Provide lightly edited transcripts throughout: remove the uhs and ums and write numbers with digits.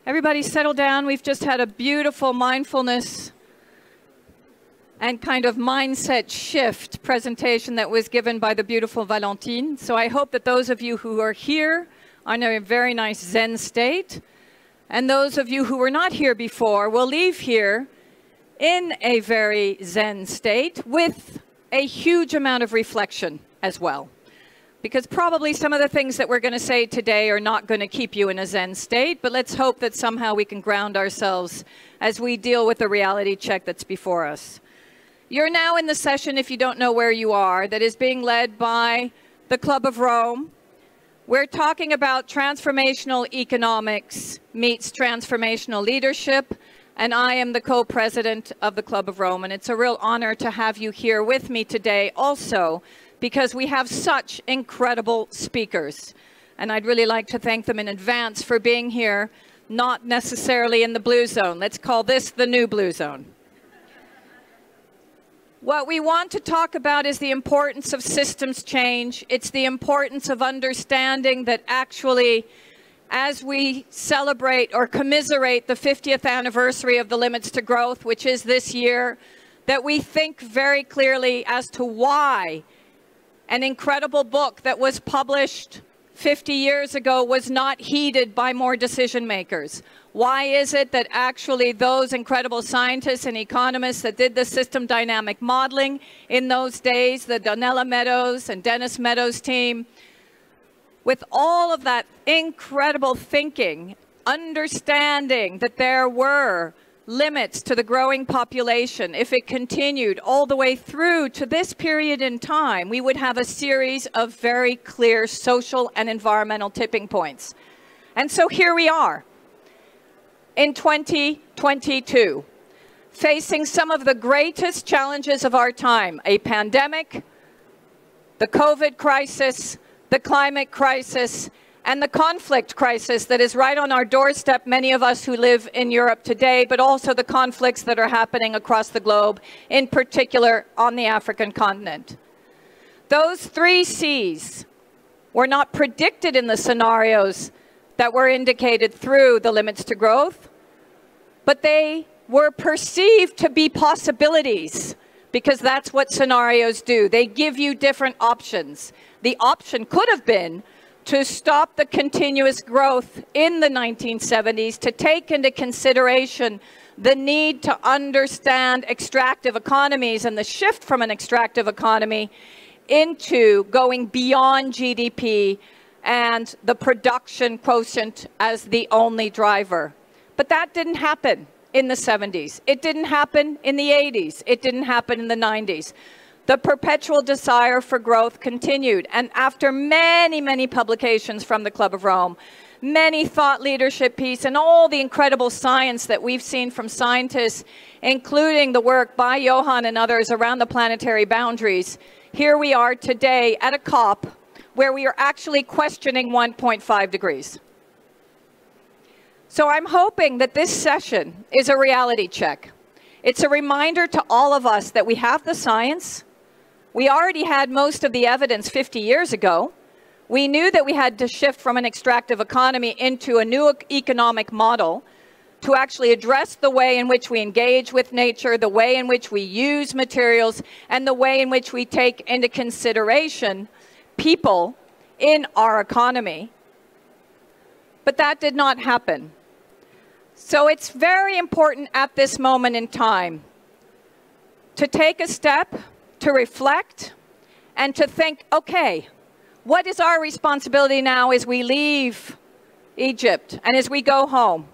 Everybody settle down. We've just had a beautiful mindfulness and kind of mindset shift presentation that was given by the beautiful Valentine. So I hope that those of you who are here are in a very nice Zen state, and those of you who were not here before will leave here in a very Zen state with a huge amount of reflection as well. Because probably some of the things that we're going to say today are not going to keep you in a Zen state, but let's hope that somehow we can ground ourselves as we deal with the reality check that's before us. You're now in the session, if you don't know where you are, that is being led by the Club of Rome. We're talking about transformational economics meets transformational leadership, and I am the co-president of the Club of Rome, and it's a real honor to have you here with me today also, because we have such incredible speakers. And I'd really like to thank them in advance for being here, not necessarily in the blue zone. Let's call this the new blue zone. What we want to talk about is the importance of systems change. It's the importance of understanding that actually, as we celebrate or commiserate the 50th anniversary of the Limits to Growth, which is this year, that we think very clearly as to why an incredible book that was published 50 years ago was not heeded by more decision makers. Why is it that actually those incredible scientists and economists that did the system dynamic modeling in those days, the Donella Meadows and Dennis Meadows team, with all of that incredible thinking, understanding that there were limits to the growing population, if it continued all the way through to this period in time, we would have a series of very clear social and environmental tipping points. And so here we are in 2022, facing some of the greatest challenges of our time: a pandemic, the COVID crisis, the climate crisis, and the conflict crisis that is right on our doorstep, many of us who live in Europe today, but also the conflicts that are happening across the globe, in particular on the African continent. Those 3 C's were not predicted in the scenarios that were indicated through the Limits to Growth, but they were perceived to be possibilities, because that's what scenarios do. They give you different options. The option could have been to stop the continuous growth in the 1970s, to take into consideration the need to understand extractive economies and the shift from an extractive economy into going beyond GDP and the production quotient as the only driver. But that didn't happen in the 70s. It didn't happen in the 80s. It didn't happen in the 90s. The perpetual desire for growth continued. And after many, many publications from the Club of Rome, many thought leadership pieces, and all the incredible science that we've seen from scientists, including the work by Johan and others around the planetary boundaries, here we are today at a COP where we are actually questioning 1.5 degrees. So I'm hoping that this session is a reality check. It's a reminder to all of us that we have the science. We already had most of the evidence 50 years ago. We knew that we had to shift from an extractive economy into a new economic model to actually address the way in which we engage with nature, the way in which we use materials, and the way in which we take into consideration people in our economy. But that did not happen. So it's very important at this moment in time to take a step, to reflect, and to think, okay, what is our responsibility now as we leave Egypt and as we go home?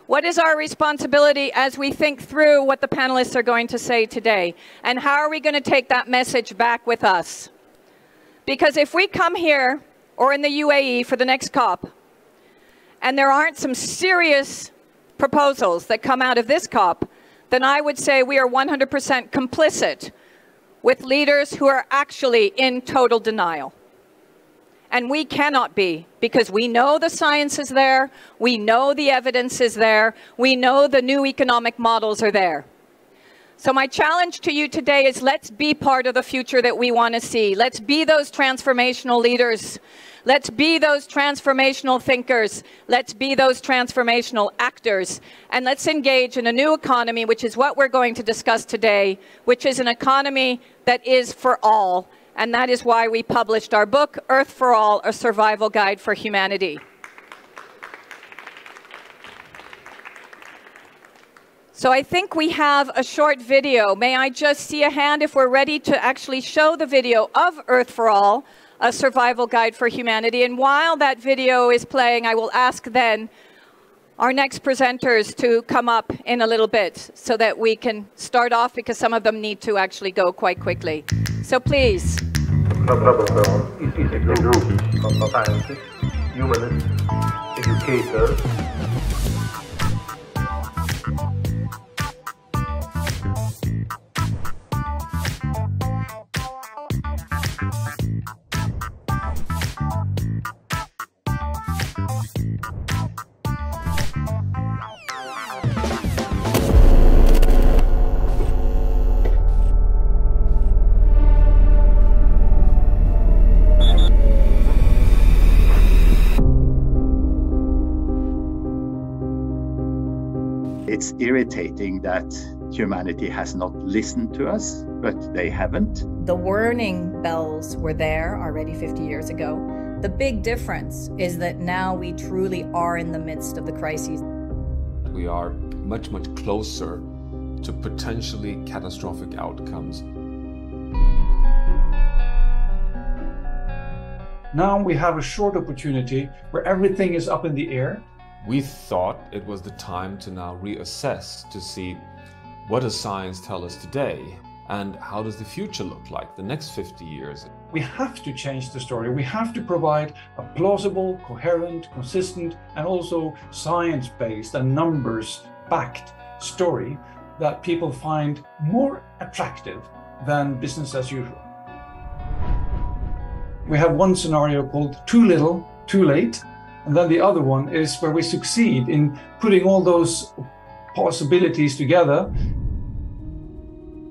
What is our responsibility as we think through what the panelists are going to say today? And how are we going to take that message back with us? Because if we come here or in the UAE for the next COP, and there aren't some serious proposals that come out of this COP, then I would say we are 100% complicit with leaders who are actually in total denial. And we cannot be, because we know the science is there, we know the evidence is there, we know the new economic models are there. So my challenge to you today is let's be part of the future that we want to see. Let's be those transformational leaders. Let's be those transformational thinkers. Let's be those transformational actors. And let's engage in a new economy, which is what we're going to discuss today, which is an economy that is for all. And that is why we published our book, Earth for All, A Survival Guide for Humanity. So I think we have a short video. May I just see a hand if we're ready to actually show the video of Earth for All, A Survival Guide for Humanity. And while that video is playing, I will ask then our next presenters to come up in a little bit so that we can start off, because some of them need to actually go quite quickly. So please. It is a group of scientists, humanists, educators. It's irritating that humanity has not listened to us, but they haven't. The warning bells were there already 50 years ago. The big difference is that now we truly are in the midst of the crises. We are much, much closer to potentially catastrophic outcomes. Now we have a short opportunity where everything is up in the air. We thought it was the time to now reassess to see what does science tell us today and how does the future look like the next 50 years. We have to change the story. We have to provide a plausible, coherent, consistent, and also science-based and numbers-backed story that people find more attractive than business as usual. We have one scenario called too little, too late. And then the other one is where we succeed in putting all those possibilities together.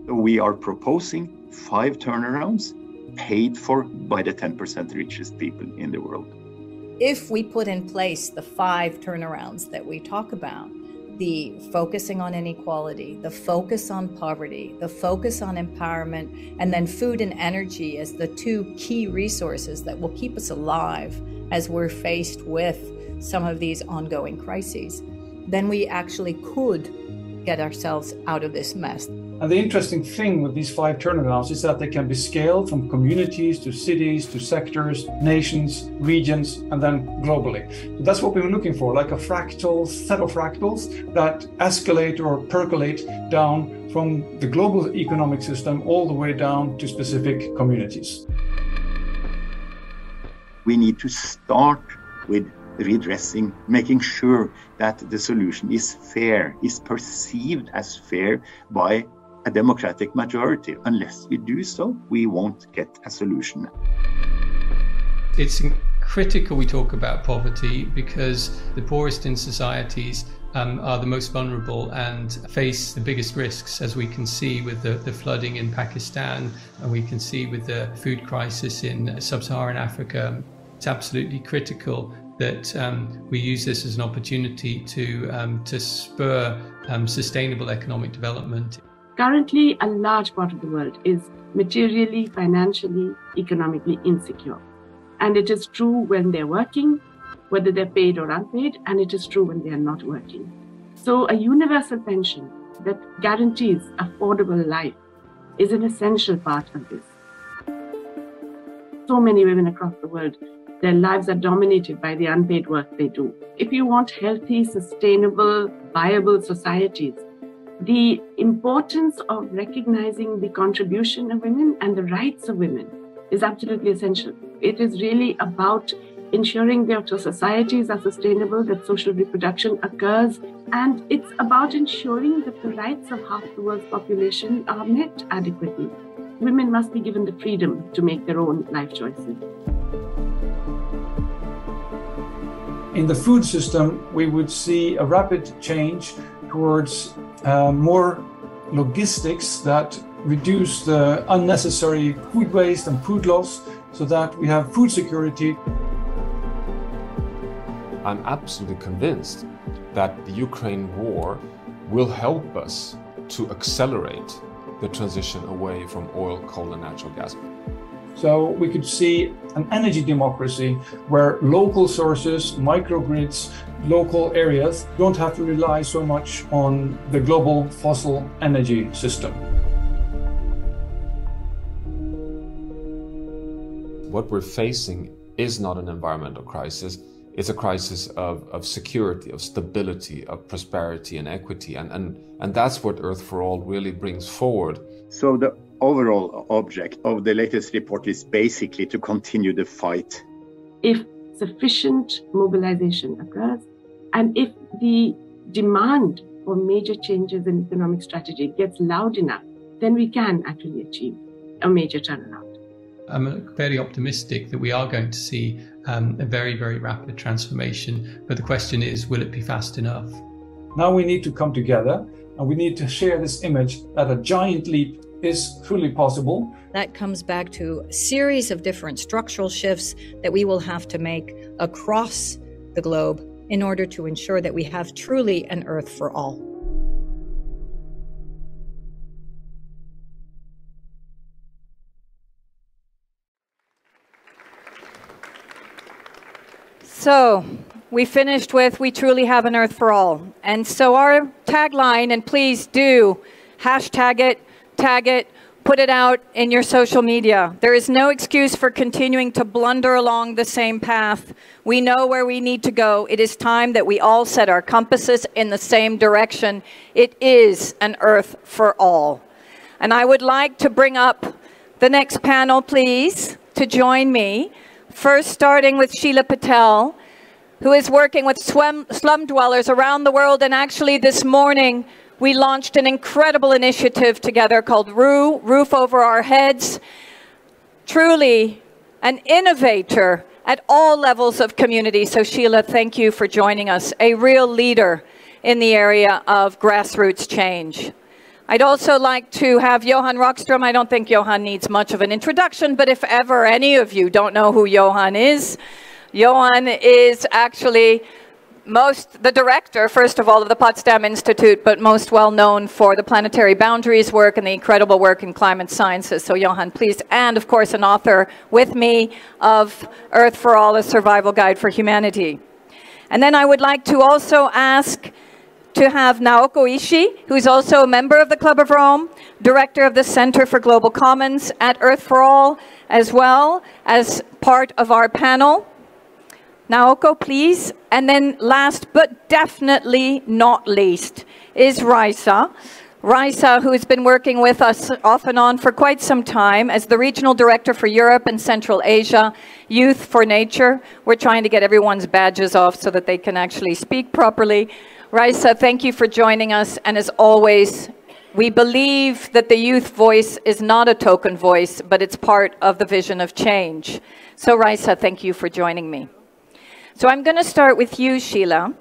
We are proposing 5 turnarounds paid for by the 10% richest people in the world. If we put in place the 5 turnarounds that we talk about, the focusing on inequality, the focus on poverty, the focus on empowerment, and then food and energy as the 2 key resources that will keep us alive as we're faced with some of these ongoing crises, then we actually could get ourselves out of this mess. And the interesting thing with these 5 turnarounds is that they can be scaled from communities to cities to sectors, nations, regions, and then globally. So that's what we were looking for, like a fractal set of fractals that escalate or percolate down from the global economic system all the way down to specific communities. We need to start with redressing, making sure that the solution is fair, is perceived as fair by a democratic majority. Unless we do so, we won't get a solution. It's critical we talk about poverty because the poorest in societies are the most vulnerable and face the biggest risks, as we can see with the flooding in Pakistan, and we can see with the food crisis in sub-Saharan Africa. It's absolutely critical that we use this as an opportunity to spur sustainable economic development. Currently, a large part of the world is materially, financially, economically insecure. And it is true when they're working, whether they're paid or unpaid, and it is true when they are not working. So a universal pension that guarantees affordable life is an essential part of this. So many women across the world, their lives are dominated by the unpaid work they do. If you want healthy, sustainable, viable societies, the importance of recognizing the contribution of women and the rights of women is absolutely essential. It is really about ensuring that societies are sustainable, that social reproduction occurs, and it's about ensuring that the rights of half the world's population are met adequately. Women must be given the freedom to make their own life choices. In the food system, we would see a rapid change towards more logistics that reduce the unnecessary food waste and food loss so that we have food security. I'm absolutely convinced that the Ukraine war will help us to accelerate the transition away from oil, coal, and natural gas. So we could see an energy democracy where local sources, microgrids, local areas don't have to rely so much on the global fossil energy system. What we're facing is not an environmental crisis. It's a crisis of security, of stability, of prosperity and equity. And that's what Earth for All really brings forward. So the overall object of the latest report is basically to continue the fight. If sufficient mobilization occurs, and if the demand for major changes in economic strategy gets loud enough, then we can actually achieve a major turnaround. I'm very optimistic that we are going to see a very, very rapid transformation. But the question is, will it be fast enough? Now we need to come together and we need to share this image that a giant leap is truly possible. That comes back to a series of different structural shifts that we will have to make across the globe in order to ensure that we have truly an Earth for all. So we finished with "We truly have an Earth for all." And so our tagline, and please do hashtag it, tag it, put it out in your social media. There is no excuse for continuing to blunder along the same path. We know where we need to go. It is time that we all set our compasses in the same direction. It is an Earth for all. And I would like to bring up the next panel, please, to join me. First, starting with Sheila Patel, who is working with slum dwellers around the world. And actually this morning, we launched an incredible initiative together called Roof Over Our Heads. Truly an innovator at all levels of community. So Sheila, thank you for joining us. A real leader in the area of grassroots change. I'd also like to have Johan Rockström. I don't think Johan needs much of an introduction, but if ever any of you don't know who Johan is actually the director, first of all, of the Potsdam Institute, but most well known for the Planetary Boundaries work and the incredible work in climate sciences. So Johan, please, and of course an author with me of Earth for All, a survival guide for humanity. And then I would like to also ask to have Naoko Ishii, who's also a member of the Club of Rome, director of the Center for Global Commons at Earth for All, as well as part of our panel. Naoko, please. And then last but definitely not least is Raisa. Raisa, who has been working with us off and on for quite some time as the Regional Director for Europe and Central Asia, Youth for Nature. We're trying to get everyone's badges off so that they can actually speak properly. Raisa, thank you for joining us. And as always, we believe that the youth voice is not a token voice, but it's part of the vision of change. So Raisa, thank you for joining me. So I'm going to start with you, Sheila,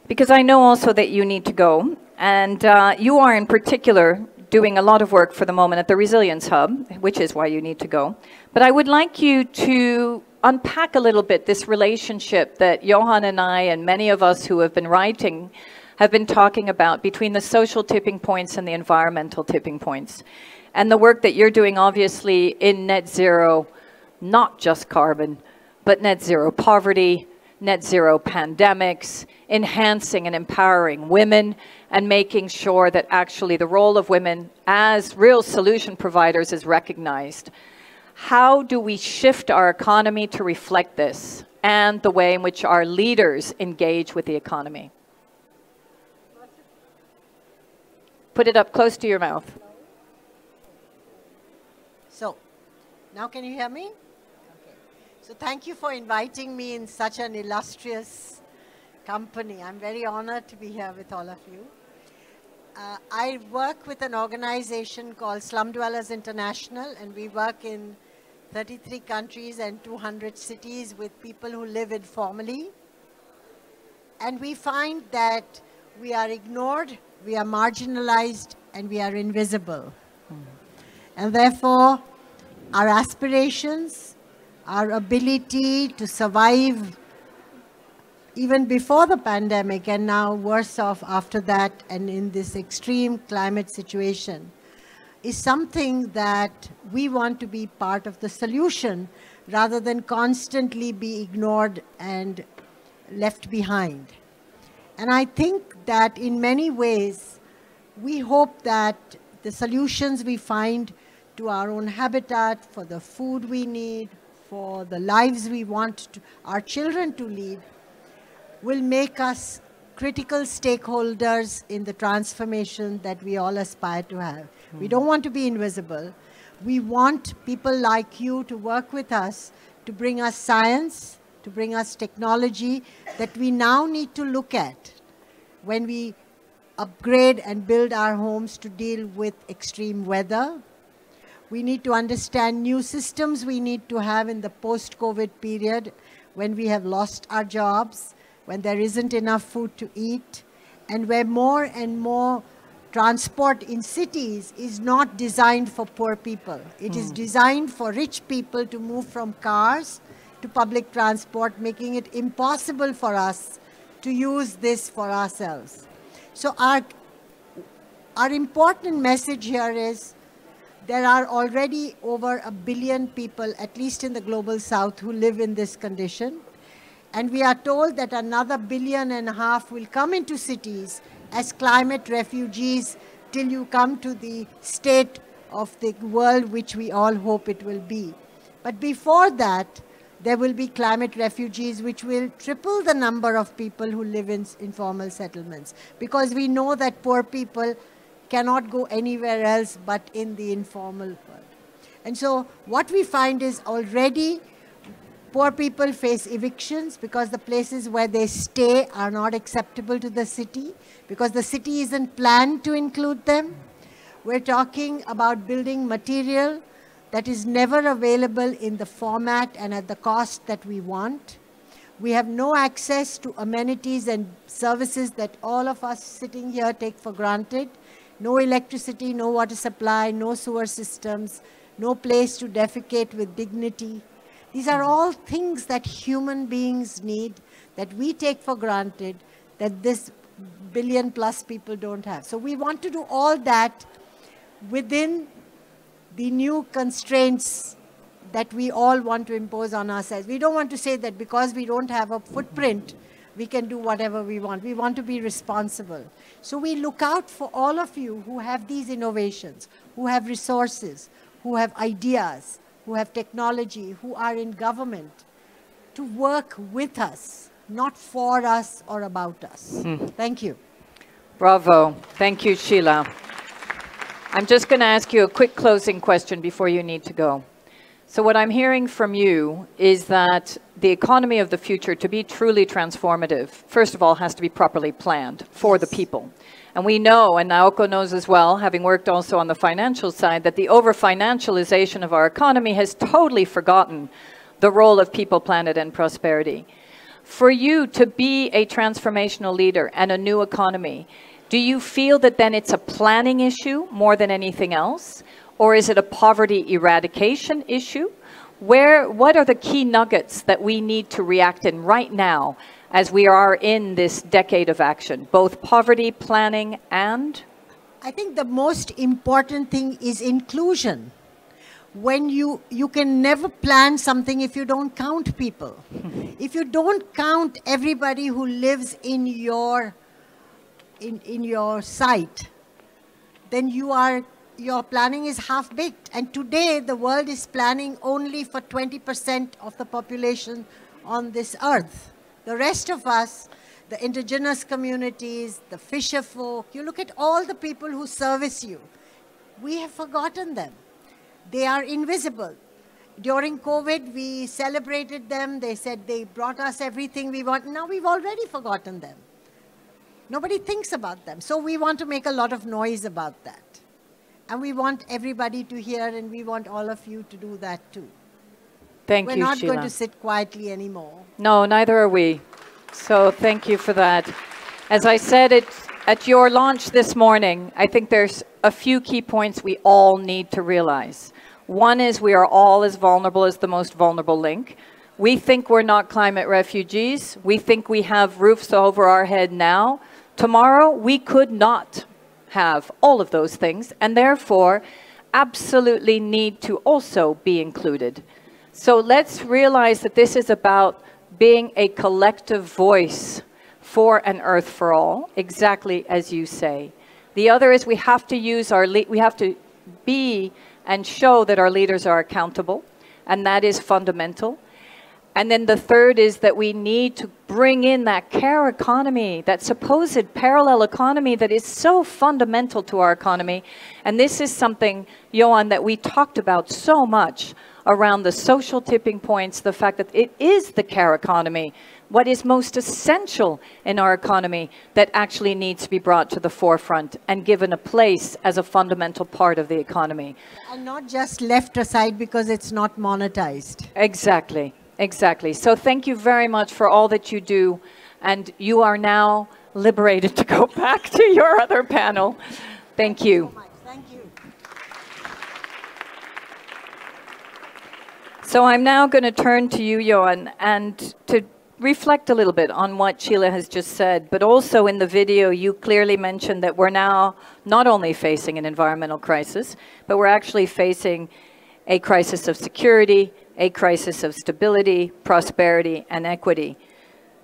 because I know also that you need to go. And you are in particular doing a lot of work for the moment at the Resilience Hub, which is why you need to go. But I would like you to unpack a little bit this relationship that Johan and I and many of us who have been writing have been talking about between the social tipping points and the environmental tipping points. And the work that you're doing, obviously, in net zero, not just carbon, but net zero poverty, net zero pandemics, enhancing and empowering women, and making sure that actually the role of women as real solution providers is recognized. How do we shift our economy to reflect this and the way in which our leaders engage with the economy? Put it up close to your mouth. So, now can you hear me? Okay. So thank you for inviting me in such an illustrious company. I'm very honored to be here with all of you. I work with an organization called Slum Dwellers International, and we work in 33 countries and 200 cities with people who live informally. And we find that we are ignored, we are marginalized, and we are invisible. And therefore, our aspirations, our ability to survive even before the pandemic and now worse off after that and in this extreme climate situation is something that we want to be part of the solution rather than constantly be ignored and left behind. And I think that in many ways, we hope that the solutions we find to our own habitat, for the food we need, for the lives we want our children to lead, will make us critical stakeholders in the transformation that we all aspire to have. We don't want to be invisible. We want people like you to work with us to bring us science, to bring us technology that we now need to look at when we upgrade and build our homes to deal with extreme weather. We need to understand new systems we need to have in the post-COVID period when we have lost our jobs, when there isn't enough food to eat, and where more and more transport in cities is not designed for poor people. It is designed for rich people to move from cars to public transport, making it impossible for us to use this for ourselves. So our important message here is there are already over 1 billion people, at least in the global south, who live in this condition. And we are told that another 1.5 billion will come into cities as climate refugees till you come to the state of the world which we all hope it will be. But before that, there will be climate refugees which will triple the number of people who live in informal settlements, because we know that poor people cannot go anywhere else but in the informal world. And so what we find is already poor people face evictions because the places where they stay are not acceptable to the city, because the city isn't planned to include them. We're talking about building material that is never available in the format and at the cost that we want. We have no access to amenities and services that all of us sitting here take for granted. No electricity, no water supply, no sewer systems, no place to defecate with dignity. These are all things that human beings need, that we take for granted, that this 1 billion plus people don't have. So we want to do all that within the new constraints that we all want to impose on ourselves. We don't want to say that because we don't have a footprint, we can do whatever we want. We want to be responsible. So we look out for all of you who have these innovations, who have resources, who have ideas, who have technology, who are in government, to work with us, not for us or about us. Thank you. Bravo. Thank you, Sheila. I'm just going to ask you a quick closing question before you need to go. So what I'm hearing from you is that the economy of the future, to be truly transformative, first of all, has to be properly planned for the people. And we know, and Naoko knows as well, having worked also on the financial side, that the over-financialization of our economy has totally forgotten the role of people, planet, and prosperity. For you to be a transformational leader and a new economy, do you feel that then it's a planning issue more than anything else? Or is it a poverty eradication issue? What are the key nuggets that we need to react in right now as we are in this decade of action, both poverty, planning, and? I think the most important thing is inclusion. When you can never plan something if you don't count people. If you don't count everybody who lives in your site, then your planning is half-baked. And today, the world is planning only for 20% of the population on this earth. The rest of us, the indigenous communities, the fisher folk, you look at all the people who service you, we have forgotten them. They are invisible. During COVID, we celebrated them. They said they brought us everything we want. Now we've already forgotten them. Nobody thinks about them. So we want to make a lot of noise about that. And we want everybody to hear, and we want all of you to do that too. Thank you, Sheila. We're not going to sit quietly anymore. No, neither are we. So thank you for that. As I said, at your launch this morning, I think there's a few key points we all need to realize. One is we are all as vulnerable as the most vulnerable link. We think we're not climate refugees. We think we have roofs over our head now. Tomorrow, we could not have all of those things, and therefore absolutely need to also be included. So let's realize that this is about being a collective voice for an Earth for all, exactly as you say. The other is we have to use we have to be and show that our leaders are accountable, and that is fundamental. And then the third is that we need to bring in that care economy, that supposed parallel economy that is so fundamental to our economy. And this is something, Johan, that we talked about so much around the social tipping points, the fact that it is the care economy, what is most essential in our economy, that actually needs to be brought to the forefront and given a place as a fundamental part of the economy. And not just left aside because it's not monetized. Exactly. Exactly. So thank you very much for all that you do. And you are now liberated to go back to your other panel. Thank you. So much. Thank you. So I'm now going to turn to you, Johan, and to reflect a little bit on what Sheila has just said. But also in the video, you clearly mentioned that we're now not only facing an environmental crisis, but we're actually facing a crisis of security, a crisis of stability, prosperity, and equity.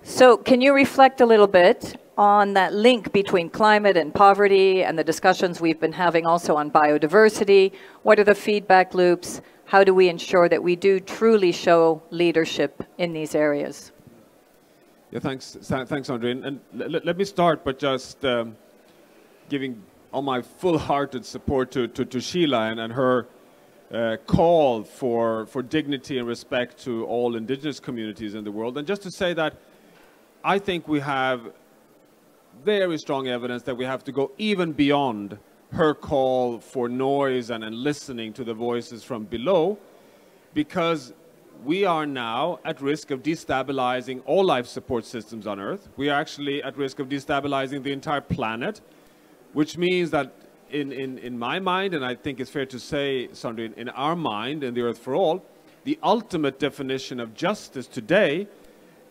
So can you reflect a little bit on that link between climate and poverty and the discussions we've been having also on biodiversity? What are the feedback loops? How do we ensure that we do truly show leadership in these areas? Yeah, thanks, André. And let me start by just giving all my full-hearted support to Sheila and her call for dignity and respect to all indigenous communities in the world. And just to say that I think we have very strong evidence that we have to go even beyond her call for noise and listening to the voices from below, because we are now at risk of destabilizing all life support systems on Earth. We are actually at risk of destabilizing the entire planet, which means that in my mind, and I think it's fair to say, Sandrine, in our mind, in the Earth for All, the ultimate definition of justice today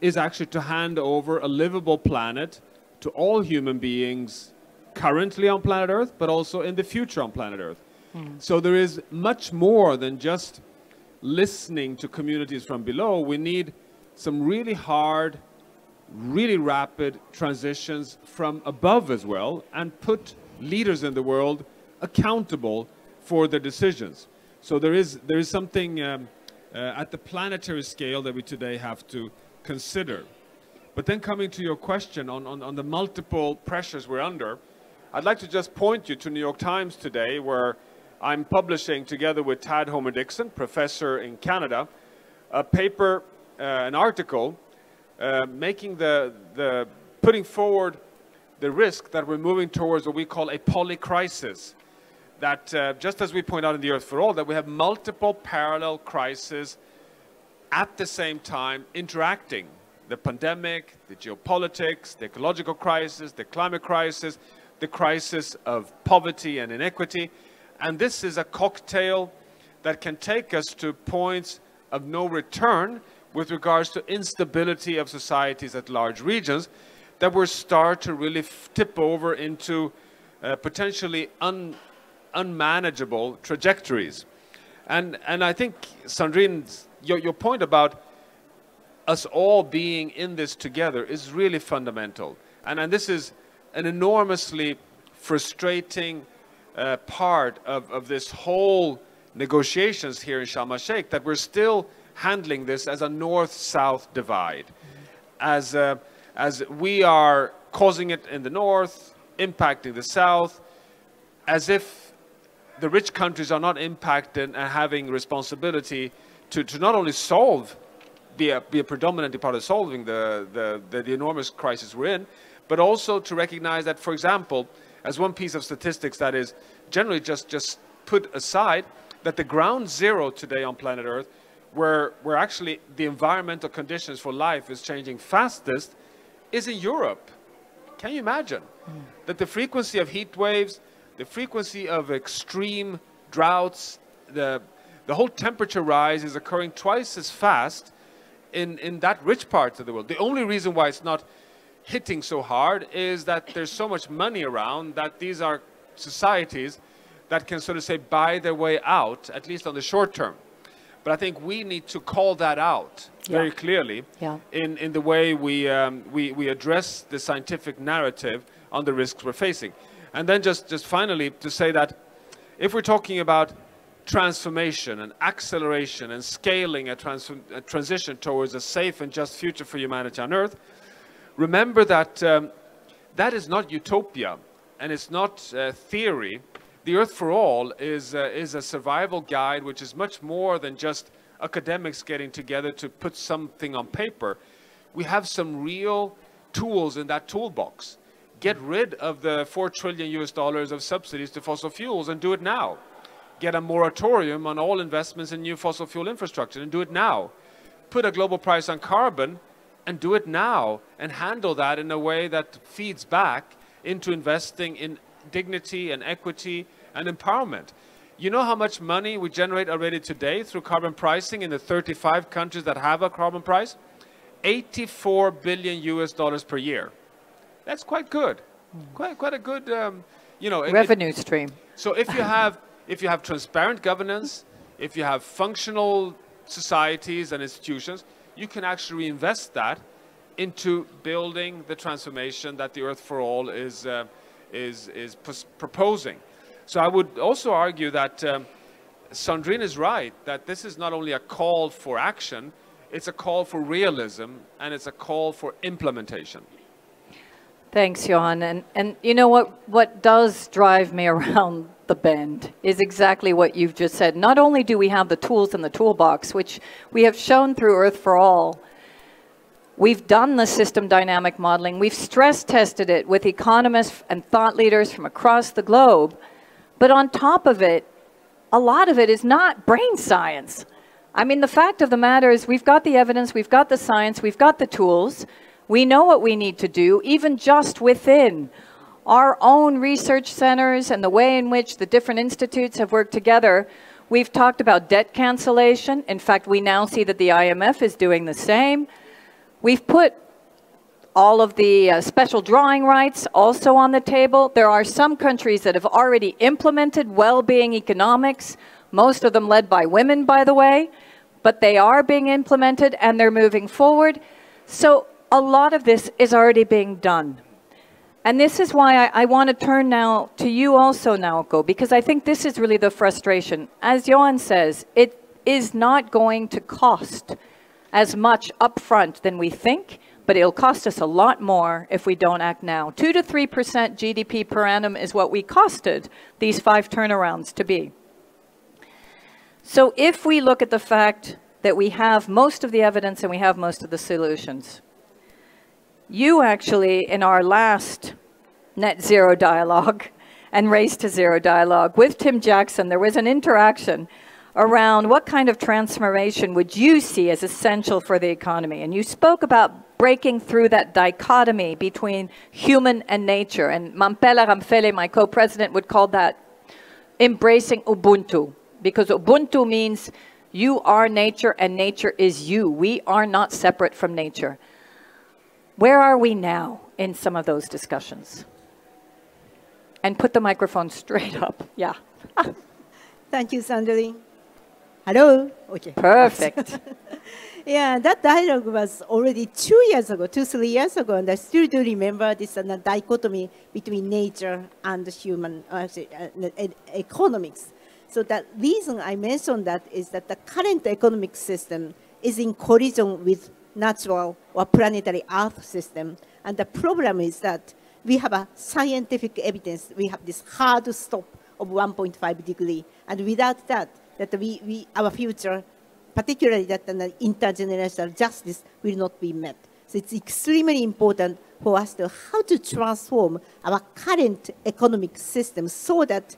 is actually to hand over a livable planet to all human beings currently on planet Earth, but also in the future on planet Earth. So there is much more than just listening to communities from below. We need some really hard, really rapid transitions from above as well, and put leaders in the world accountable for their decisions. So there is something at the planetary scale that we today have to consider. But then coming to your question on the multiple pressures we're under, I'd like to just point you to New York Times today, where I'm publishing together with Tad Homer-Dixon, professor in Canada, a paper, an article, putting forward the risk that we're moving towards what we call a polycrisis. That just as we point out in the Earth for All, that we have multiple parallel crises at the same time interacting. The pandemic, the geopolitics, the ecological crisis, the climate crisis, the crisis of poverty and inequity. And this is a cocktail that can take us to points of no return with regards to instability of societies at large regions, that will start to really tip over into potentially unmanageable trajectories. And I think, Sandrine, your point about us all being in this together is really fundamental. And this is an enormously frustrating part of this whole negotiations here in Sharm el-Sheikh, that we're still handling this as a north-south divide. As we are causing it in the north, impacting the south, as if the rich countries are not impacted and having responsibility to not only be a predominant part of solving the enormous crisis we're in, but also to recognize that, for example, as one piece of statistics that is generally just put aside, that the ground zero today on planet Earth, where actually the environmental conditions for life is changing fastest, is in Europe. Can you imagine that the frequency of heat waves, the frequency of extreme droughts, the whole temperature rise is occurring twice as fast in that rich part of the world? The only reason why it's not hitting so hard is that there's so much money around that these are societies that can sort of say buy their way out, at least on the short term. But I think we need to call that out very clearly in the way we address the scientific narrative on the risks we're facing. And then just finally to say that if we're talking about transformation and acceleration and scaling a transition towards a safe and just future for humanity on Earth, remember that that is not utopia and it's not theory. The Earth for All is a survival guide which is much more than just academics getting together to put something on paper. We have some real tools in that toolbox. Get rid of the $4 trillion of subsidies to fossil fuels and do it now. Get a moratorium on all investments in new fossil fuel infrastructure and do it now. Put a global price on carbon and do it now, and handle that in a way that feeds back into investing in dignity and equity and empowerment. You know how much money we generate already today through carbon pricing in the 35 countries that have a carbon price? $84 billion per year. That's quite good. Quite a good, you know, revenue stream. So if you have transparent governance, if you have functional societies and institutions, you can actually reinvest that into building the transformation that the Earth for All is proposing. So I would also argue that Sandrine is right, that this is not only a call for action, it's a call for realism and it's a call for implementation. Thanks, Johan. And you know what does drive me around the bend is exactly what you've just said. Not only do we have the tools in the toolbox, which we have shown through Earth for All, we've done the system dynamic modeling, we've stress tested it with economists and thought leaders from across the globe, but on top of it, a lot of it is not brain science. I mean, the fact of the matter is we've got the evidence, we've got the science, we've got the tools, we know what we need to do, even just within our own research centers and the way in which the different institutes have worked together. We've talked about debt cancellation. In fact, we now see that the IMF is doing the same. We've put all of the special drawing rights also on the table. There are some countries that have already implemented well-being economics, most of them led by women, by the way, but they are being implemented and they're moving forward. So a lot of this is already being done. And this is why I want to turn now to you also, Naoko, because I think this is really the frustration. As Johan says, it is not going to cost as much upfront than we think, but it'll cost us a lot more if we don't act now. 2 to 3% GDP per annum is what we costed these 5 turnarounds to be. So if we look at the fact that we have most of the evidence and we have most of the solutions, you actually, in our last net zero dialogue and race to zero dialogue with Tim Jackson, there was an interaction around what kind of transformation would you see as essential for the economy. And you spoke about breaking through that dichotomy between human and nature. And Mampela Ramphele, my co-president, would call that embracing Ubuntu, because Ubuntu means you are nature and nature is you. We are not separate from nature. Where are we now in some of those discussions? And put the microphone straight up. Yeah. Thank you, Sandrine. Hello? Okay. Perfect. Yeah, that dialogue was already 2 years ago, 2-3 years ago, and I still do remember this dichotomy between nature and human economics. So the reason I mentioned that is that the current economic system is in collision with natural or planetary Earth system. And the problem is that we have a scientific evidence. We have this hard stop of 1.5 degree. And without that, our future, particularly that the intergenerational justice, will not be met. So it's extremely important for us to how to transform our current economic system so that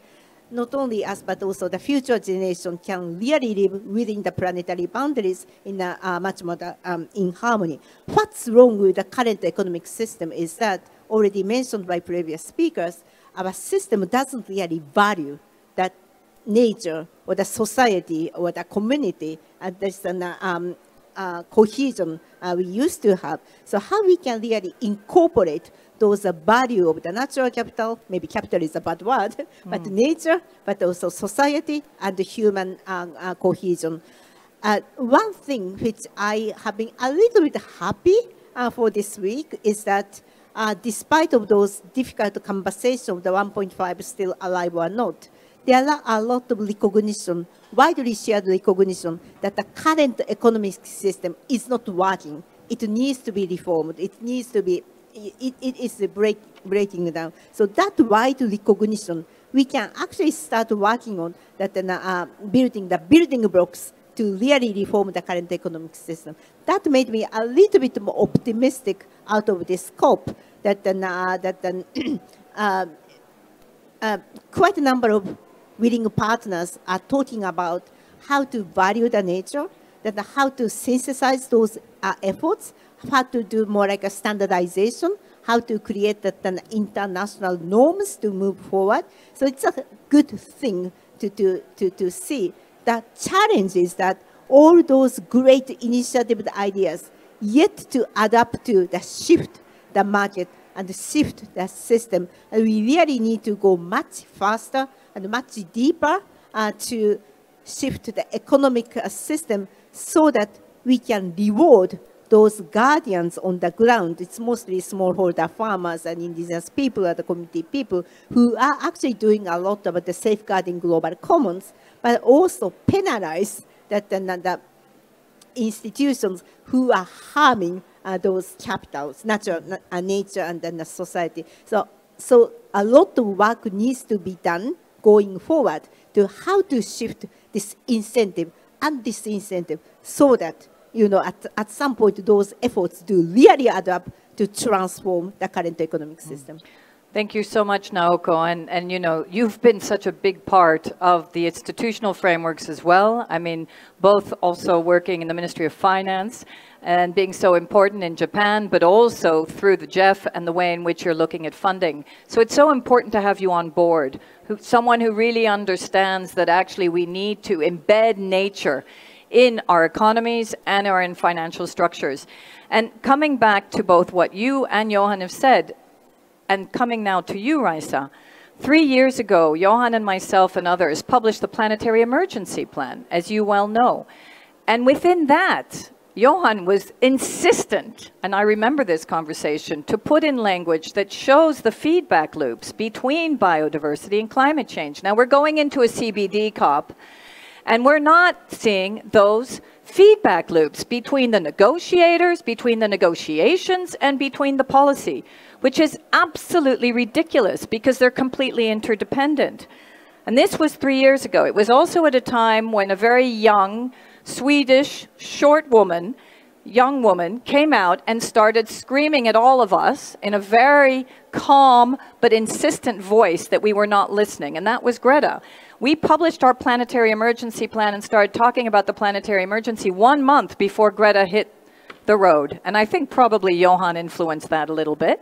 not only us, but also the future generation can really live within the planetary boundaries in a much more in harmony. What's wrong with the current economic system is that, already mentioned by previous speakers, our system doesn't really value that nature or the society or the community and there's an cohesion we used to have. So how we can really incorporate those value of the natural capital, maybe capital is a bad word, but nature, but also society and the human cohesion. One thing which I have been a little bit happy for this week is that despite of those difficult conversations of the 1.5 still alive or not, there are a lot of recognition, widely shared recognition that the current economic system is not working. It needs to be reformed. It needs to be, it is breaking down. So that wide recognition, we can actually start working on that, building the building blocks to really reform the current economic system. That made me a little bit more optimistic out of this COP that quite a number of willing partners are talking about how to value the nature, that how to synthesize those efforts, how to do more like a standardization, how to create the international norms to move forward. So it's a good thing to see. The challenge is that all those great initiative ideas yet to adapt to the shift the market and shift the system. And we really need to go much faster and much deeper to shift the economic system so that we can reward those guardians on the ground. It's mostly smallholder farmers and indigenous people and the community people who are actually doing a lot about the safeguarding global commons, but also penalize the institutions who are harming those capitals, nature and then the society. So a lot of work needs to be done going forward to how to shift this incentive and disincentive so that, you know, at some point those efforts do really add up to transform the current economic system. Thank you so much, Naoko. And you know, you've been such a big part of the institutional frameworks as well. I mean, both also working in the Ministry of Finance and being so important in Japan, but also through the GEF and the way in which you're looking at funding. So it's so important to have you on board, someone who really understands that actually we need to embed nature in our economies and in financial structures. And coming back to both what you and Johan have said, and coming now to you, Raisa, 3 years ago, Johan and myself and others published the Planetary Emergency Plan, as you well know. And within that, Johan was insistent, and I remember this conversation, to put in language that shows the feedback loops between biodiversity and climate change. Now, we're going into a CBD COP, and we're not seeing those feedback loops between the negotiators, between the negotiations, and between the policy, which is absolutely ridiculous because they're completely interdependent. And this was 3 years ago. It was also at a time when a very young, Swedish, short woman, young woman, came out and started screaming at all of us in a very calm but insistent voice that we were not listening, and that was Greta. We published our Planetary Emergency Plan and started talking about the planetary emergency 1 month before Greta hit the road. And I think probably Johan influenced that a little bit.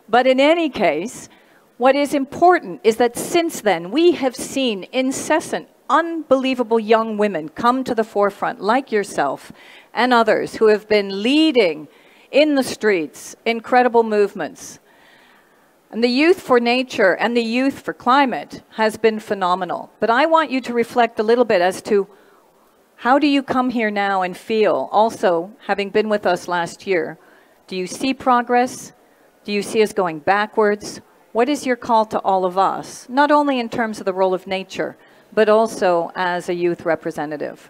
But in any case, what is important is that since then, we have seen incessant, unbelievable young women come to the forefront, like yourself and others who have been leading in the streets incredible movements. And the Youth for Nature and the Youth for Climate has been phenomenal. But I want you to reflect a little bit as to how do you come here now and feel, also having been with us last year, do you see progress? Do you see us going backwards? What is your call to all of us, not only in terms of the role of nature, but also as a youth representative?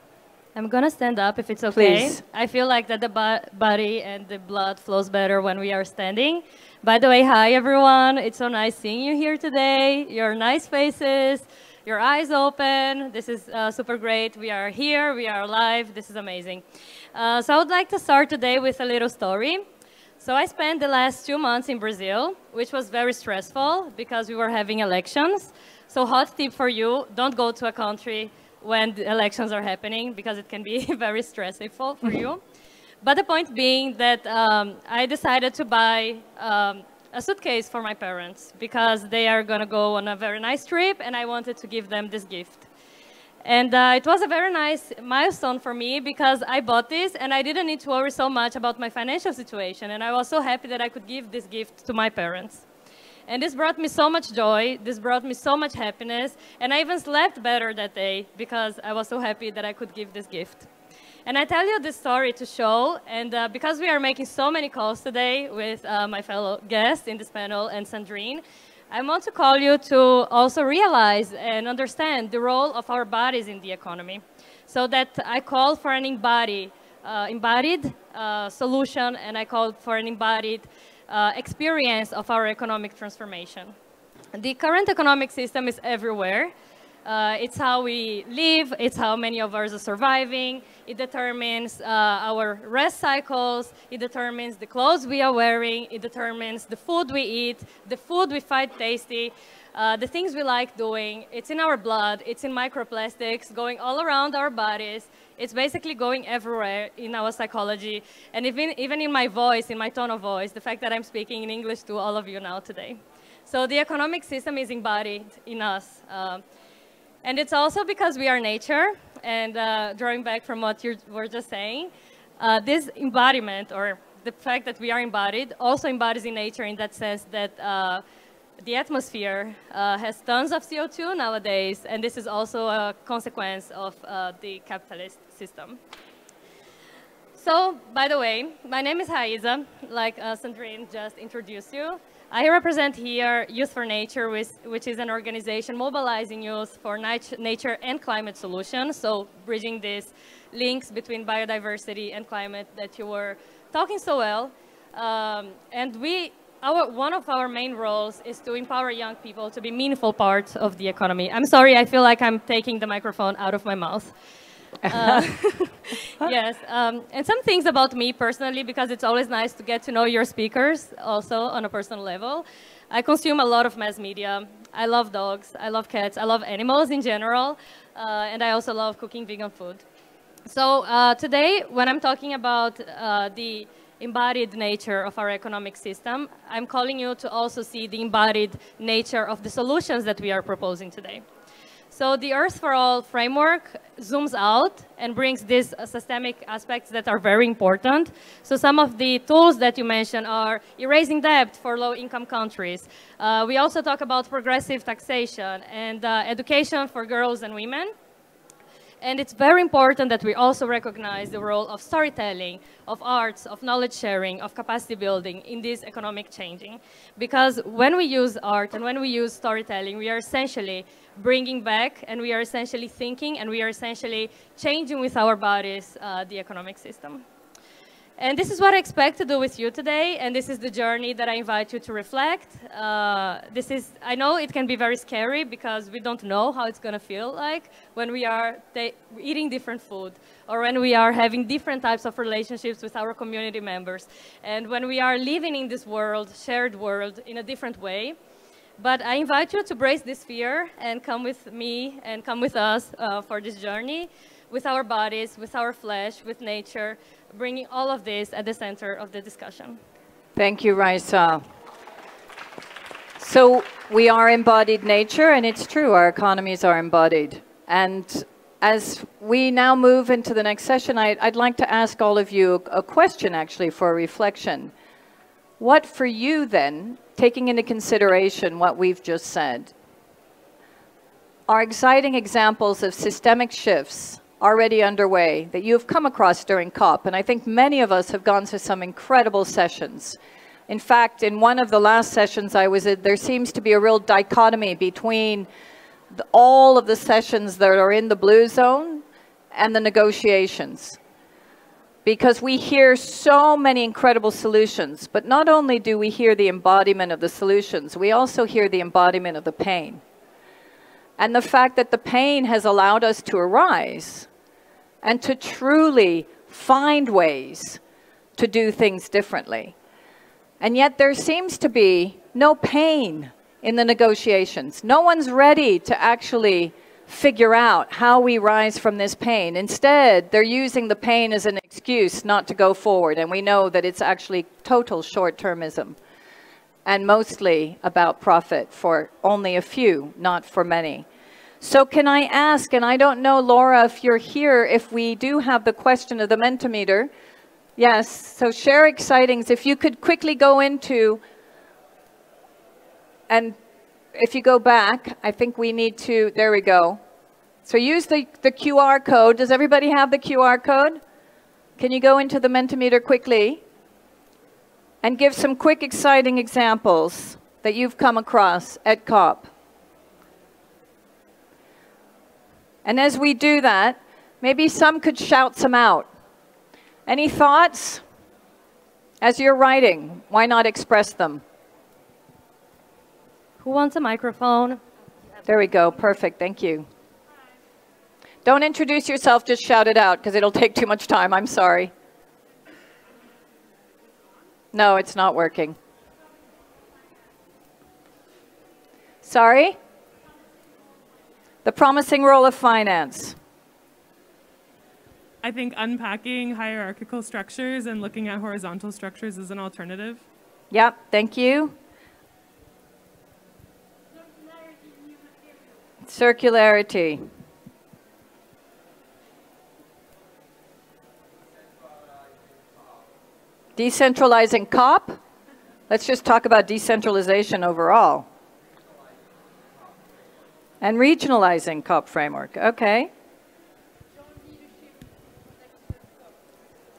I'm going to stand up if it's okay. Please. I feel like that the body and the blood flows better when we are standing. By the way, hi everyone. It's so nice seeing you here today. Your nice faces, your eyes open. This is super great. We are here, we are alive. This is amazing. So I would like to start today with a little story. So I spent the last 2 months in Brazil, which was very stressful because we were having elections. So hot tip for you, don't go to a country when the elections are happening, because it can be very stressful for you. But the point being that I decided to buy a suitcase for my parents, because they are going to go on a very nice trip, and I wanted to give them this gift. And it was a very nice milestone for me, because I bought this and I didn't need to worry so much about my financial situation. And I was so happy that I could give this gift to my parents. And this brought me so much joy. This brought me so much happiness. And I even slept better that day, because I was so happy that I could give this gift. And I tell you this story to show, and because we are making so many calls today with my fellow guests in this panel and Sandrine, I want to call you to also realize and understand the role of our bodies in the economy. So that I call for an embodied solution, and I call for an embodied experience of our economic transformation. The current economic system is everywhere. It's how we live, it's how many of us are surviving, it determines our rest cycles, it determines the clothes we are wearing, it determines the food we eat, the food we find tasty, the things we like doing. It's in our blood, it's in microplastics going all around our bodies. It's basically going everywhere in our psychology, and even in my voice, in my tone of voice, the fact that I'm speaking in English to all of you now today. So the economic system is embodied in us. And it's also because we are nature, and drawing back from what you were just saying, this embodiment, or the fact that we are embodied, also embodies in nature in that sense that the atmosphere has tons of CO2 nowadays, and this is also a consequence of the capitalist system. So, by the way, my name is Raiza, like Sandrine just introduced you. I represent here Youth for Nature, which is an organization mobilizing youth for nature and climate solutions, so bridging these links between biodiversity and climate that you were talking so well. And one of our main roles is to empower young people to be meaningful parts of the economy. I'm sorry, I feel like I'm taking the microphone out of my mouth. Yes, and some things about me personally, because it's always nice to get to know your speakers also on a personal level. I consume a lot of mass media. I love dogs, I love cats, I love animals in general, and I also love cooking vegan food. So today, when I'm talking about the embodied nature of our economic system, I'm calling you to also see the embodied nature of the solutions that we are proposing today. So the Earth for All framework zooms out and brings these systemic aspects that are very important. So some of the tools that you mentioned are erasing debt for low-income countries. We also talk about progressive taxation and education for girls and women. And it's very important that we also recognize the role of storytelling, of arts, of knowledge sharing, of capacity building in this economic changing. Because when we use art and when we use storytelling, we are essentially bringing back, and we are essentially thinking, and we are essentially changing with our bodies the economic system. And this is what I expect to do with you today, and this is the journey that I invite you to reflect. I know it can be very scary because we don't know how it's going to feel like when we are eating different food, or when we are having different types of relationships with our community members, and when we are living in this world, shared world, in a different way. But I invite you to brace this fear and come with me and come with us for this journey, with our bodies, with our flesh, with nature, bringing all of this at the center of the discussion. Thank you, Raiza. So we are embodied nature, and it's true, our economies are embodied. And as we now move into the next session, I'd like to ask all of you a question, actually, for reflection. What for you, then, taking into consideration what we've just said, are exciting examples of systemic shifts already underway that you have come across during COP? And I think many of us have gone to some incredible sessions. In fact, in one of the last sessions I was in, there seems to be a real dichotomy between all of the sessions that are in the blue zone and the negotiations. Because we hear so many incredible solutions, but not only do we hear the embodiment of the solutions, we also hear the embodiment of the pain. And the fact that the pain has allowed us to arise and to truly find ways to do things differently. And yet there seems to be no pain in the negotiations. No one's ready to actually figure out how we rise from this pain. Instead, they're using the pain as an excuse not to go forward. And we know that it's actually total short-termism and mostly about profit for only a few, not for many. So can I ask, and I don't know, Laura, if you're here, if we do have the question of the Mentimeter. Yes, so share excitings. If you could quickly go into, and if you go back, I think we need to, there we go. So use the QR code. Does everybody have the QR code? Can you go into the Mentimeter quickly and give some quick, exciting examples that you've come across at COP? And as we do that, maybe some could shout some out. Any thoughts? As you're writing, why not express them? Who wants a microphone? There we go. Perfect. Thank you. Don't introduce yourself. Just shout it out, because it'll take too much time. I'm sorry. No, it's not working. Sorry? The promising role of finance. I think unpacking hierarchical structures and looking at horizontal structures is an alternative. Yep. Thank you. Circularity. Decentralizing COP? Let's just talk about decentralization overall. And regionalizing COP framework. Okay.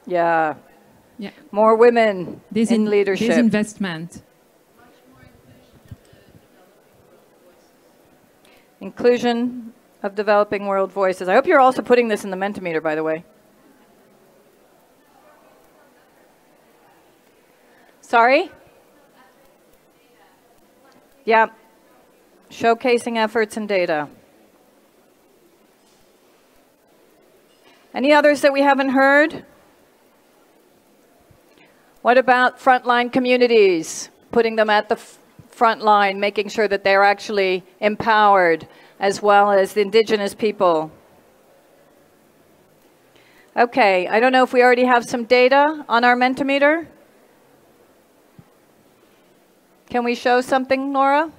Yeah. Yeah. More women in leadership. Disinvestment. Inclusion of developing world voices. I hope you're also putting this in the Mentimeter, by the way. Sorry? Yeah. Showcasing efforts and data. Any others that we haven't heard? What about frontline communities? Putting them at the front line, making sure that they're actually empowered, as well as the indigenous people. Okay, I don't know if we already have some data on our Mentimeter. Can we show something, Laura?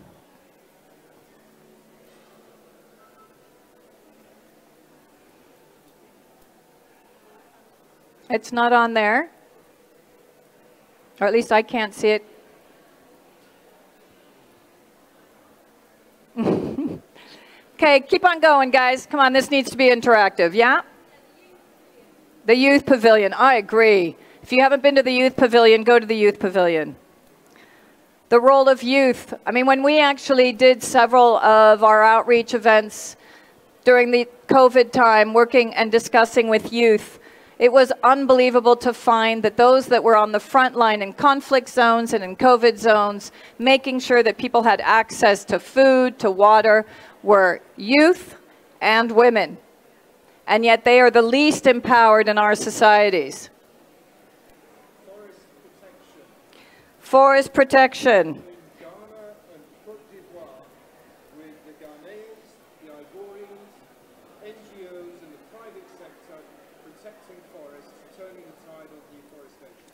It's not on there. Or at least I can't see it. Okay, keep on going, guys. Come on, this needs to be interactive, yeah? The Youth Pavilion, I agree. If you haven't been to the Youth Pavilion, go to the Youth Pavilion. The role of youth. I mean, when we actually did several of our outreach events during the COVID time, working and discussing with youth, it was unbelievable to find that those that were on the front line in conflict zones and in COVID zones, making sure that people had access to food, to water, were youth and women. And yet they are the least empowered in our societies. Forest protection.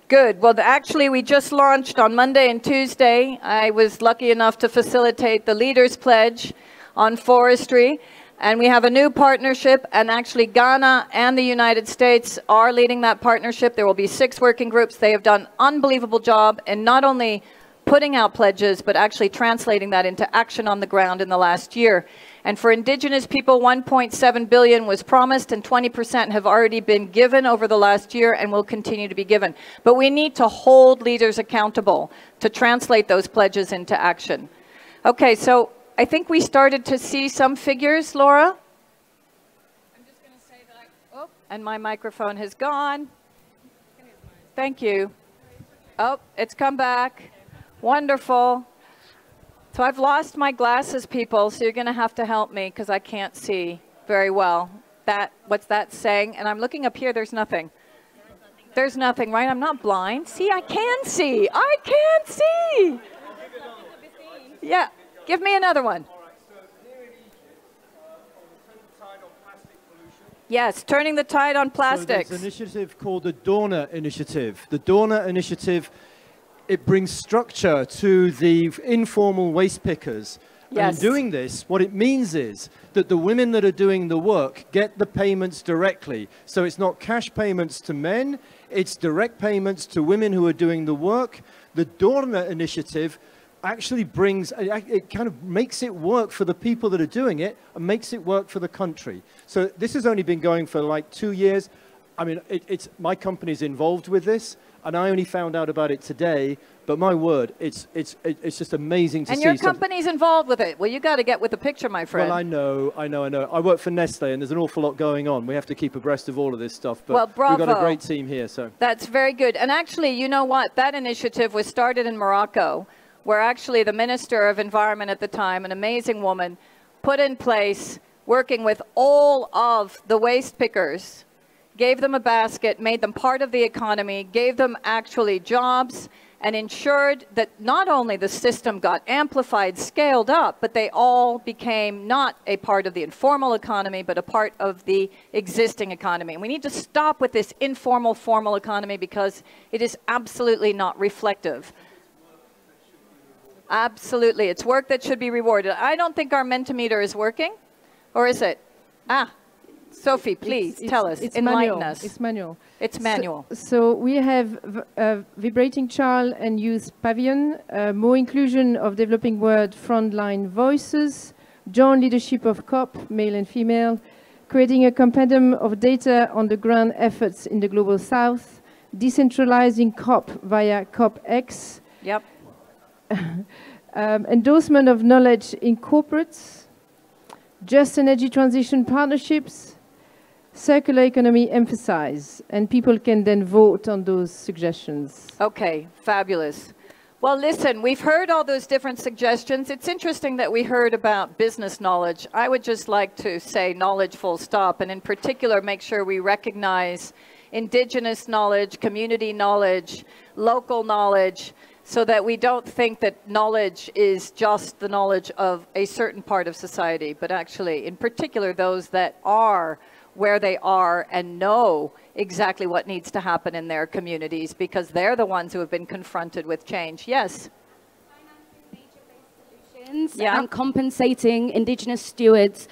Good. Well, actually, we just launched on Monday and Tuesday. I was lucky enough to facilitate the Leaders Pledge on forestry. And we have a new partnership, and actually Ghana and the United States are leading that partnership. There will be 6 working groups. They have done an unbelievable job in not only putting out pledges, but actually translating that into action on the ground in the last year. And for Indigenous people, 1.7 billion was promised, and 20% have already been given over the last year and will continue to be given. But we need to hold leaders accountable to translate those pledges into action. Okay, so I think we started to see some figures, Laura. I'm just going to say that and my microphone has gone. Thank you. Oh, it's come back. Wonderful. So I've lost my glasses, people, so you're going to have to help me because I can't see very well. What's that saying? And I'm looking up here, there's nothing. There's nothing, right? I'm not blind. See, I can see. I can see. Yeah. Give me another one. All right, so here in Egypt, on the turn the tide on plastic pollution. Yes, turning the tide on plastics. So there's an initiative called the Dorna Initiative. The Dorna Initiative, it brings structure to the informal waste pickers. Yes. And in doing this, what it means is that the women that are doing the work get the payments directly. So it's not cash payments to men, it's direct payments to women who are doing the work. The Dorna Initiative actually brings, it kind of makes it work for the people that are doing it and makes it work for the country. So this has only been going for like 2 years. I mean, it's my company's involved with this, and I only found out about it today. But my word, it's just amazing to see. And your company's involved with it. Well, you got to get with the picture, my friend. Well, I know. I work for Nestle, and there's an awful lot going on. We have to keep abreast of all of this stuff. But well, bravo. we've got a great team here. So that's very good. And actually, you know what? That initiative was started in Morocco, where actually the Minister of Environment at the time, an amazing woman, put in place, working with all of the waste pickers, gave them a basket, made them part of the economy, gave them actually jobs, and ensured that not only the system got amplified, scaled up, but they all became not a part of the informal economy, but a part of the existing economy. And we need to stop with this informal, formal economy because it is absolutely not reflective. Absolutely. It's work that should be rewarded. I don't think our Mentimeter is working, or is it? Ah, Sophie, please tell us, enlighten us. It's manual. It's manual. So we have a vibrating child and youth pavilion, more inclusion of developing world frontline voices, joint leadership of COP, male and female, creating a compendium of data on the ground efforts in the global south, decentralizing COP via COP-X. Yep. Endorsement of knowledge in corporates, just energy transition partnerships, circular economy emphasize, and people can then vote on those suggestions. Okay, fabulous. Well, listen, we've heard all those different suggestions. It's interesting that we heard about business knowledge. I would just like to say knowledge full stop, and in particular make sure we recognize indigenous knowledge, community knowledge, local knowledge, so that we don't think that knowledge is just the knowledge of a certain part of society, but actually, in particular, those that are where they are and know exactly what needs to happen in their communities, because they're the ones who have been confronted with change. Yes? Yeah. And compensating Indigenous stewards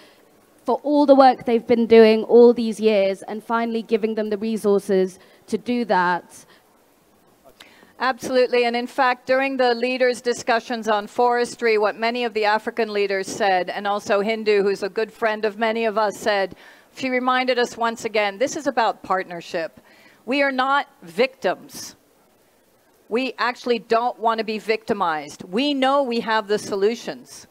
for all the work they've been doing all these years, and finally giving them the resources to do that. Absolutely, and in fact, during the leaders' discussions on forestry, what many of the African leaders said, and also Hindu, who's a good friend of many of us, said, she reminded us once again, this is about partnership. We are not victims. We actually don't want to be victimized. We know we have the solutions.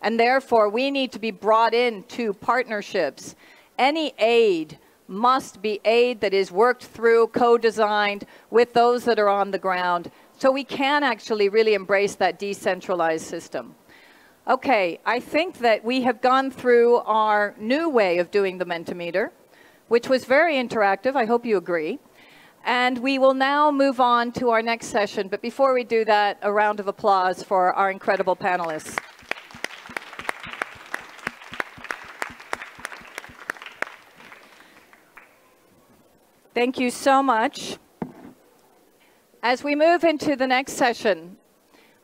And therefore, we need to be brought into partnerships. Any aid must be aid that is worked through, co-designed with those that are on the ground, so we can actually really embrace that decentralized system. Okay, I think that we have gone through our new way of doing the Mentimeter, which was very interactive. I hope you agree. And we will now move on to our next session. But before we do that, a round of applause for our incredible panelists. Thank you so much. As we move into the next session,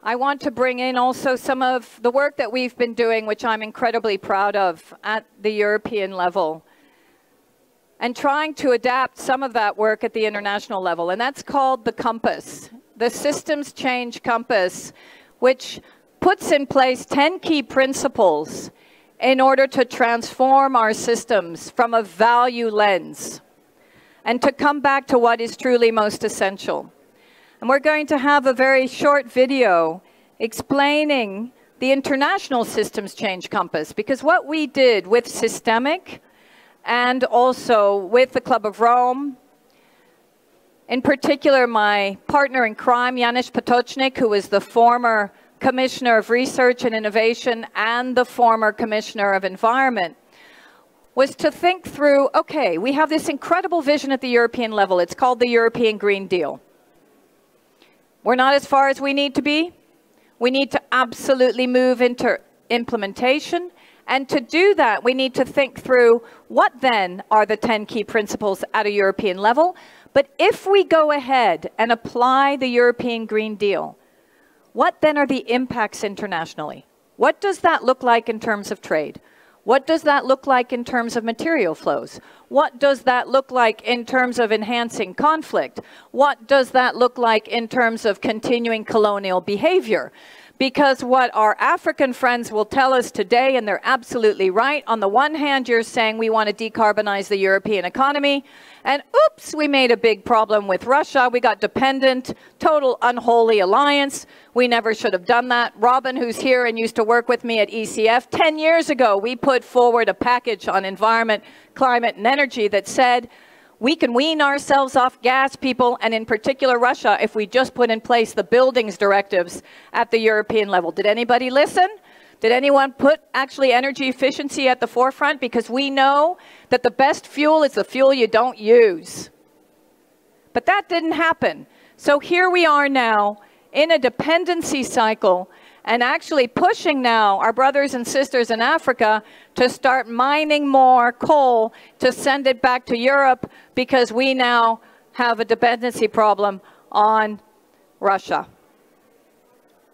I want to bring in also some of the work that we've been doing, which I'm incredibly proud of at the European level, and trying to adapt some of that work at the international level. And that's called the Compass, the Systems Change Compass, which puts in place 10 key principles in order to transform our systems from a value lens and to come back to what is truly most essential. And we're going to have a very short video explaining the International Systems Change Compass, because what we did with Systemic and also with the Club of Rome, in particular my partner in crime, Janusz Potocznik, who was the former Commissioner of Research and Innovation and the former Commissioner of Environment, was to think through, okay, we have this incredible vision at the European level. It's called the European Green Deal. We're not as far as we need to be. We need to absolutely move into implementation. And to do that, we need to think through what then are the 10 key principles at a European level. But if we go ahead and apply the European Green Deal, what then are the impacts internationally? What does that look like in terms of trade? What does that look like in terms of material flows? What does that look like in terms of enhancing conflict? What does that look like in terms of continuing colonial behavior? Because what our African friends will tell us today, and they're absolutely right, on the one hand, you're saying we want to decarbonize the European economy, and oops, we made a big problem with Russia. We got dependent, total unholy alliance. We never should have done that. Robin, who's here and used to work with me at ECF, 10 years ago, we put forward a package on environment, climate, and energy that said, we can wean ourselves off gas, people, and in particular Russia, if we just put in place the buildings directives at the European level. Did anybody listen? Did anyone put actually energy efficiency at the forefront? Because we know that the best fuel is the fuel you don't use. But that didn't happen. So here we are now in a dependency cycle and actually pushing now our brothers and sisters in Africa to start mining more coal to send it back to Europe because we now have a dependency problem on Russia.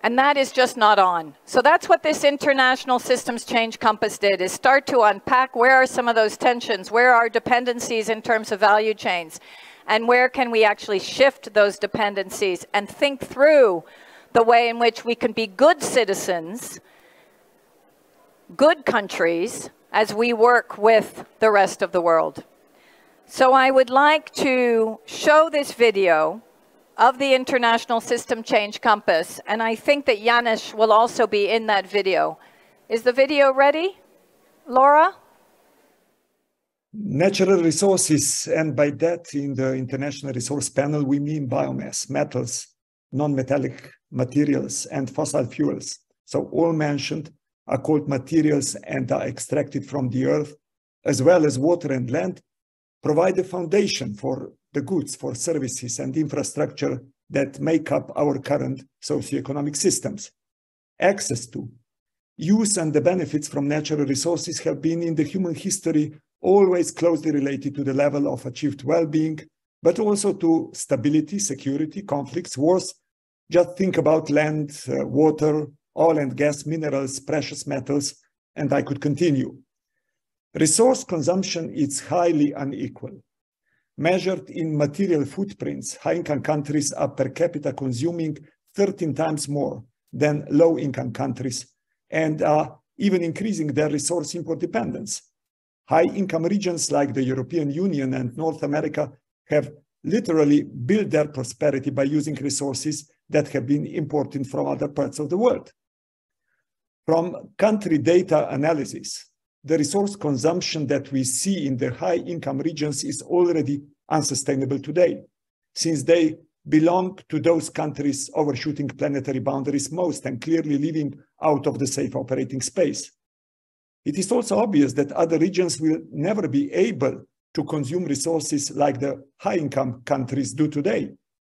And that is just not on. So that's what this International Systems Change Compass did, is start to unpack where are some of those tensions, where are dependencies in terms of value chains, and where can we actually shift those dependencies and think through the way in which we can be good citizens, good countries, as we work with the rest of the world. So I would like to show this video of the International System Change Compass, and I think that Janusz will also be in that video. Is the video ready, Laura? Natural resources, and by that in the International Resource Panel we mean biomass, metals, non-metallic materials, and fossil fuels. So all mentioned are called materials and are extracted from the earth, as well as water and land, provide a foundation for the goods, for services and infrastructure that make up our current socioeconomic systems. Access to, use, and the benefits from natural resources have been in the human history always closely related to the level of achieved well-being, but also to stability, security, conflicts, wars. Just think about land, water, oil and gas, minerals, precious metals, and I could continue. Resource consumption is highly unequal. Measured in material footprints, high-income countries are per capita consuming 13 times more than low-income countries and are even increasing their resource import dependence. High-income regions like the European Union and North America have literally built their prosperity by using resources that have been imported from other parts of the world. From country data analysis, the resource consumption that we see in the high-income regions is already unsustainable today, since they belong to those countries overshooting planetary boundaries most and clearly living out of the safe operating space. It is also obvious that other regions will never be able to consume resources like the high-income countries do today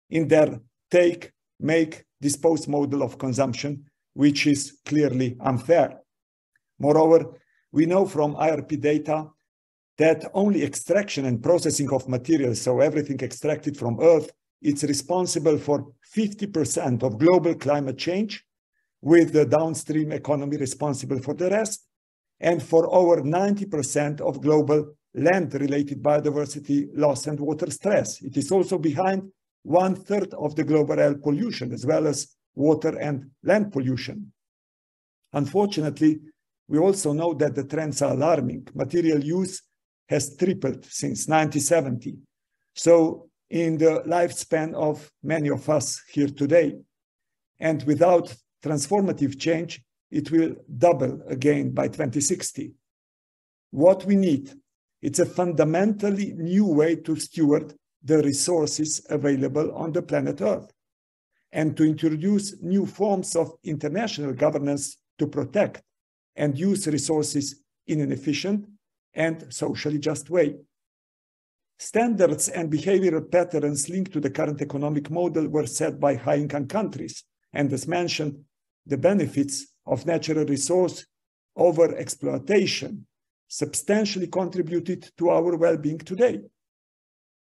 in their take, make, dispose model of consumption, which is clearly unfair. Moreover, we know from IRP data that only extraction and processing of materials, so everything extracted from Earth, is responsible for 50% of global climate change, with the downstream economy responsible for the rest, and for over 90% of global land-related biodiversity loss and water stress. It is also behind 1/3 of the global air pollution, as well as water and land pollution. Unfortunately, we also know that the trends are alarming. Material use has tripled since 1970. So in the lifespan of many of us here today, and without transformative change, it will double again by 2060. What we need, it's a fundamentally new way to steward the resources available on the planet Earth, and to introduce new forms of international governance to protect and use resources in an efficient and socially just way. Standards and behavioral patterns linked to the current economic model were set by high-income countries, and as mentioned, the benefits of natural resource over-exploitation substantially contributed to our well-being today.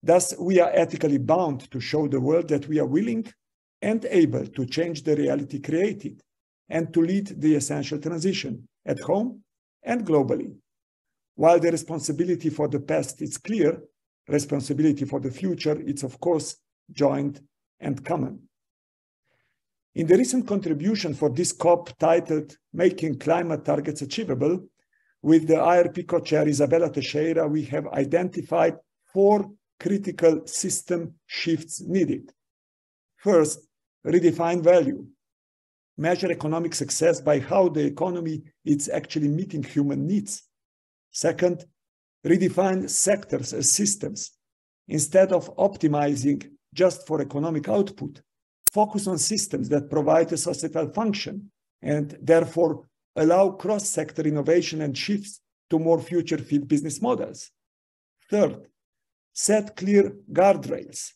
Thus, we are ethically bound to show the world that we are willing and able to change the reality created and to lead the essential transition at home and globally. While the responsibility for the past is clear, responsibility for the future is, of course, joint and common. In the recent contribution for this COP titled Making Climate Targets Achievable, with the IRP co-chair Isabella Teixeira, we have identified 4 critical system shifts needed. First, redefine value. Measure economic success by how the economy is actually meeting human needs. Second, redefine sectors as systems. Instead of optimizing just for economic output, focus on systems that provide a societal function and therefore allow cross-sector innovation and shifts to more future-fit business models. Third, set clear guardrails.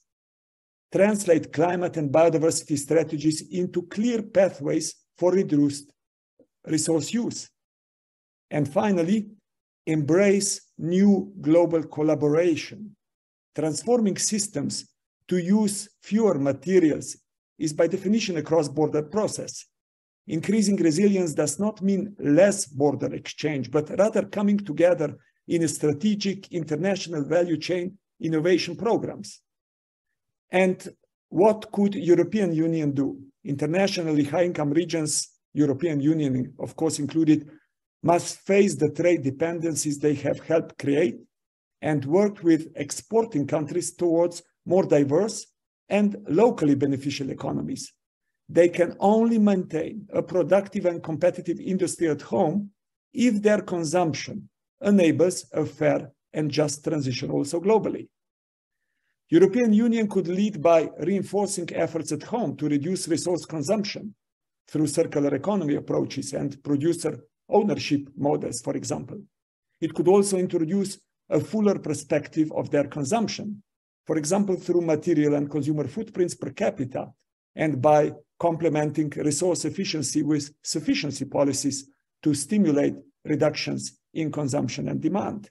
Translate climate and biodiversity strategies into clear pathways for reduced resource use. And finally, embrace new global collaboration. Transforming systems to use fewer materials is by definition a cross-border process. Increasing resilience does not mean less border exchange, but rather coming together in a strategic international value chain innovation programs. And what could European Union do? Internationally, high-income regions, European Union, of course, included, must face the trade dependencies they have helped create and work with exporting countries towards more diverse and locally beneficial economies. They can only maintain a productive and competitive industry at home if their consumption enables a fair and just transition also globally. European Union could lead by reinforcing efforts at home to reduce resource consumption through circular economy approaches and producer ownership models, for example. It could also introduce a fuller perspective of their consumption, for example, through material and consumer footprints per capita, and by complementing resource efficiency with sufficiency policies to stimulate reductions in consumption and demand.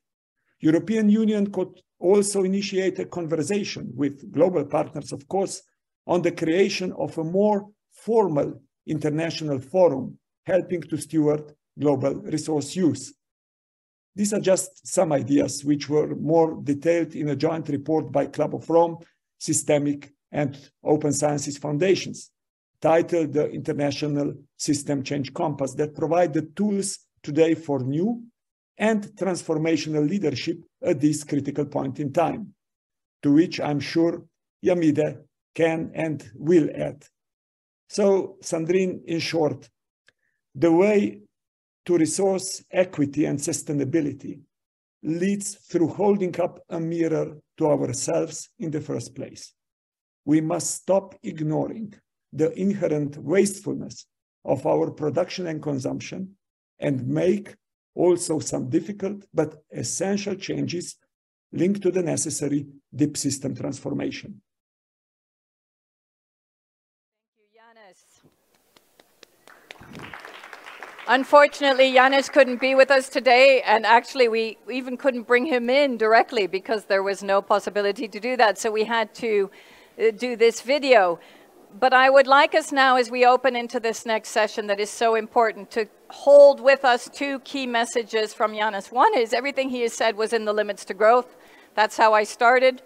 European Union could also initiate a conversation with global partners, of course, on the creation of a more formal international forum helping to steward global resource use. These are just some ideas which were more detailed in a joint report by Club of Rome, Systemic and Open Sciences Foundations, titled the International System Change Compass, that provide the tools today for new and transformational leadership at this critical point in time, to which I'm sure Yamide can and will add. So, Sandrine, in short, the way to resource equity and sustainability leads through holding up a mirror to ourselves in the first place. We must stop ignoring the inherent wastefulness of our production and consumption and make also some difficult but essential changes linked to the necessary deep system transformation. Unfortunately, Yanis couldn't be with us today, and actually we even couldn't bring him in directly because there was no possibility to do that, so we had to do this video. But I would like us now, as we open into this next session that is so important, to hold with us 2 key messages from Yanis. One is everything he has said was in the limits to growth. That's how I started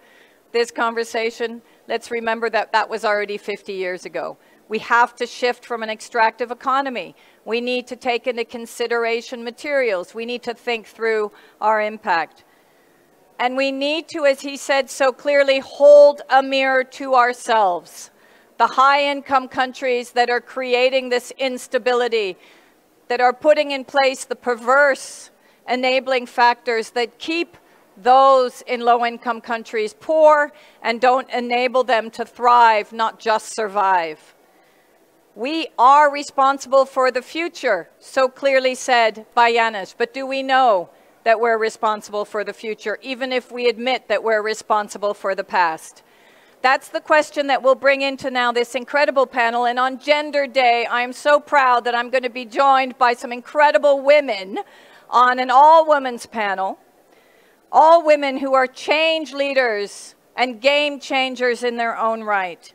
this conversation. Let's remember that that was already 50 years ago. We have to shift from an extractive economy. We need to take into consideration materials. We need to think through our impact. And we need to, as he said so clearly, hold a mirror to ourselves. The high-income countries that are creating this instability, that are putting in place the perverse enabling factors that keep those in low-income countries poor and don't enable them to thrive, not just survive. We are responsible for the future, so clearly said by Yanis, but do we know that we're responsible for the future, even if we admit that we're responsible for the past? That's the question that we'll bring into now this incredible panel. And on Gender Day, I am so proud that I'm going to be joined by some incredible women on an all-women's panel. All women who are change leaders and game changers in their own right.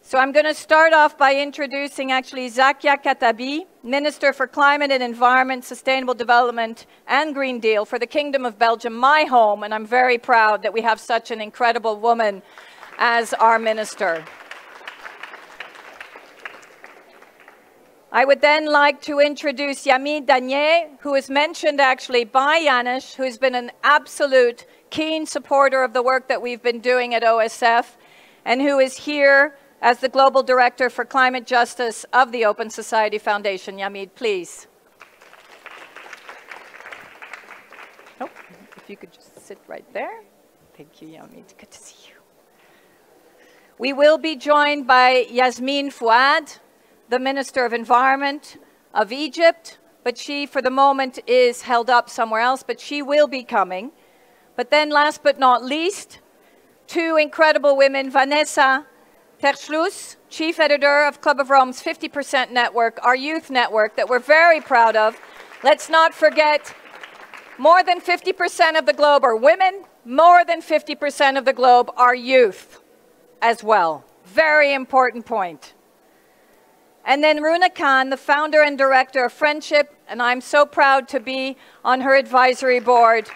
So I'm going to start off by introducing actually Zakia Katabi, Minister for Climate and Environment, Sustainable Development and Green Deal for the Kingdom of Belgium, my home, and I'm very proud that we have such an incredible woman as our minister. I would then like to introduce Yami Danier, who is mentioned actually by Janusz, who's been an absolute keen supporter of the work that we've been doing at OSF, and who is here as the Global Director for Climate Justice of the Open Society Foundation. Yamid, please. Oh, if you could just sit right there. Thank you, Yamid. Good to see you. We will be joined by Yasmin Fouad, the Minister of Environment of Egypt, but she, for the moment, is held up somewhere else, but she will be coming. But then, last but not least, two incredible women, Vanessa Terschluss, Chief Editor of Club of Rome's 50% Network, our youth network that we're very proud of. Let's not forget, more than 50% of the globe are women, more than 50% of the globe are youth as well. Very important point. And then Runa Khan, the founder and director of Friendship, and I'm so proud to be on her advisory board,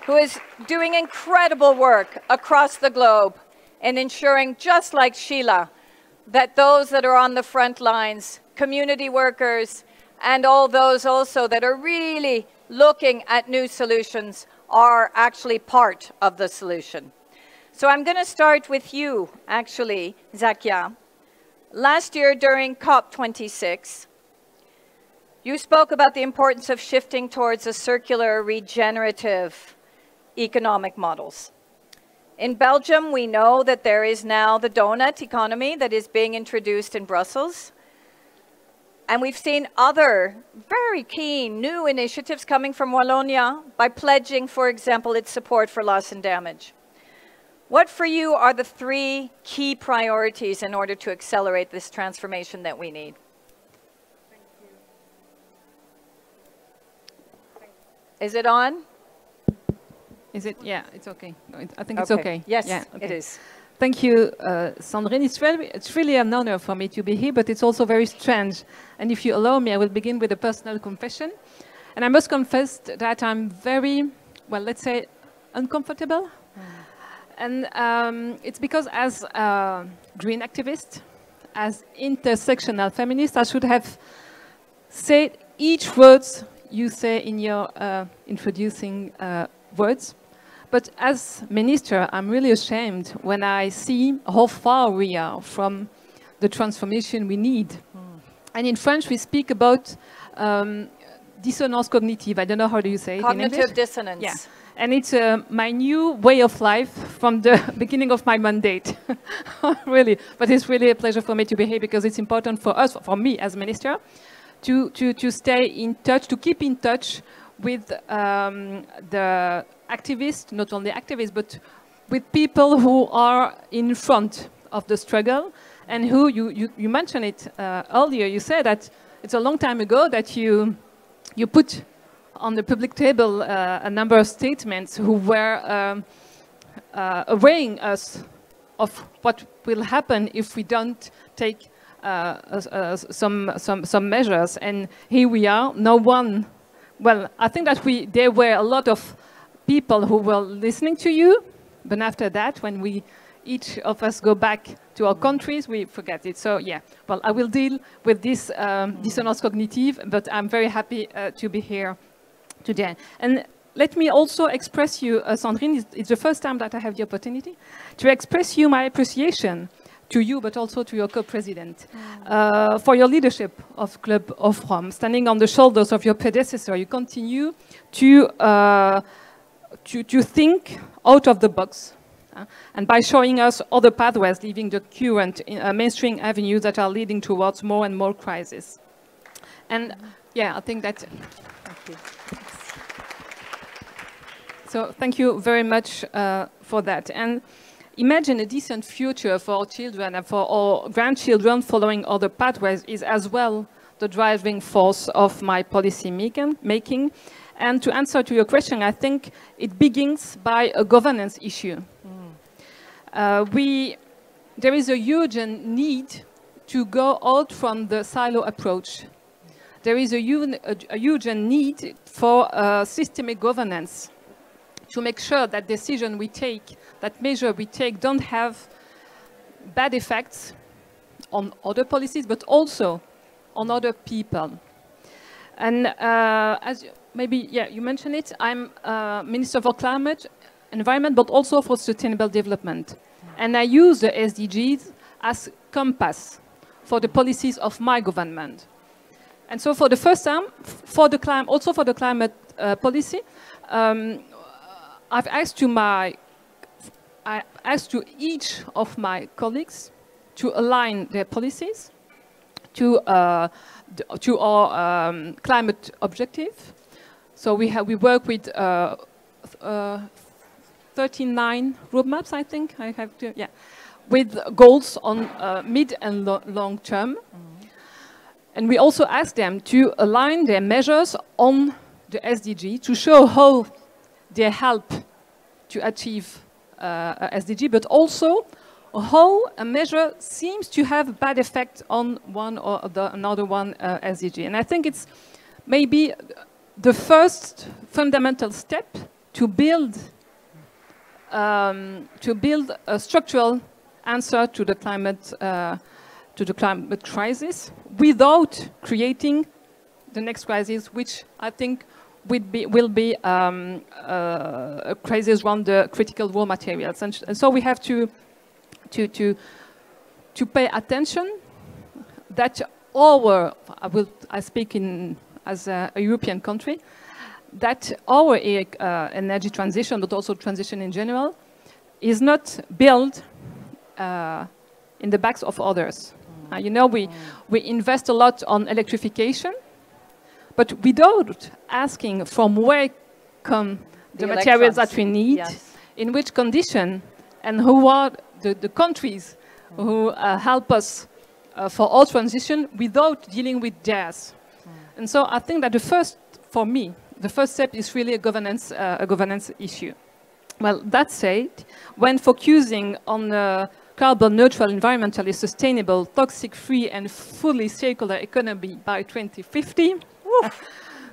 who is doing incredible work across the globe in ensuring, just like Sheila, that those that are on the front lines, community workers, and all those also that are really looking at new solutions are actually part of the solution. So I'm going to start with you, actually, Zakia. Last year during COP26, you spoke about the importance of shifting towards a circular, regenerative economic models. In Belgium, we know that there is now the donut economy that is being introduced in Brussels. And we've seen other very keen new initiatives coming from Wallonia by pledging, for example, its support for loss and damage. What for you are the three key priorities in order to accelerate this transformation that we need? Thank you. Is it on? Is it? Yeah, it's okay. No, I think it's okay. Yes, yeah, okay. It is. Thank you, Sandrine. It's really an honor for me to be here, but it's also very strange. And if you allow me, I will begin with a personal confession. And I must confess that I'm very, well, let's say, uncomfortable. And it's because as a green activist, as intersectional feminist, I should have said each word you say in your introducing words. But as minister, I'm really ashamed when I see how far we are from the transformation we need. And in French, we speak about dissonance cognitive. I don't know how do you say it in English? Cognitive dissonance. Yeah. And it's my new way of life from the beginning of my mandate. Really. But it's really a pleasure for me to be here because it's important for us, for me as minister, to stay in touch, to keep in touch with the activists, not only activists, but with people who are in front of the struggle and who, you mentioned it earlier, you said that it's a long time ago that you put on the public table a number of statements who were warning us of what will happen if we don't take some measures. And here we are, no one, well, I think that there were a lot of people who were listening to you, but after that, when each of us go back to our countries, we forget it. So yeah, well, I will deal with this dissonance cognitive, but I'm very happy to be here today. And let me also express you, Sandrine, it's the first time that I have the opportunity to express you my appreciation to you, but also to your co-president, for your leadership of Club of Rome. Standing on the shoulders of your predecessor, you continue to think out of the box, and by showing us other pathways, leaving the current mainstream avenues that are leading towards more and more crisis. And yeah, I think that... Thank you. So thank you very much for that. And imagine a decent future for our children and for our grandchildren following other pathways is as well the driving force of my policy making. And to answer to your question, I think it begins by a governance issue. There is a huge need to go out from the silo approach. There is a huge need for systemic governance to make sure that decision we take, that measure we take, don't have bad effects on other policies, but also on other people. And as maybe, yeah, you mentioned it, I'm Minister for Climate, Environment, but also for Sustainable Development. And I use the SDGs as compass for the policies of my government. And so for the first time, also for the climate policy, I've asked to each of my colleagues to align their policies to our climate objective. So we work with 39 roadmaps, I think. I have to, yeah, with goals on mid and long term. And we also ask them to align their measures on the SDG to show how they help to achieve a SDG, but also how a measure seems to have a bad effect on one or another one SDG. And I think it's maybe the first fundamental step to build a structural answer to the climate crisis without creating the next crisis, which I think will be a crisis around the critical raw materials. And so we have to pay attention that I speak as a European country, that our energy transition, but also transition in general, is not built in the backs of others. You know, we invest a lot on electrification, but without asking from where come the materials that we need, yes, in which condition, and who are the countries who help us for our transition without dealing with theirs. And so I think that for me, the first step is really a governance issue. Well, that said, when focusing on a carbon neutral, environmentally sustainable, toxic-free and fully circular economy by 2050,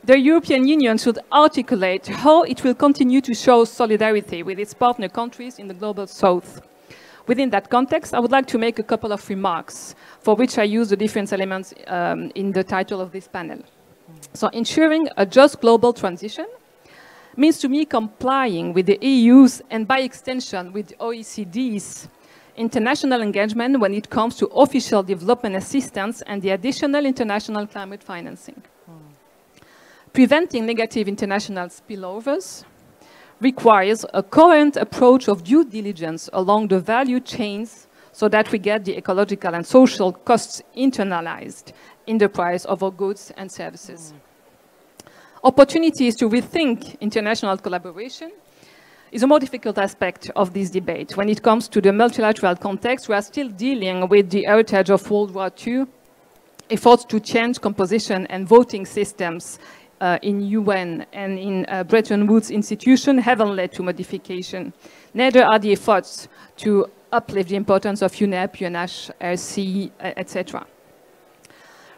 the European Union should articulate how it will continue to show solidarity with its partner countries in the global south. Within that context, I would like to make a couple of remarks for which I use the different elements in the title of this panel. So ensuring a just global transition means to me complying with the EU's and by extension with the OECD's international engagement when it comes to official development assistance and the additional international climate financing. Preventing negative international spillovers requires a coherent approach of due diligence along the value chains so that we get the ecological and social costs internalized in the price of our goods and services. Opportunities to rethink international collaboration is a more difficult aspect of this debate. When it comes to the multilateral context, we are still dealing with the heritage of World War II, efforts to change composition and voting systems in UN and in Bretton Woods institutions haven't led to modification. Neither are the efforts to uplift the importance of UNEP, UNHCR, etc.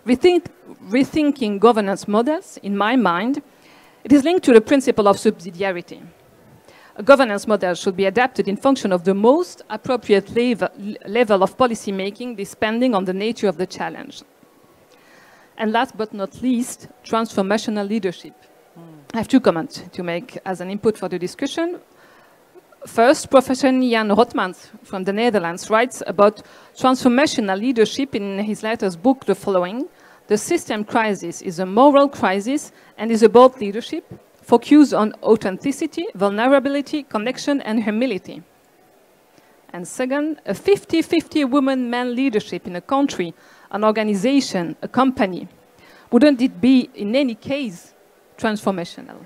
Rethinking governance models, in my mind, it is linked to the principle of subsidiarity. A governance model should be adapted in function of the most appropriate level of policy making, depending on the nature of the challenge. And last but not least, transformational leadership. I have two comments to make as an input for the discussion. First, Professor Jan Rotmans from the Netherlands writes about transformational leadership in his latest book, the following: the system crisis is a moral crisis and is about leadership, focused on authenticity, vulnerability, connection, and humility. And second, a 50-50 woman-man leadership in a country, an organization, a company, wouldn't it be, in any case, transformational?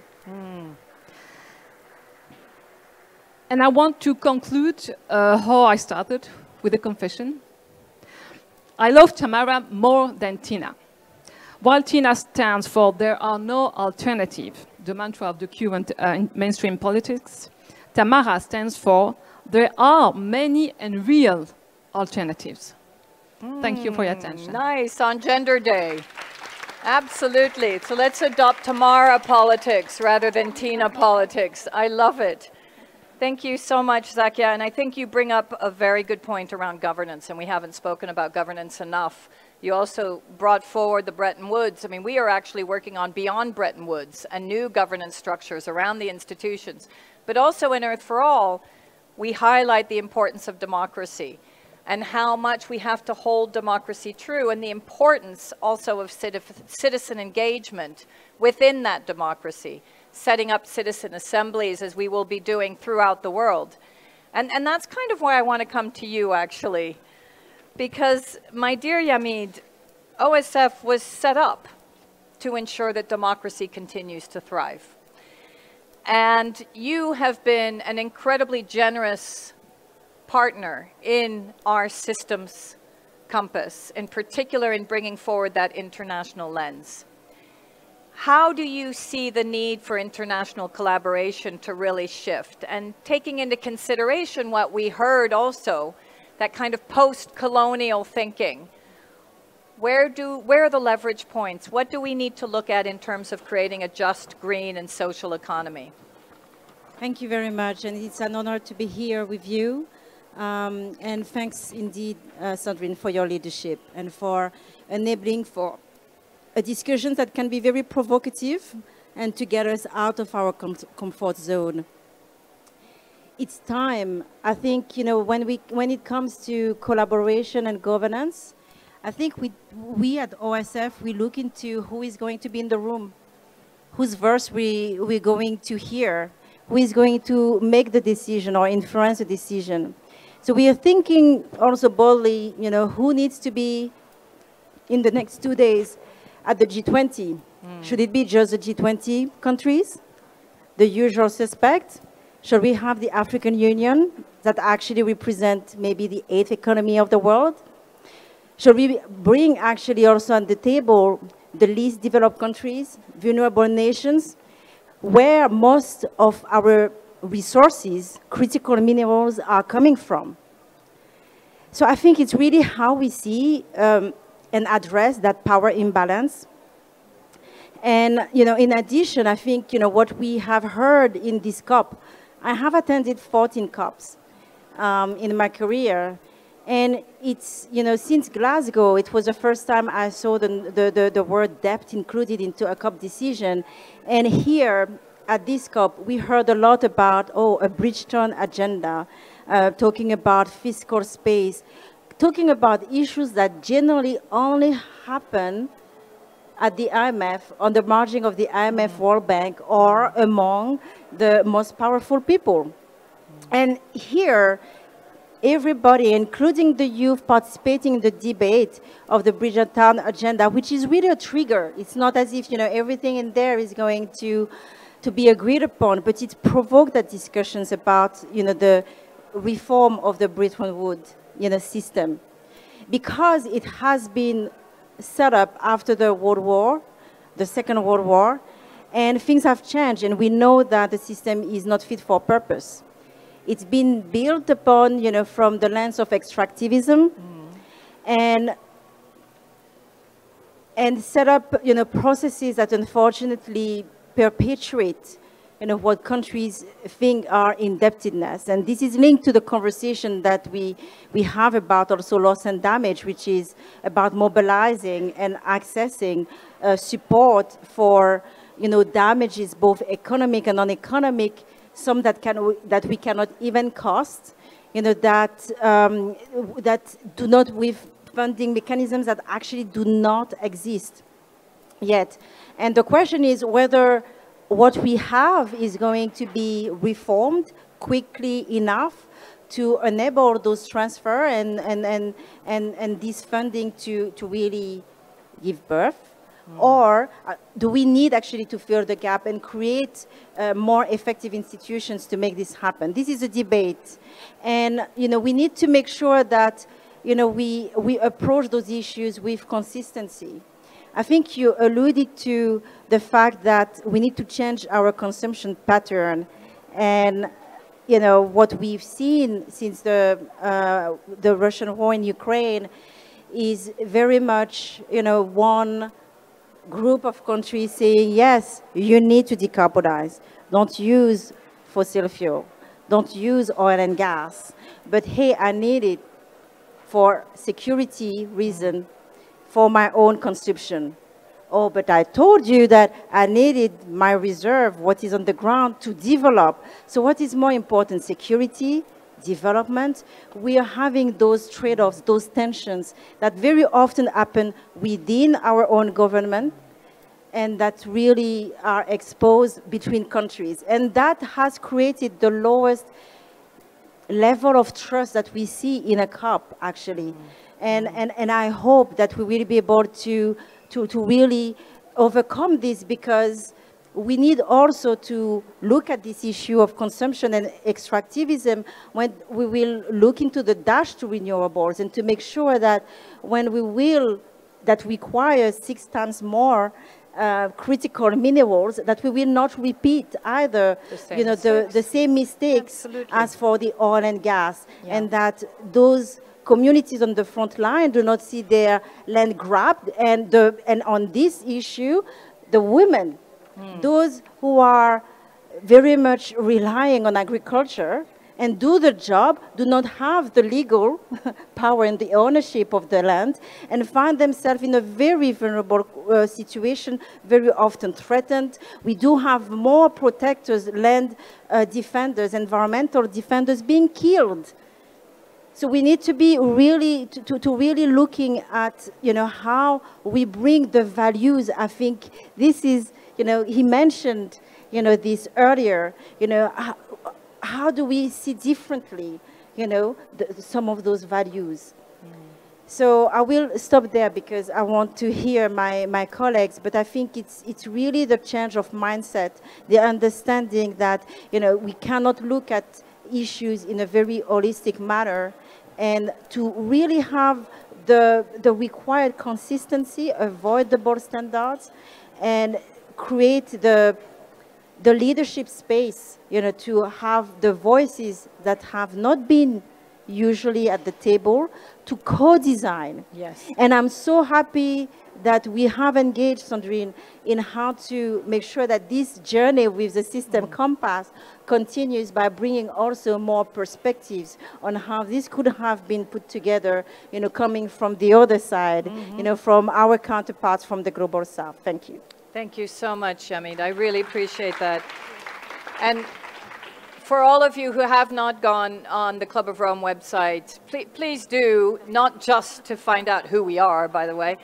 And I want to conclude how I started with a confession. I love Tamara more than Tina. While Tina stands for there are no alternatives, the mantra of the current mainstream politics, Tamara stands for there are many and real alternatives. Thank you for your attention. Nice, on Gender Day. Absolutely. So let's adopt Tamara politics rather than Tina politics. I love it. Thank you so much, Zakia. And I think you bring up a very good point around governance, and we haven't spoken about governance enough. You also brought forward the Bretton Woods. I mean, we are actually working on beyond Bretton Woods and new governance structures around the institutions. But also in Earth for All, we highlight the importance of democracy and how much we have to hold democracy true, and the importance also of citizen engagement within that democracy, setting up citizen assemblies as we will be doing throughout the world. And that's kind of why I want to come to you, actually, because, my dear Yamid, OSF was set up to ensure that democracy continues to thrive. And you have been an incredibly generous partner in our systems compass, in particular in bringing forward that international lens. How do you see the need for international collaboration to really shift? And taking into consideration what we heard also, that kind of post-colonial thinking, where are the leverage points? What do we need to look at in terms of creating a just, green, and social economy? Thank you very much, and it's an honor to be here with you. And thanks indeed, Sandrine, for your leadership and for enabling for a discussion that can be very provocative and to get us out of our comfort zone. It's time, I think, you know, when it comes to collaboration and governance, I think we at OSF, we look into who is going to be in the room, whose verse we're going to hear, who is going to make the decision or influence the decision. So we are thinking also boldly, you know, who needs to be in the next 2 days at the G20. Should it be just the G20 countries, the usual suspect? Should we have the African Union that actually represent maybe the 8th economy of the world? Should we bring actually also on the table the least developed countries, vulnerable nations, where most of our resources, critical minerals, are coming from? So I think it's really how we see and address that power imbalance. And, you know, in addition, I think, you know, what we have heard in this COP, I have attended 14 COPs in my career. And it's, you know, since Glasgow, it was the first time I saw the word debt included into a COP decision. And here at this COP, we heard a lot about, a Bridgetown agenda, talking about fiscal space, talking about issues that generally only happen at the IMF, on the margin of the IMF World Bank, or among the most powerful people. And here, everybody, including the youth, participating in the debate of the Bridgetown agenda, which is really a trigger. It's not as if, you know, everything in there is going to be agreed upon, but it provoked the discussions about, you know, the reform of the Bretton Woods, you know, system, because it has been set up after the World War, the Second World War, and things have changed, and we know that the system is not fit for purpose. It's been built upon, you know, from the lens of extractivism, and set up, you know, processes that unfortunately perpetuate, you know, what countries think are indebtedness. And this is linked to the conversation that we have about also loss and damage, which is about mobilizing and accessing support for, you know, damages, both economic and non-economic, some that we cannot even cost, you know, that do not, with funding mechanisms that actually do not exist yet. And the question is whether what we have is going to be reformed quickly enough to enable those transfer and this funding to really give birth, Or do we need actually to fill the gap and create more effective institutions to make this happen? This is a debate. And, we need to make sure that, we approach those issues with consistency. I think you alluded to the fact that we need to change our consumption pattern. And, what we've seen since the Russian war in Ukraine is very much, one group of countries saying, yes, you need to decarbonize. Don't use fossil fuel. Don't use oil and gas. But hey, I need it for security reason, for my own consumption. Oh, but I told you that I needed my reserve, what is on the ground, to develop. So what is more important, security, development? We are having those trade-offs, those tensions that very often happen within our own government and that really are exposed between countries. And that has created the lowest level of trust that we see in a COP, actually. And I hope that we will be able to really overcome this, because we need also to look at this issue of consumption and extractivism when we will look into the dash to renewables, and to make sure that when that requires 6 times more critical minerals, that we will not repeat either the same mistakes as for the oil and gas, and that those communities on the front line do not see their land grabbed. And on this issue, the women, those who are very much relying on agriculture and do the job, do not have the legal power and the ownership of the land, and find themselves in a very vulnerable situation, very often threatened. We do have more protectors, land defenders, environmental defenders being killed. So we need to be really, to really looking at, how we bring the values. I think this is, he mentioned, this earlier, how do we see differently, some of those values? So I will stop there because I want to hear my colleagues, but I think it's really the change of mindset, the understanding that, we cannot look at issues in a very holistic manner, and to really have the required consistency, avoid double standards, and create the leadership space, to have the voices that have not been usually at the table to co-design. Yes. And I'm so happy that we have engaged, Sandrine, in how to make sure that this journey with the system compass continues by bringing also more perspectives on how this could have been put together, coming from the other side, from our counterparts from the Global South. Thank you. Thank you so much, Yamid. I really appreciate that. And for all of you who have not gone on the Club of Rome website, please do, not just to find out who we are, by the way,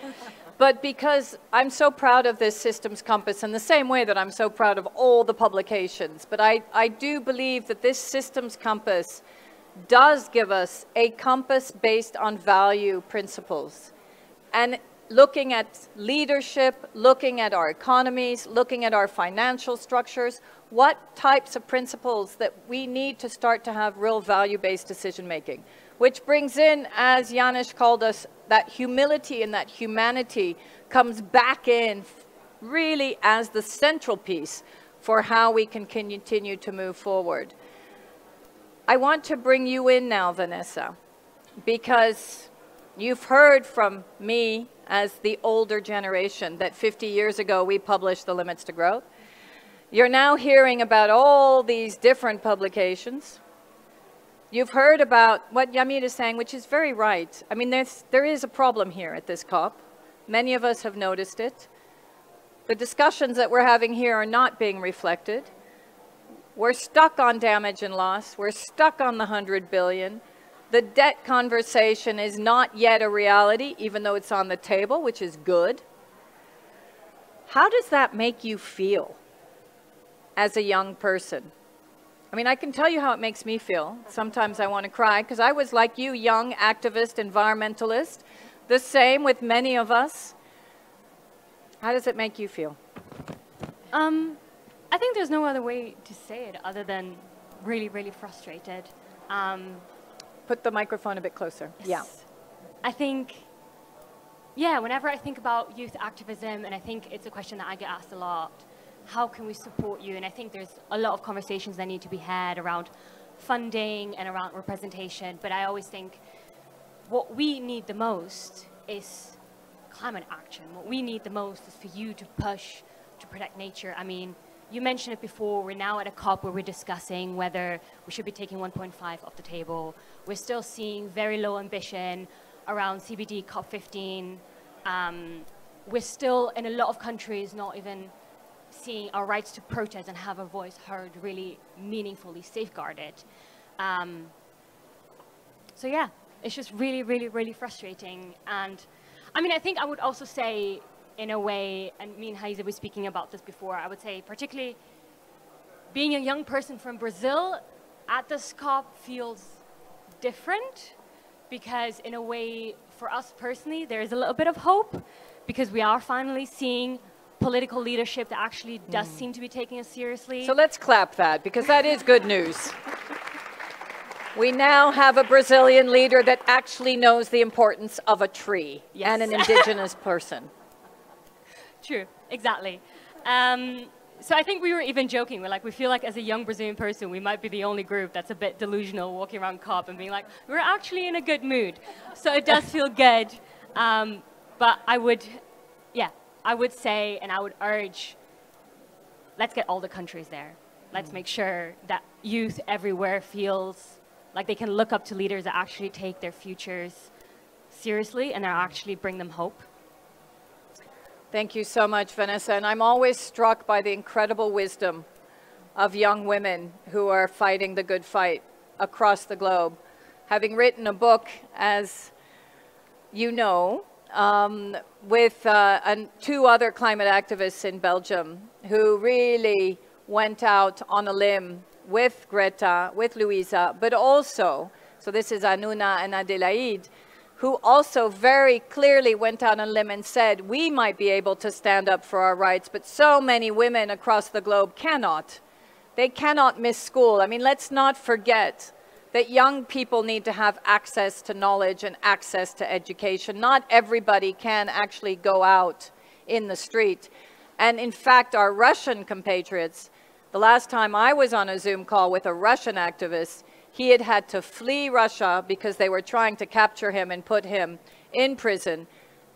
but because I'm so proud of this systems compass in the same way that I'm so proud of all the publications. But I do believe that this systems compass does give us a compass based on value principles. And looking at leadership, looking at our economies, looking at our financial structures, what types of principles that we need to start to have real value-based decision-making. Which brings in, as Janusz called us, that humility and that humanity comes back in really as the central piece for how we can continue to move forward. I want to bring you in now, Vanessa, because you've heard from me as the older generation that 50 years ago we published The Limits to Growth. You're now hearing about all these different publications. You've heard about what Yamid is saying, which is very right. I mean, there is a problem here at this COP. Many of us have noticed it. The discussions that we're having here are not being reflected. We're stuck on damage and loss. We're stuck on the 100 billion. The debt conversation is not yet a reality, even though it's on the table, which is good. How does that make you feel as a young person? I mean, I can tell you how it makes me feel. Sometimes I want to cry, because I was like you, young activist, environmentalist, the same with many of us. How does it make you feel? I think there's no other way to say it other than really, really frustrated. Put the microphone a bit closer. Yes. Yeah. I think, yeah, whenever I think about youth activism, and I think it's a question that I get asked a lot, how can we support you? And I think there's a lot of conversations that need to be had around funding and around representation, but I always think what we need the most is climate action. What we need the most is for you to push to protect nature. I mean, you mentioned it before, we're now at a COP where we're discussing whether we should be taking 1.5 off the table. We're still seeing very low ambition around CBD COP15. We're still, in a lot of countries, not even seeing our rights to protest and have a voice heard really meaningfully safeguarded. So yeah, it's just really, really, really frustrating. And I mean, I think I would also say, in a way, and me and Haiza were speaking about this before, I would say particularly being a young person from Brazil at this COP feels different, because in a way, for us personally, there is a little bit of hope, because we are finally seeing political leadership that actually does seem to be taking us seriously. So let's clap that, because that is good news. We now have a Brazilian leader that actually knows the importance of a tree and an indigenous person. True, exactly. So I think we were even joking. We're like, we feel like as a young Brazilian person, we might be the only group that's a bit delusional walking around COP and being like, we're actually in a good mood. So it does feel good. But I would say, and I would urge, let's get all the countries there. Let's make sure that youth everywhere feels like they can look up to leaders that actually take their futures seriously and that actually bring them hope. Thank you so much, Vanessa. And I'm always struck by the incredible wisdom of young women who are fighting the good fight across the globe. Having written a book, as you know, with two other climate activists in Belgium who really went out on a limb with Greta, with Louisa, but also, so this is Anuna and Adelaide, who also very clearly went out on a limb and said, we might be able to stand up for our rights, but so many women across the globe cannot. They cannot miss school. I mean, let's not forget that young people need to have access to knowledge and access to education. Not everybody can actually go out in the street. And in fact, our Russian compatriots, the last time I was on a Zoom call with a Russian activist, he had had to flee Russia because they were trying to capture him and put him in prison,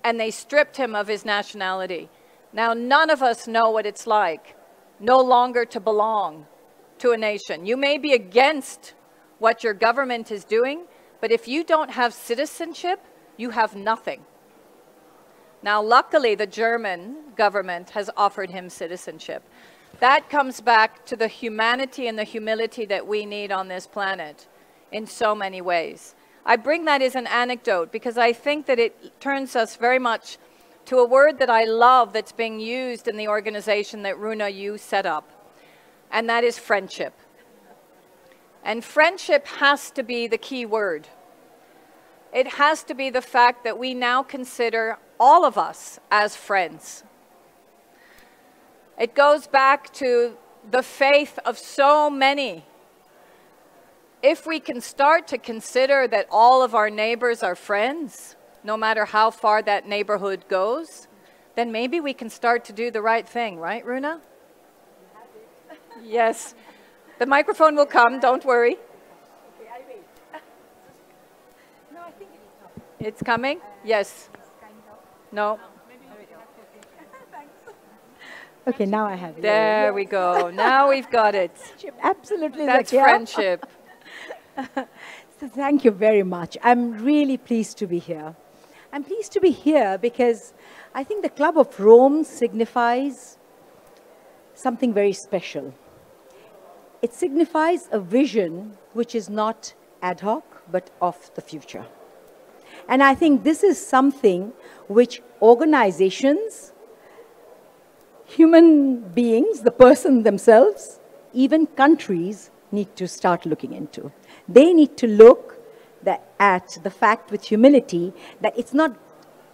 and they stripped him of his nationality. Now, none of us know what it's like no longer to belong to a nation. You may be against what your government is doing, but if you don't have citizenship, you have nothing. Now, luckily, the German government has offered him citizenship. That comes back to the humanity and the humility that we need on this planet in so many ways. I bring that as an anecdote because I think that it turns us very much to a word that I love that's being used in the organization that Runa, you set up, and that is friendship. And friendship has to be the key word. It has to be the fact that we now consider all of us as friends. It goes back to the faith of so many. If we can start to consider that all of our neighbors are friends, no matter how far that neighborhood goes, then maybe we can start to do the right thing, right, Runa? Yes. The microphone will come, don't worry. It's coming? Yes. No. Okay, now I have it. There we go. Now we've got it. Absolutely. That's Zakia. friendship. So thank you very much. I'm really pleased to be here. I'm pleased to be here because I think the Club of Rome signifies something very special. It signifies a vision which is not ad hoc, but of the future. And I think this is something which organizations, human beings, the person themselves, even countries need to start looking into. They need to look at the fact with humility that it's not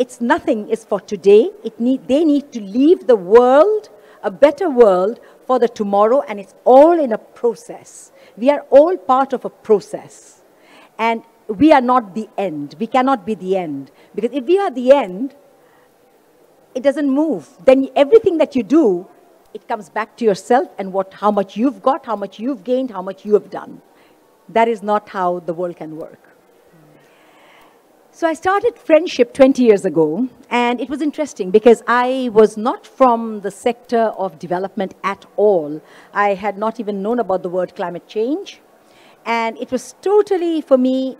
it's nothing is for today. They need to leave the world, a better world for the tomorrow, and it's all in a process. We are all part of a process. And we are not the end. We cannot be the end. Because if we are the end, it doesn't move. Then everything that you do, it comes back to yourself and how much you've got, how much you've gained, how much you have done. That is not how the world can work. So I started Friendship 20 years ago, and it was interesting because I was not from the sector of development at all. I had not even known about the word climate change. And it was totally, for me,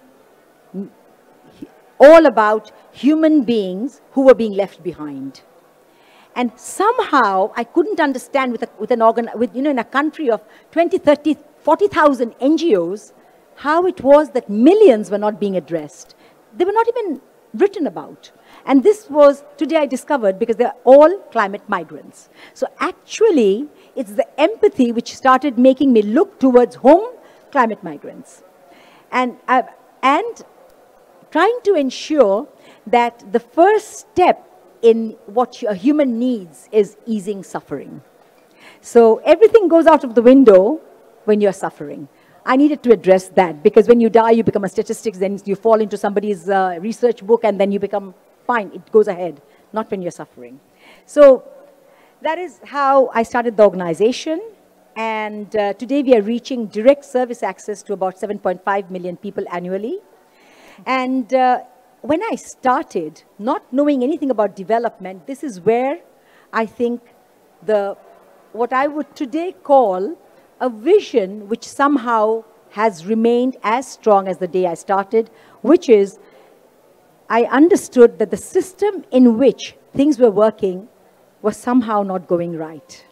all about human beings who were being left behind. And somehow I couldn't understand in a country of 20, 30, 40,000 NGOs, how it was that millions were not being addressed. They were not even written about. And this was, today I discovered, because they're all climate migrants. So actually, it's the empathy which started making me look towards home climate migrants. And trying to ensure that the first step in what a human needs is easing suffering. So everything goes out of the window when you're suffering. I needed to address that, because when you die, you become a statistic, then you fall into somebody's research book, and then you become fine. It goes ahead, not when you're suffering. So that is how I started the organization. And today we are reaching direct service access to about 7.5 million people annually. And when I started, not knowing anything about development, this is where I think what I would today call a vision which somehow has remained as strong as the day I started, which is I understood that the system in which things were working was somehow not going right.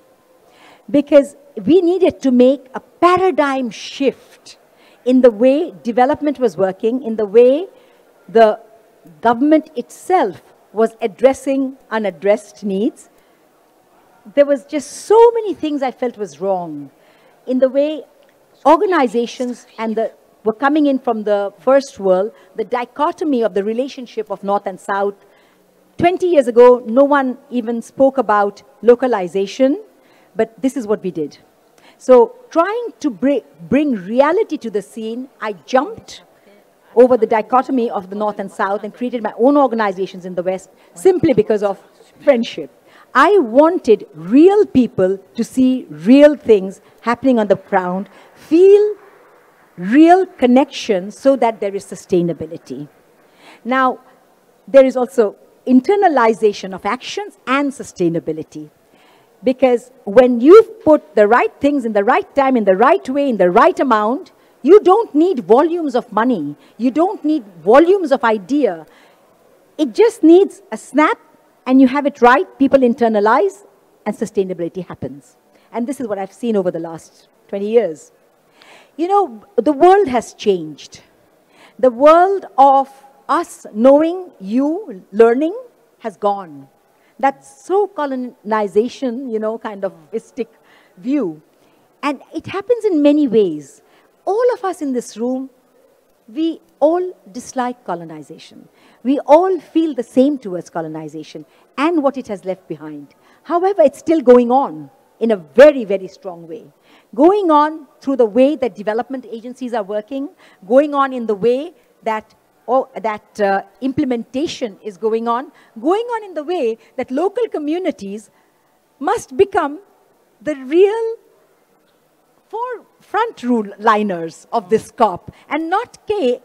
Because we needed to make a paradigm shift in the way development was working, in the way the government itself was addressing unaddressed needs. There was just so many things I felt was wrong. In the way organizations were coming in from the first world, the dichotomy of the relationship of North and South. 20 years ago, no one even spoke about localization, but this is what we did. So trying to bring reality to the scene, I jumped over the dichotomy of the North and South and created my own organizations in the West simply because of friendship. I wanted real people to see real things happening on the ground, feel real connection so that there is sustainability. Now, there is also internalization of actions and sustainability. Because when you put the right things in the right time, in the right way, in the right amount, you don't need volumes of money. You don't need volumes of idea. It just needs a snap, and you have it right, people internalize, and sustainability happens. And this is what I've seen over the last 20 years. You know, the world has changed. The world of us knowing, you learning, has gone. That's so colonization, kind of istic view. And it happens in many ways. All of us in this room, we all dislike colonization. We all feel the same towards colonization and what it has left behind. However, it's still going on in a very, very strong way. Going on through the way that development agencies are working, going on in the way that implementation is going on in the way that local communities must become the real front liners of this COP and not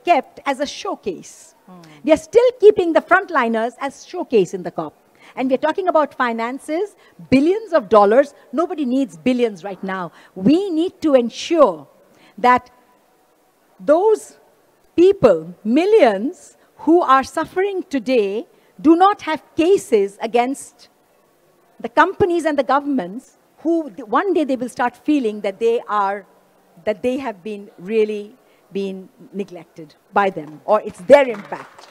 kept as a showcase. We are still keeping the frontliners as showcase in the COP. And we're talking about finances, billions of dollars. Nobody needs billions right now. We need to ensure that those people, millions, who are suffering today do not have cases against the companies and the governments who one day they will start feeling that they have been really been neglected by them, or it's their impact.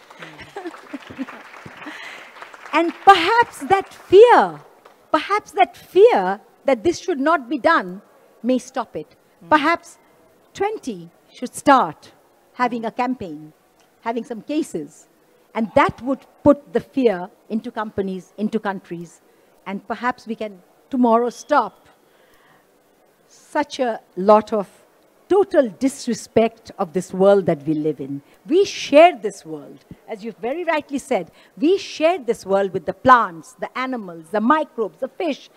And perhaps that fear that this should not be done may stop it. Perhaps 20 should start having a campaign, having some cases, And that would put the fear into companies, into countries, and perhaps we can tomorrow stop such a lot of total disrespect of this world that we live in. We share this world, as you very rightly said, we share this world with the plants, the animals, the microbes, the fish,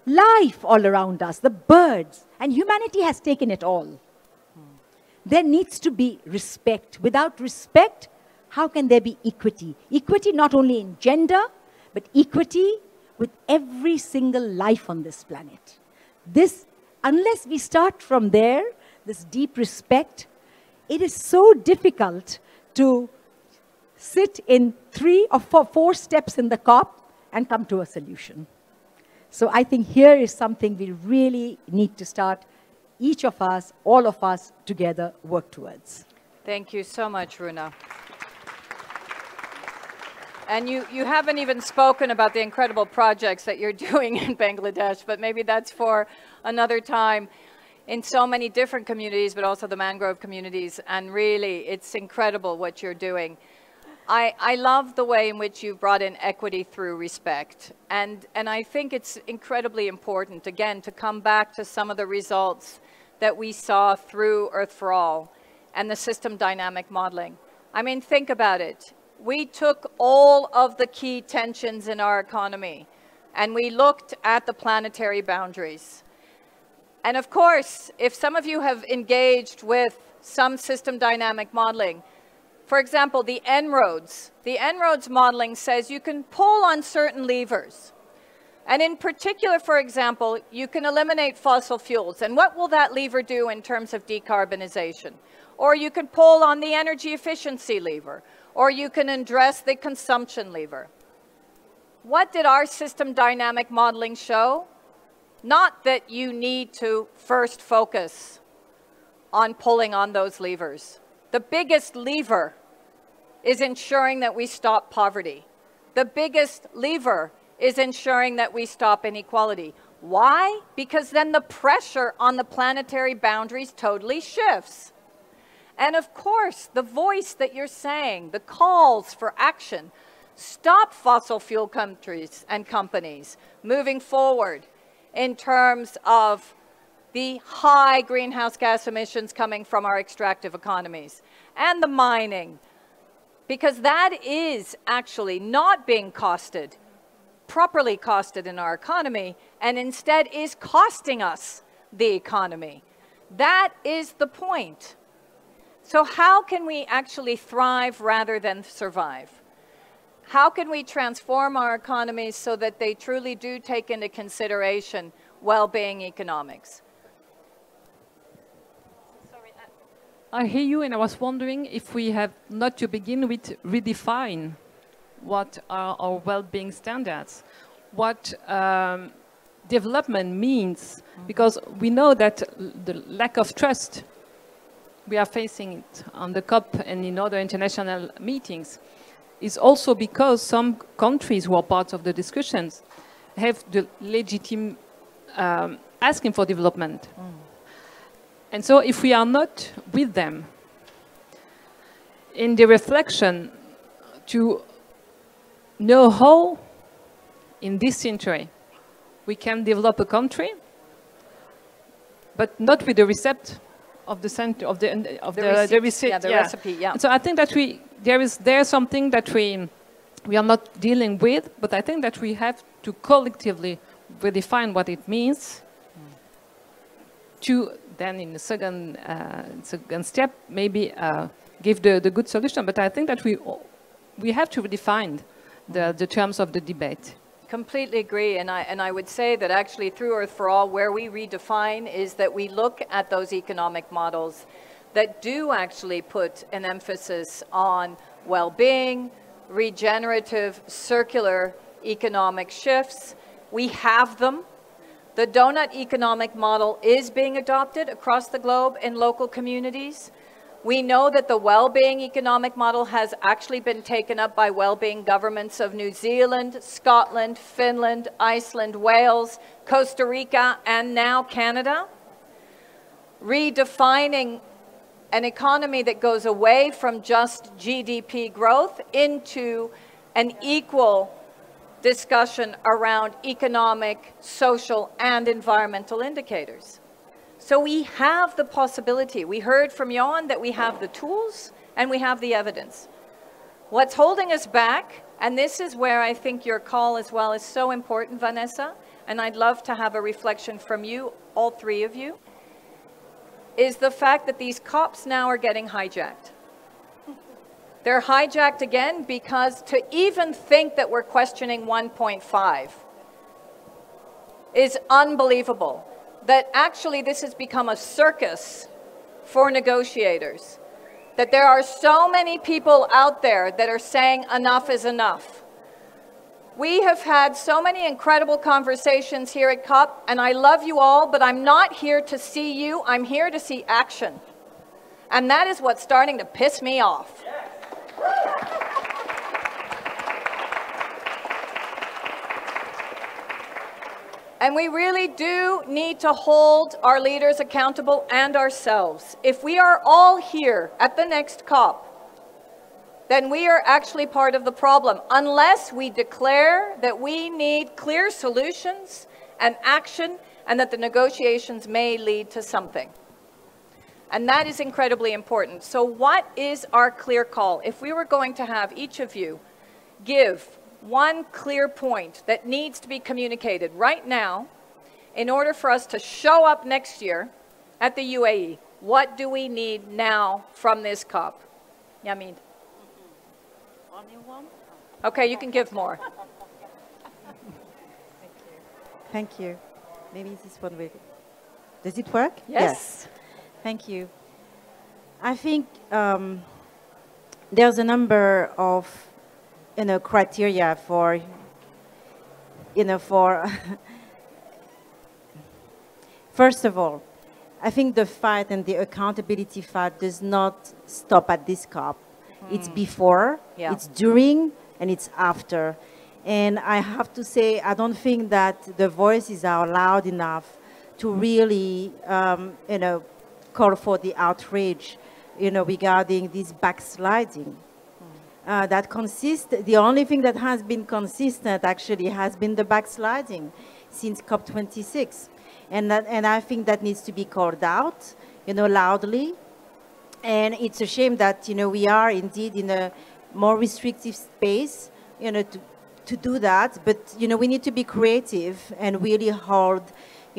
life all around us, the birds, and humanity has taken it all. There needs to be respect. Without respect, how can there be equity? Equity not only in gender, but equity with every single life on this planet. This, unless we start from there, this deep respect, it is so difficult to sit in 3 or 4 steps in the COP and come to a solution. So I think here is something we really need to start, each of us, all of us together work towards. Thank you so much, Runa. And you haven't even spoken about the incredible projects that you're doing in Bangladesh, but maybe that's for another time, in so many different communities, but also the mangrove communities. And really, it's incredible what you're doing. I love the way in which you brought in equity through respect. And I think it's incredibly important, again, to come back to some of the results that we saw through Earth for All and the system dynamic modeling. I mean, think about it. We took all of the key tensions in our economy and we looked at the planetary boundaries. And of course, if some of you have engaged with some system dynamic modeling, for example, the En-ROADS modeling says you can pull on certain levers. And in particular, for example, you can eliminate fossil fuels. And what will that lever do in terms of decarbonization? Or you can pull on the energy efficiency lever. Or you can address the consumption lever. What did our system dynamic modeling show? Not that you need to first focus on pulling on those levers. The biggest lever is ensuring that we stop poverty. The biggest lever is ensuring that we stop inequality. Why? Because then the pressure on the planetary boundaries totally shifts. And of course, the voice that you're saying, the calls for action, stop fossil fuel countries and companies moving forward in terms of the high greenhouse gas emissions coming from our extractive economies and the mining, because that is actually not being costed, properly costed in our economy, and instead is costing us the economy. That is the point. So how can we actually thrive rather than survive? How can we transform our economies so that they truly do take into consideration well-being economics? I hear you, and I was wondering if we have not to begin with redefine what are our well-being standards, what development means, because we know that the lack of trust, we are facing it on the COP and in other international meetings, is also because some countries who are part of the discussions have the legitimate asking for development. And so if we are not with them in the reflection to know how, in this century, we can develop a country, but not with the recipe of the center of the recipe. Yeah. So I think that there's something that we are not dealing with, but I think that we have to collectively redefine what it means to then in the second step maybe give the good solution. But I think that we have to redefine the terms of the debate. Completely agree, and I would say that actually through Earth for All, where we redefine is that we look at those economic models that do actually put an emphasis on well-being, regenerative, circular economic shifts. We have them. The donut economic model is being adopted across the globe in local communities. We know that the well-being economic model has actually been taken up by well-being governments of New Zealand, Scotland, Finland, Iceland, Wales, Costa Rica, and now Canada. Redefining an economy that goes away from just GDP growth into an equal discussion around economic, social, and environmental indicators. So we have the possibility. We heard from Jan that we have the tools and we have the evidence. What's holding us back, and this is where I think your call as well is so important, Vanessa, and I'd love to have a reflection from you, all three of you, is the fact that these COPs now are getting hijacked. They're hijacked again because to even think that we're questioning 1.5 is unbelievable. That actually this has become a circus for negotiators. That there are so many people out there that are saying enough is enough. We have had so many incredible conversations here at COP, and I love you all, but I'm not here to see you, I'm here to see action. And that is what's starting to piss me off. And we really do need to hold our leaders accountable and ourselves. If we are all here at the next COP, then we are actually part of the problem, unless we declare that we need clear solutions and action, and that the negotiations may lead to something. And that is incredibly important. So what is our clear call? If we were going to have each of you give one clear point that needs to be communicated right now in order for us to show up next year at the UAE, what do we need now from this COP? Yamid. Only one? Okay, you can give more. Thank you. Maybe this one will. Does it work? Yes. Thank you. I think there's a number of criteria for first of all, I think the fight and the accountability fight does not stop at this COP. It's before, it's during, and it's after. And I have to say, I don't think that the voices are loud enough to really, call for the outrage, regarding this backsliding. The only thing that has been consistent actually has been the backsliding since COP26. And I think that needs to be called out, loudly. And it's a shame that, we are indeed in a more restrictive space, to do that. But, we need to be creative and really hold,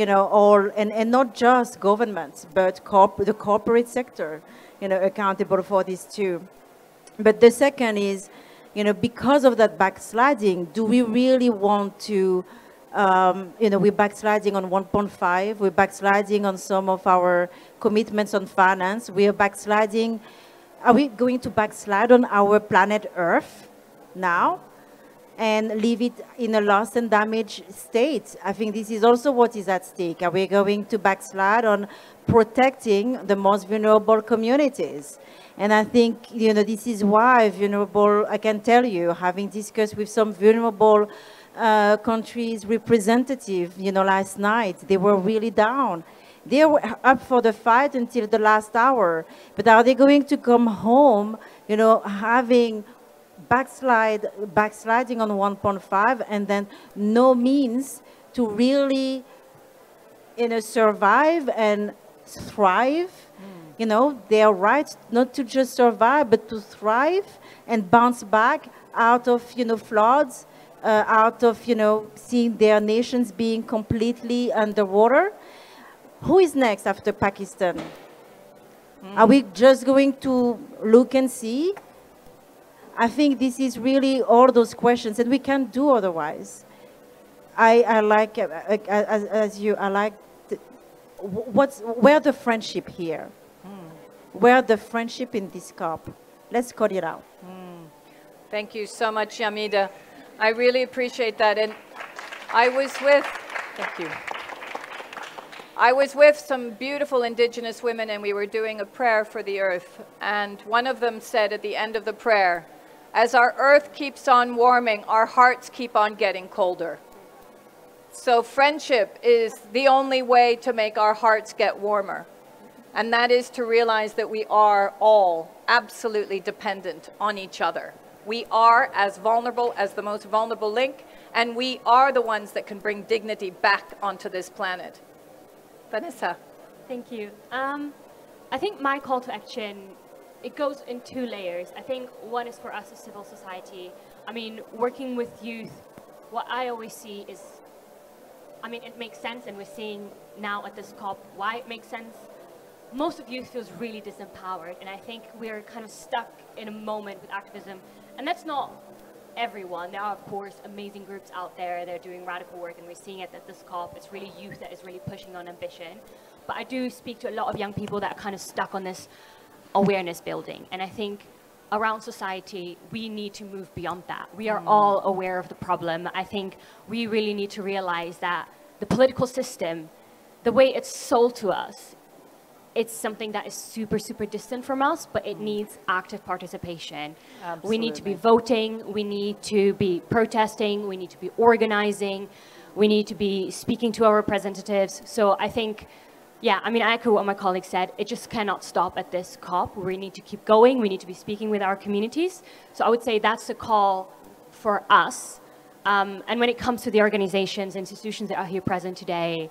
all, and not just governments, but the corporate sector, accountable for this too. But the second is, because of that backsliding, do we really want to, we're backsliding on 1.5, we're backsliding on some of our commitments on finance, we are backsliding, are we going to backslide on our planet Earth now and leave it in a lost and damaged state? I think this is also what is at stake. Are we going to backslide on protecting the most vulnerable communities? And I think, this is why vulnerable, I can tell you, having discussed with some vulnerable countries' representative, last night, they were really down. They were up for the fight until the last hour. But are they going to come home, having backsliding on 1.5 and then no means to really, survive and thrive? Their right not to just survive, but to thrive and bounce back out of, floods, out of, seeing their nations being completely underwater. Who is next after Pakistan? Are we just going to look and see? I think this is really all those questions, and we can't do otherwise. I like, as you, I like, where the friendship here? Where the friendship in this COP? Let's call it out. Thank you so much, Yamida. I really appreciate that. And I was with, thank you. I was with some beautiful indigenous women, and we were doing a prayer for the earth. And one of them said at the end of the prayer, as our earth keeps on warming, our hearts keep on getting colder. So friendship is the only way to make our hearts get warmer. And that is to realize that we are all absolutely dependent on each other. We are as vulnerable as the most vulnerable link, and we are the ones that can bring dignity back onto this planet. Vanessa. Thank you. I think my call to action, it goes in two layers. I think one is for us as civil society. I mean, working with youth, what I always see is, I mean, it makes sense, and we're seeing now at this COP why it makes sense. Most of youth feels really disempowered, and I think we're kind of stuck in a moment with activism. And that's not everyone. There are, of course, amazing groups out there that are doing radical work, and we're seeing it at this COP. It's really youth that is really pushing on ambition. But I do speak to a lot of young people that are kind of stuck on this awareness building. And I think around society, we need to move beyond that. We are all aware of the problem. I think we really need to realize that the political system, the way it's sold to us, it's something that is super, super distant from us, but it needs active participation. Absolutely. We need to be voting, we need to be protesting, we need to be organizing, we need to be speaking to our representatives. So I think, yeah, I mean, I echo what my colleague said. It just cannot stop at this COP. We need to keep going. We need to be speaking with our communities. So I would say that's a call for us. And when it comes to the organizations, institutions that are here present today,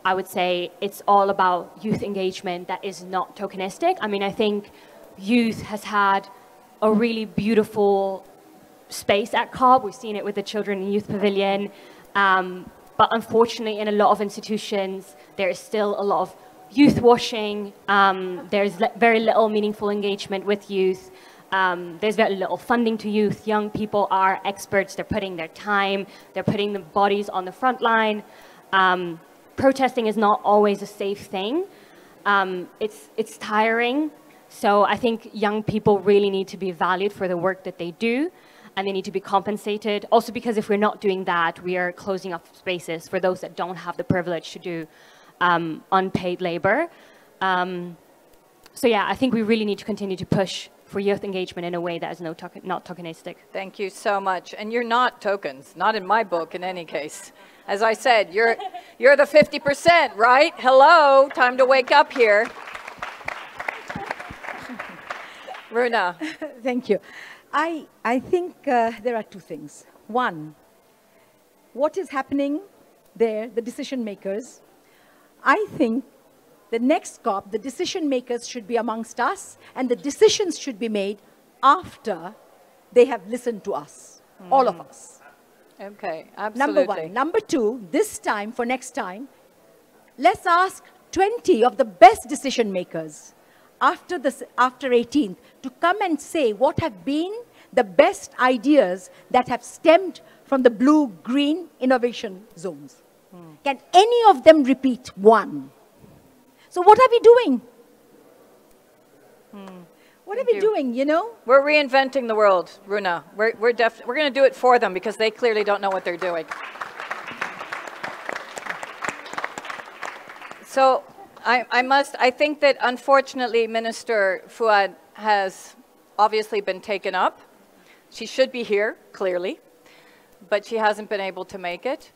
I would say it's all about youth engagement that is not tokenistic. I mean, I think youth has had a really beautiful space at COP. We've seen it with the Children and Youth Pavilion. But unfortunately, in a lot of institutions, there is still a lot of youth washing. There's very little meaningful engagement with youth. There's very little funding to youth. Young people are experts. They're putting their time. They're putting their bodies on the front line. Protesting is not always a safe thing. It's tiring. So I think young people really need to be valued for the work that they do, and they need to be compensated. Also because if we're not doing that, we are closing off spaces for those that don't have the privilege to do unpaid labor. So yeah, I think we really need to continue to push for youth engagement in a way that is not tokenistic. Thank you so much. And you're not tokens, not in my book in any case. As I said, you're the 50%, right? Hello, time to wake up here. Runa. Thank you. I think there are two things. One, what is happening there, the decision makers, I think the next COP, the decision makers should be amongst us, and the decisions should be made after they have listened to us, all of us. Okay, absolutely. Number one. Number two, this time, for next time, let's ask 20 of the best decision makers after 18th to come and say what have been the best ideas that have stemmed from the blue-green innovation zones. Can any of them repeat one? So what are we doing? What are we doing, you know? We're reinventing the world, Runa. We're going to do it for them because they clearly don't know what they're doing. So I think that unfortunately Minister Fuad has obviously been taken up. She should be here, clearly, but she hasn't been able to make it.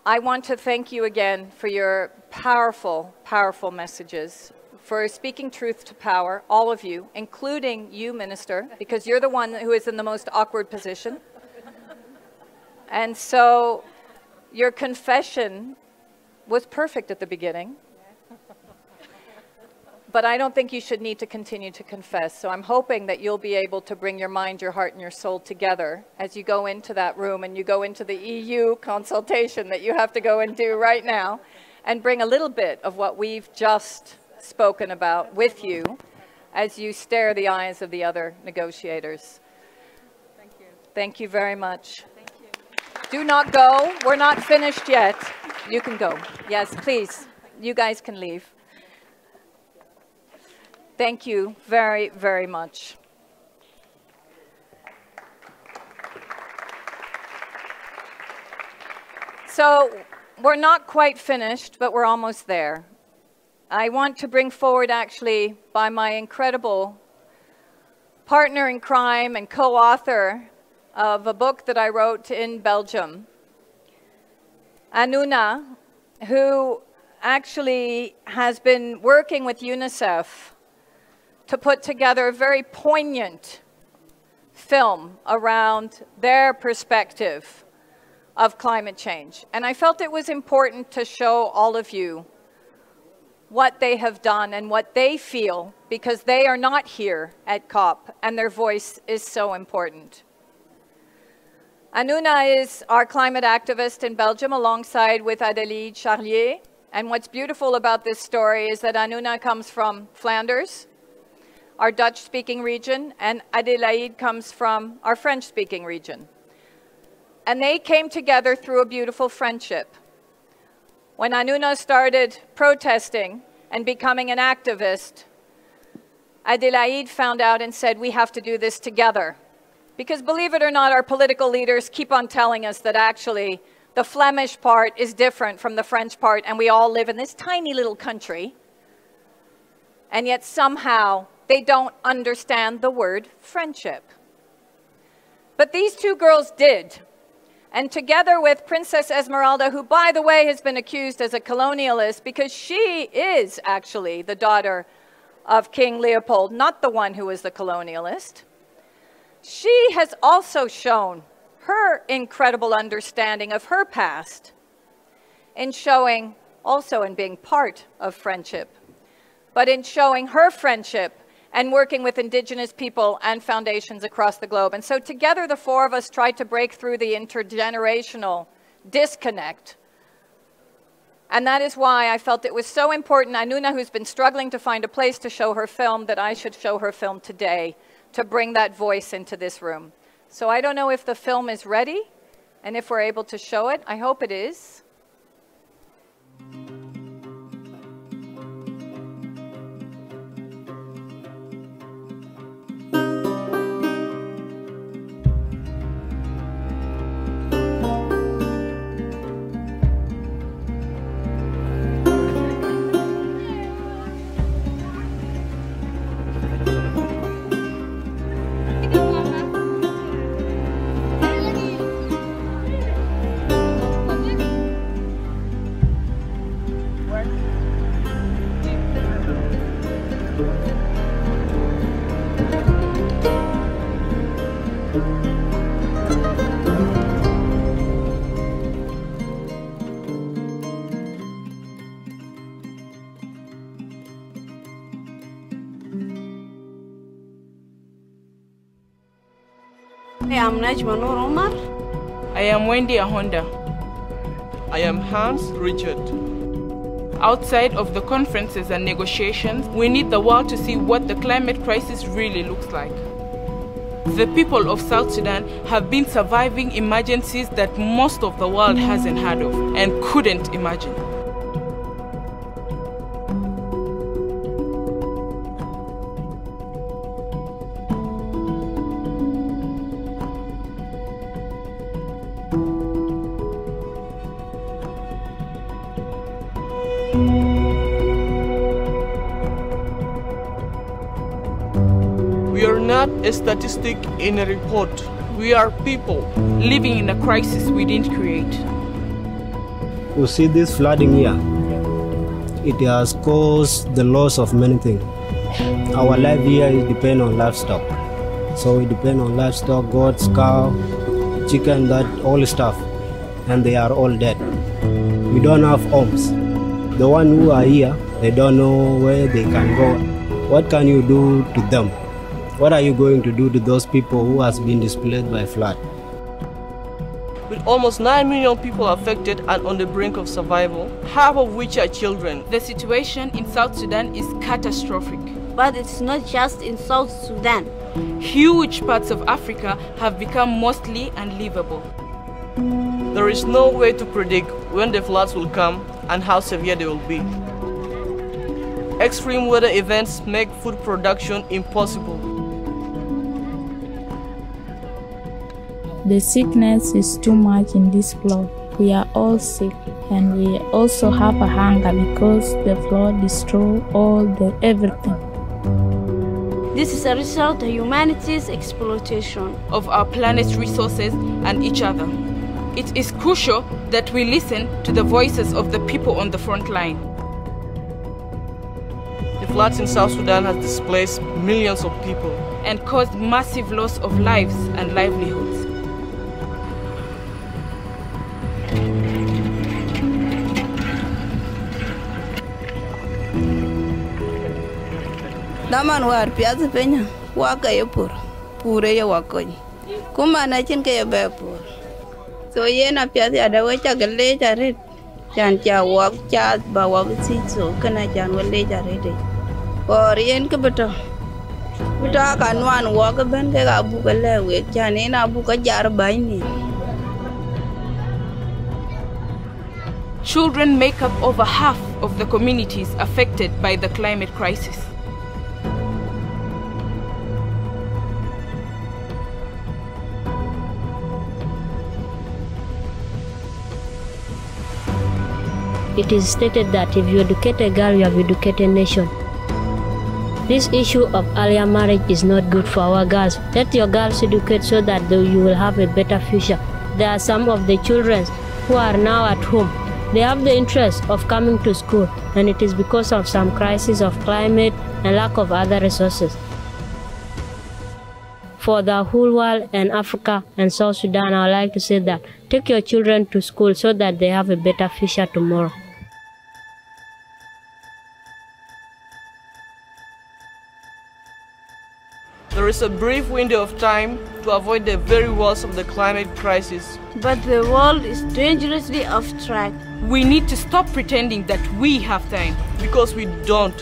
I want to thank you again for your powerful, powerful messages, for speaking truth to power, all of you, including you, Minister, because you're the one who is in the most awkward position. And so your confession was perfect at the beginning. But I don't think you should need to continue to confess. So I'm hoping that you'll be able to bring your mind, your heart, and your soul together as you go into that room and you go into the EU consultation that you have to go and do right now, and bring a little bit of what we've just spoken about with you as you stare the eyes of the other negotiators. Thank you. Thank you very much. Thank you. Do not go. We're not finished yet. You can go. Yes, please. You guys can leave. Thank you very, very much. So we're not quite finished, but we're almost there. I want to bring forward, actually, by my incredible partner in crime and co-author of a book that I wrote in Belgium, Anuna, who actually has been working with UNICEF to put together a very poignant film around their perspective of climate change. And I felt it was important to show all of you what they have done and what they feel, because they are not here at COP and their voice is so important. Anuna is our climate activist in Belgium alongside with Adélaïde Charlier. And what's beautiful about this story is that Anuna comes from Flanders, our Dutch-speaking region, and Adélaïde comes from our French-speaking region. And they came together through a beautiful friendship. When Anuna started protesting and becoming an activist, Adélaïde found out and said, we have to do this together. Because believe it or not, our political leaders keep on telling us that actually the Flemish part is different from the French part, and we all live in this tiny little country. And yet somehow they don't understand the word friendship. But these two girls did. And together with Princess Esmeralda, who, by the way, has been accused as a colonialist because she is actually the daughter of King Leopold, not the one who was the colonialist, she has also shown her incredible understanding of her past in showing, also in being part of friendship, but in showing her friendship and working with indigenous people and foundations across the globe. And so together the four of us tried to break through the intergenerational disconnect. And that is why I felt it was so important, Anuna, who's been struggling to find a place to show her film, that I should show her film today to bring that voice into this room. So I don't know if the film is ready and if we're able to show it. I hope it is. I am Najma Noor Omar. I am Wendy Ahonda. I am Hans Richard. Outside of the conferences and negotiations, we need the world to see what the climate crisis really looks like. The people of South Sudan have been surviving emergencies that most of the world hasn't heard of and couldn't imagine. We are not a statistic in a report. We are people living in a crisis we didn't create. You see this flooding here, it has caused the loss of many things. Our life here depends on livestock. So we depend on livestock, goats, cow, chicken, that all stuff, and they are all dead. We don't have homes. The ones who are here, they don't know where they can go. What can you do to them? What are you going to do to those people who has been displaced by flood? With almost 9 million people affected and on the brink of survival, half of which are children. The situation in South Sudan is catastrophic. But it's not just in South Sudan. Huge parts of Africa have become mostly unlivable. There is no way to predict when the floods will come and how severe they will be. Extreme weather events make food production impossible. The sickness is too much in this flood. We are all sick, and we also have a hunger because the flood destroyed everything. This is a result of humanity's exploitation of our planet's resources and each other. It is crucial that we listen to the voices of the people on the front line. floods in South Sudan has displaced millions of people and caused massive loss of lives and livelihoods. Daman war piazza penya waka yepur pure ya wakoi kuma na chin ke be pur so yena piazza ada wacha galle jarit chan cha wak cha ba wak si so kana chan walle jarit or yen ke beto kan wan wak ben ke ga bu galle we chan ena bu ka jar bai ni. Children make up over half of the communities affected by the climate crisis. It is stated that if you educate a girl, you have educated a nation. This issue of earlier marriage is not good for our girls. Let your girls educate so that you will have a better future. There are some of the children who are now at home. They have the interest of coming to school, and it is because of some crisis of climate and lack of other resources. For the whole world and Africa and South Sudan, I would like to say that take your children to school so that they have a better future tomorrow. There is a brief window of time to avoid the very worst of the climate crisis. But the world is dangerously off track. We need to stop pretending that we have time. Because we don't.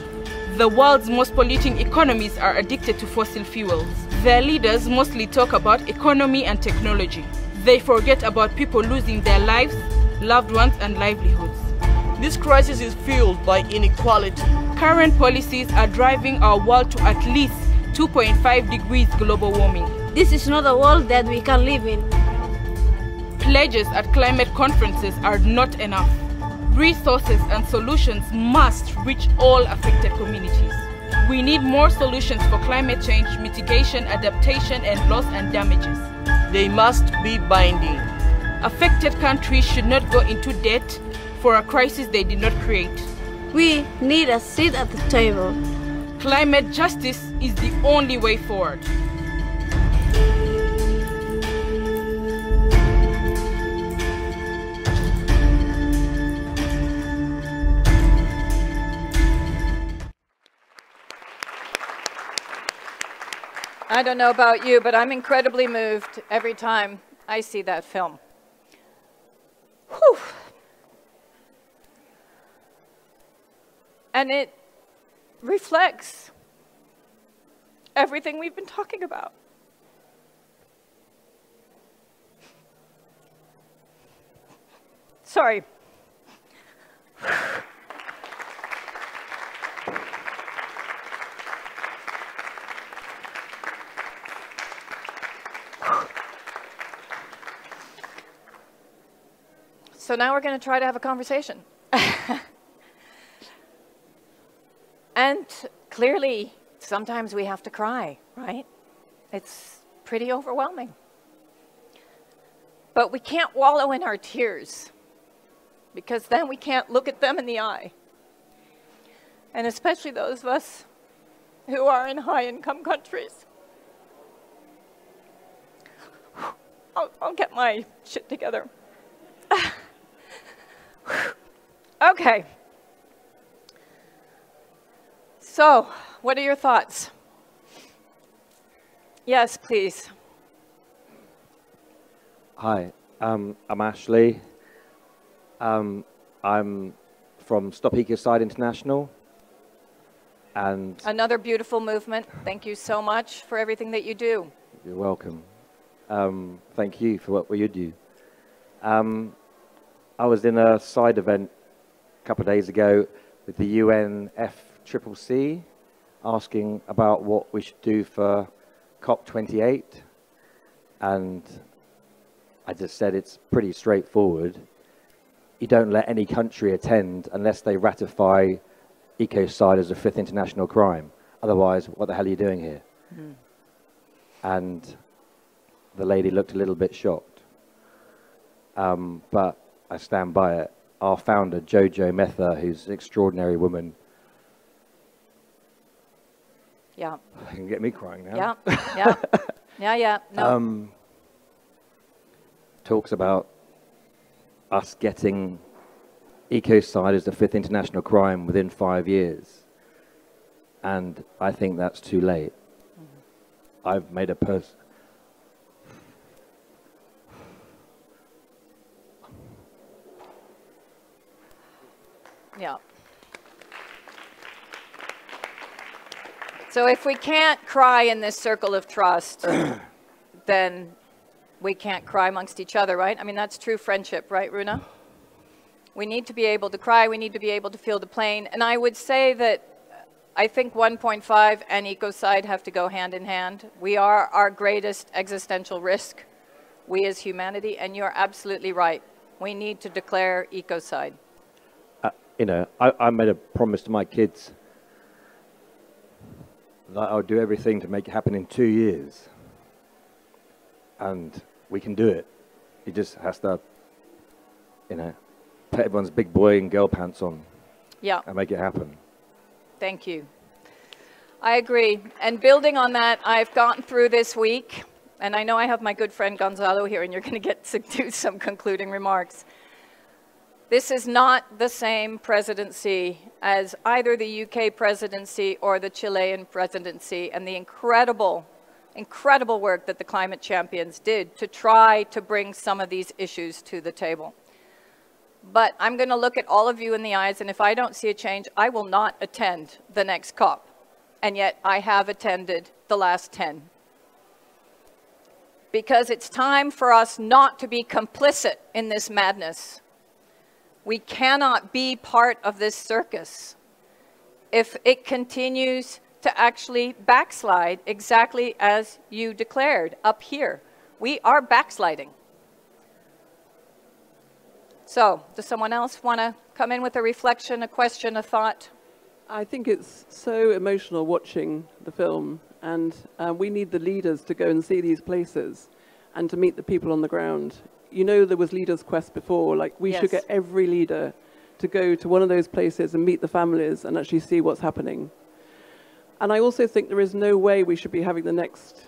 The world's most polluting economies are addicted to fossil fuels. Their leaders mostly talk about economy and technology. They forget about people losing their lives, loved ones, and livelihoods. This crisis is fueled by inequality. Current policies are driving our world to at least 2.5 degrees global warming. This is not a world that we can live in. Pledges at climate conferences are not enough. Resources and solutions must reach all affected communities. We need more solutions for climate change, mitigation, adaptation, and loss and damages. They must be binding. Affected countries should not go into debt for a crisis they did not create. We need a seat at the table. Climate justice is the only way forward. I don't know about you, but I'm incredibly moved every time I see that film. Whew. And it reflects everything we've been talking about. Sorry. So now we're going to try to have a conversation. And clearly, sometimes we have to cry, right? It's pretty overwhelming. But we can't wallow in our tears, because then we can't look at them in the eye. And especially those of us who are in high-income countries. I'll get my shit together. Okay. So, what are your thoughts? Yes, please. Hi, I'm Ashley. I'm from Stop Ecocide International. And another beautiful movement. Thank you so much for everything that you do. You're welcome. Thank you for what you do. I was in a side event a couple of days ago with the UNFCCC asking about what we should do for COP28. And I just said it's pretty straightforward. You don't let any country attend unless they ratify ecocide as a fifth international crime. Otherwise, what the hell are you doing here? Mm. And the lady looked a little bit shocked. But I stand by it. Our founder, Jojo Metha, who's an extraordinary woman, Yeah. You can get me crying now. Yeah. No. Talks about us getting ecocide as the 5th international crime within 5 years. And I think that's too late. I've made a post. Yeah. So if we can't cry in this circle of trust, then we can't cry amongst each other, right? I mean, that's true friendship, right, Runa? We need to be able to cry. We need to be able to feel the pain. And I would say that I think 1.5 and ecocide have to go hand in hand. We are our greatest existential risk, we as humanity, and you're absolutely right. We need to declare ecocide. You know, I made a promise to my kids that I'll do everything to make it happen in 2 years. And we can do it. It just has to, you know, put everyone's big boy and girl pants on. Yeah. And make it happen. Thank you. I agree. And building on that, I've gotten through this week, and I know I have my good friend Gonzalo here, and you're going to get to do some concluding remarks. This is not the same presidency as either the UK presidency or the Chilean presidency, and the incredible work that the climate champions did to try to bring some of these issues to the table. But I'm going to look at all of you in the eyes, and if I don't see a change, I will not attend the next COP. And yet I have attended the last 10. Because it's time for us not to be complicit in this madness. We cannot be part of this circus if it continues to actually backslide exactly as you declared up here. We are backsliding. So, does someone else want to come in with a reflection, a question, a thought? I think it's so emotional watching the film, and we need the leaders to go and see these places and to meet the people on the ground. You know, there was Leaders' Quest before, like we should get every leader to go to one of those places and meet the families and actually see what's happening. And I also think there is no way we should be having the next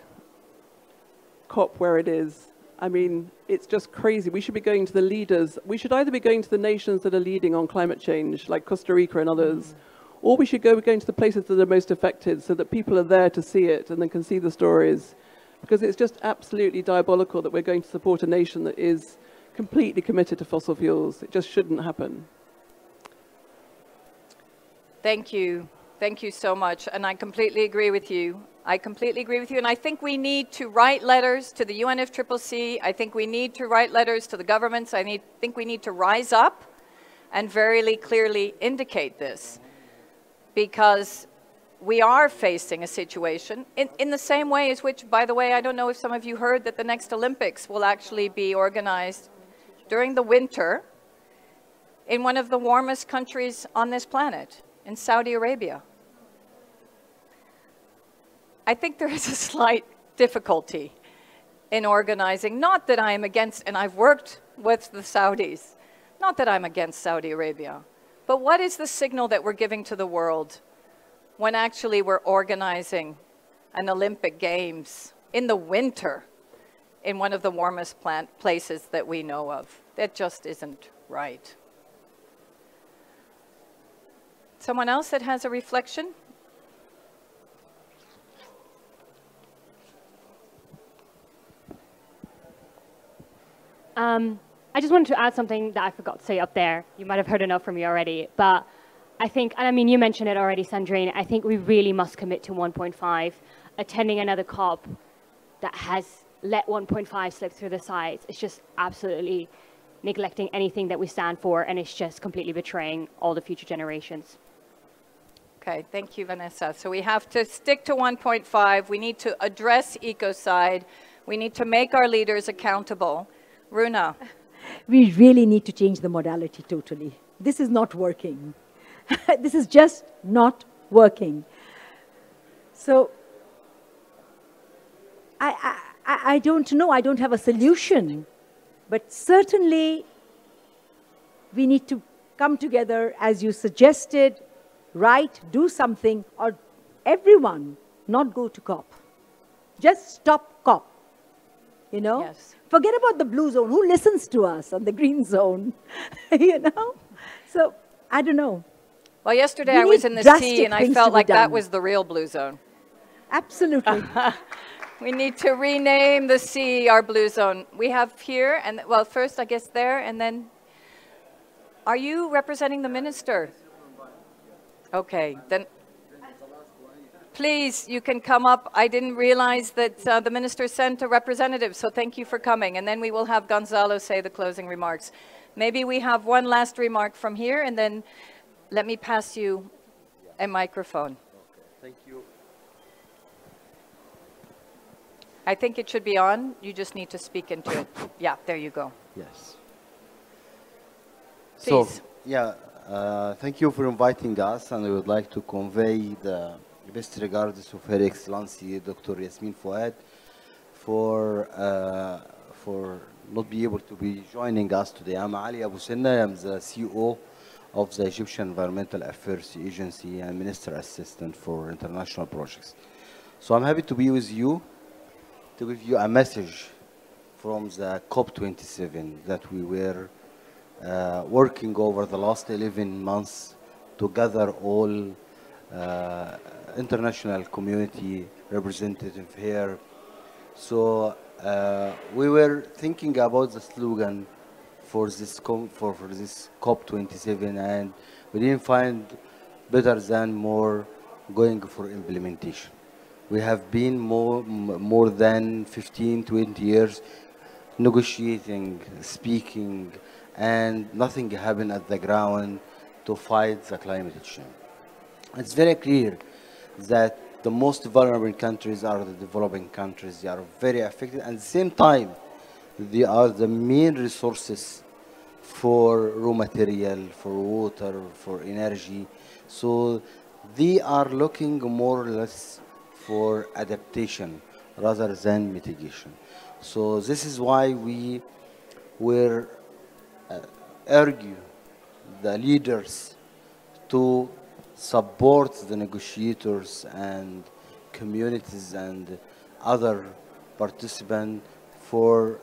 COP where it is. I mean, it's just crazy. We should be going to the leaders. We should either be going to the nations that are leading on climate change, like Costa Rica and others, or we should go going to the places that are most affected so that people are there to see it and then can see the stories. Because it's just absolutely diabolical that we're going to support a nation that is completely committed to fossil fuels. It just shouldn't happen. Thank you. Thank you so much. And I completely agree with you. I completely agree with you. And I think we need to write letters to the UNFCCC. I think we need to write letters to the governments. I think we need to rise up and very clearly indicate this. Because we are facing a situation in the same way as which, by the way, I don't know if some of you heard that the next Olympics will actually be organized during the winter in one of the warmest countries on this planet, in Saudi Arabia. I think there is a slight difficulty in organizing, not that I am against, and I've worked with the Saudis, not that I'm against Saudi Arabia, but what is the signal that we're giving to the world when actually we're organizing an Olympic Games in the winter in one of the warmest places that we know of? That just isn't right. Someone else that has a reflection? I just wanted to add something that I forgot to say up there. You might have heard enough from me already, but I think, and I mean, you mentioned it already, Sandrine, I think we really must commit to 1.5. Attending another COP that has let 1.5 slip through the sides, it's just absolutely neglecting anything that we stand for, and it's just completely betraying all the future generations. Okay, thank you, Vanessa. So we have to stick to 1.5. We need to address ecocide. We need to make our leaders accountable. Runa. We really need to change the modality totally. This is not working. This is just not working. So I don't know. I don't have a solution. But certainly we need to come together, as you suggested, write, do something, or everyone not go to COP. Just stop COP, you know? Yes. Forget about the blue zone. Who listens to us on the green zone, you know? So, I don't know. Well, yesterday We I was need in the drastic sea and I things felt to be like that done. was the real blue zone. Absolutely. We need to rename the sea our blue zone. We have here, and well, first I guess there, and then, are you representing the minister? Okay, then please, you can come up. I didn't realize that the minister sent a representative, so thank you for coming. And then we will have Gonzalo say the closing remarks. Maybe we have one last remark from here, and then let me pass you a microphone. Okay, thank you. I think it should be on. You just need to speak into it. Yeah, there you go. Yes. Please. So, yeah, thank you for inviting us, and I would like to convey the best regards of Her Excellency Dr. Yasmin Fouad for not being able to be joining us today. I'm Ali Abu Sinna. I'm the CEO of the Egyptian Environmental Affairs Agency and Minister Assistant for International Projects. So I'm happy to be with you to give you a message from the COP27 that we were working over the last 11 months to gather all international community representative here. So we were thinking about the slogan for this COP27, and we didn't find better than more going for implementation. We have been more than 15, 20 years negotiating, speaking, and nothing happened at the ground to fight the climate change. It's very clear that the most vulnerable countries are the developing countries. They are very affected. At the same time, they are the main resources for raw material, for water, for energy. So they are looking more or less for adaptation rather than mitigation. So this is why we were urging the leaders to support the negotiators and communities and other participants for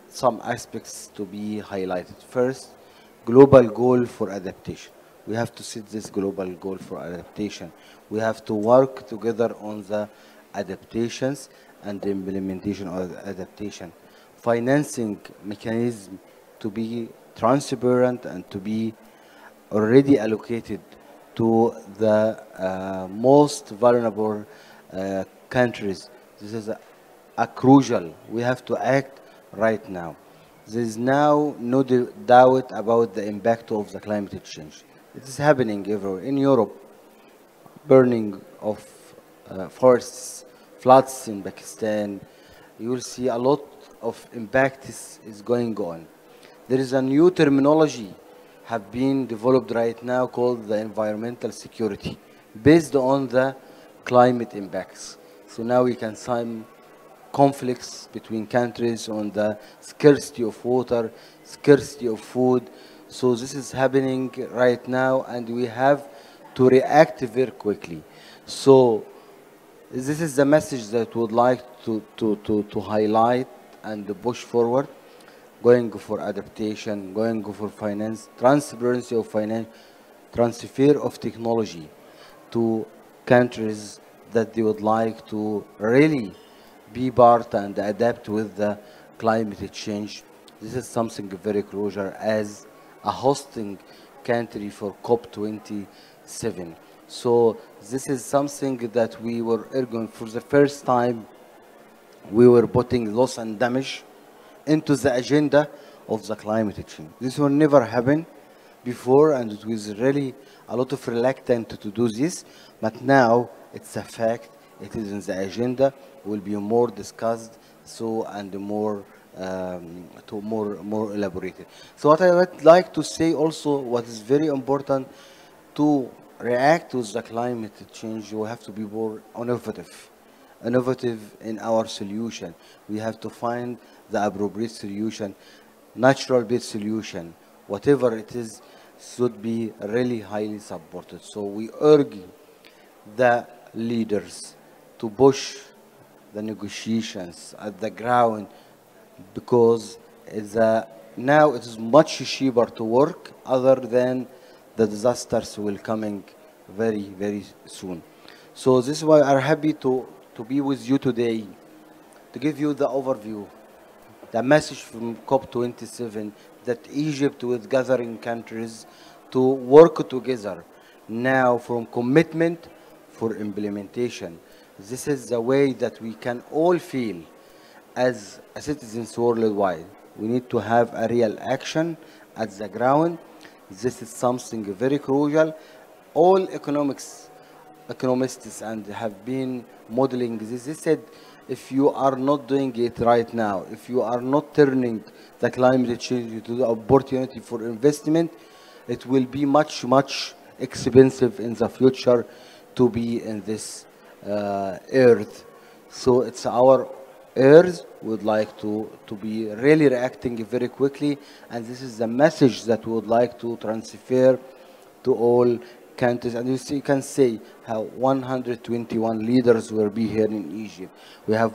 some aspects to be highlighted. First, global goal for adaptation. We have to set this global goal for adaptation. We have to work together on the adaptations and the implementation of adaptation. Financing mechanism to be transparent and to be already allocated to the most vulnerable countries. This is a crucial. We have to act right now. There is now no doubt about the impact of the climate change. It is happening everywhere. In Europe, burning of forests, floods in Pakistan, you will see a lot of impact is going on. There is a new terminology have been developed right now called the environmental security, based on the climate impacts. So now we can sign conflicts between countries on the scarcity of water, scarcity of food. So this is happening right now, and we have to react very quickly. So this is the message that we would like to highlight and to push forward, going for adaptation, going for finance, transparency of finance, transfer of technology to countries that they would like to really be part and adapt with the climate change. This is something very crucial as a hosting country for COP27. So this is something that we were arguing for the first time. We were putting loss and damage into the agenda of the climate change. This will never happen before, and it was really a lot of reluctance to do this, but now it's a fact. It is in the agenda, will be more discussed, so, and more more elaborated. So what I would like to say also, what is very important to react to the climate change, you have to be more innovative in our solution. We have to find the appropriate solution, natural-based solution, whatever it is, should be really highly supported. So we urge the leaders to push the negotiations at the ground, because now it is much cheaper to work, other than the disasters will coming very, very soon. So this is why I'm happy to be with you today, to give you the overview, the message from COP27, that Egypt with gathering countries to work together now from commitment for implementation. This is the way that we can all feel as citizens worldwide. We need to have a real action at the ground. This is something very crucial. All economists and have been modeling this. They said, if you are not doing it right now, if you are not turning the climate change into the opportunity for investment, it will be much, much expensive in the future to be in this earth. So it's our earth. We would like to be really reacting very quickly, and this is the message that we would like to transfer to all countries. And you can say how 121 leaders will be here in Egypt. We have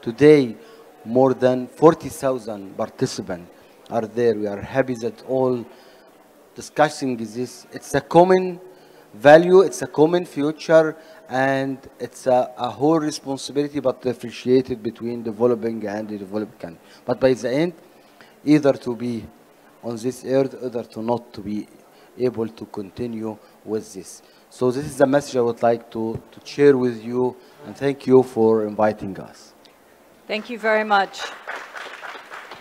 today more than 40,000 participants are there. We are happy that all discussing this. It's a common value, it's a common future, and it's a whole responsibility, but differentiated between developing and the developed country. But by the end, either to be on this earth, either to not to be able to continue with this. So this is the message I would like to share with you, and thank you for inviting us. Thank you very much.